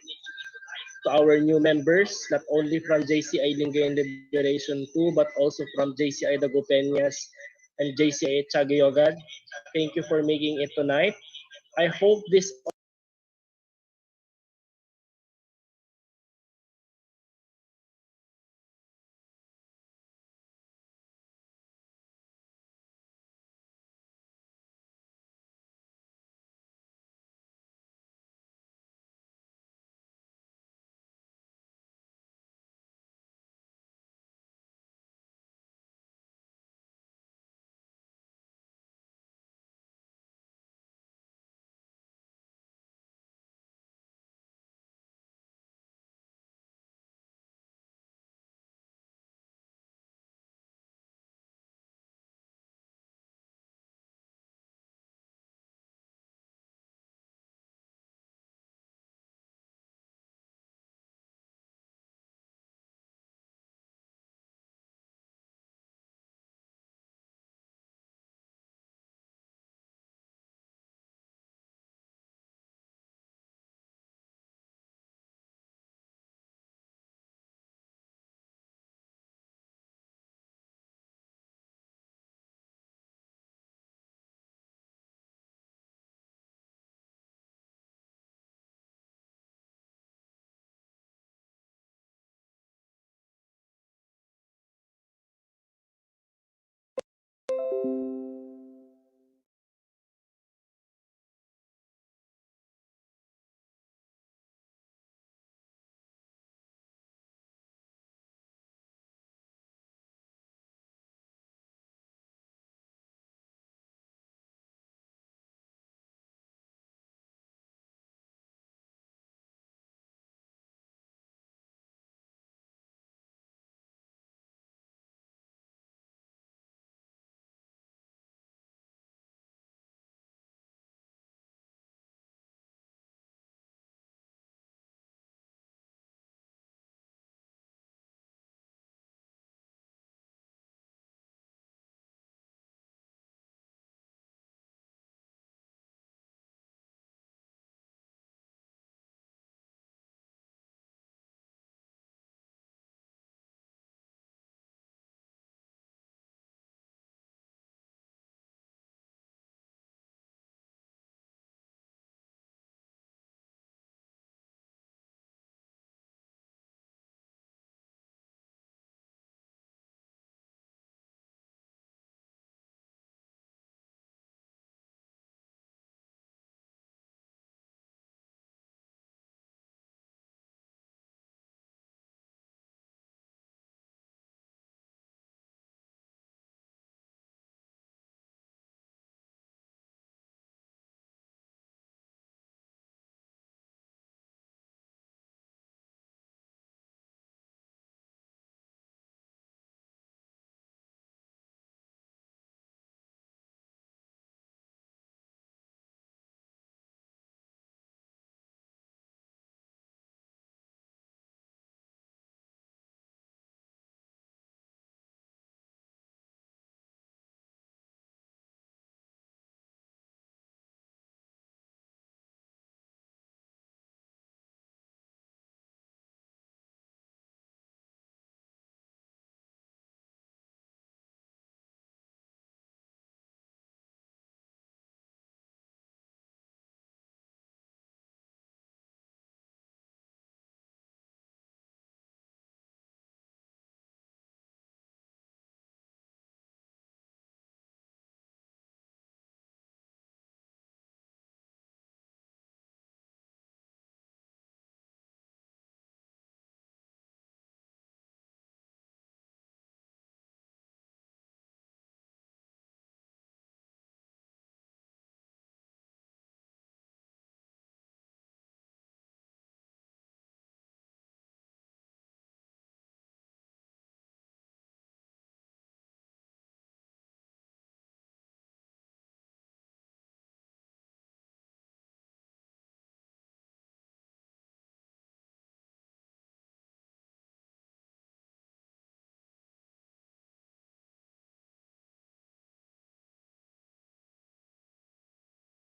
Speaker 4: To our new members, not only from JCI Lingayen Liberation II, but also from JCI Dagupenas and JCI Echague. Thank you for making it tonight. I hope this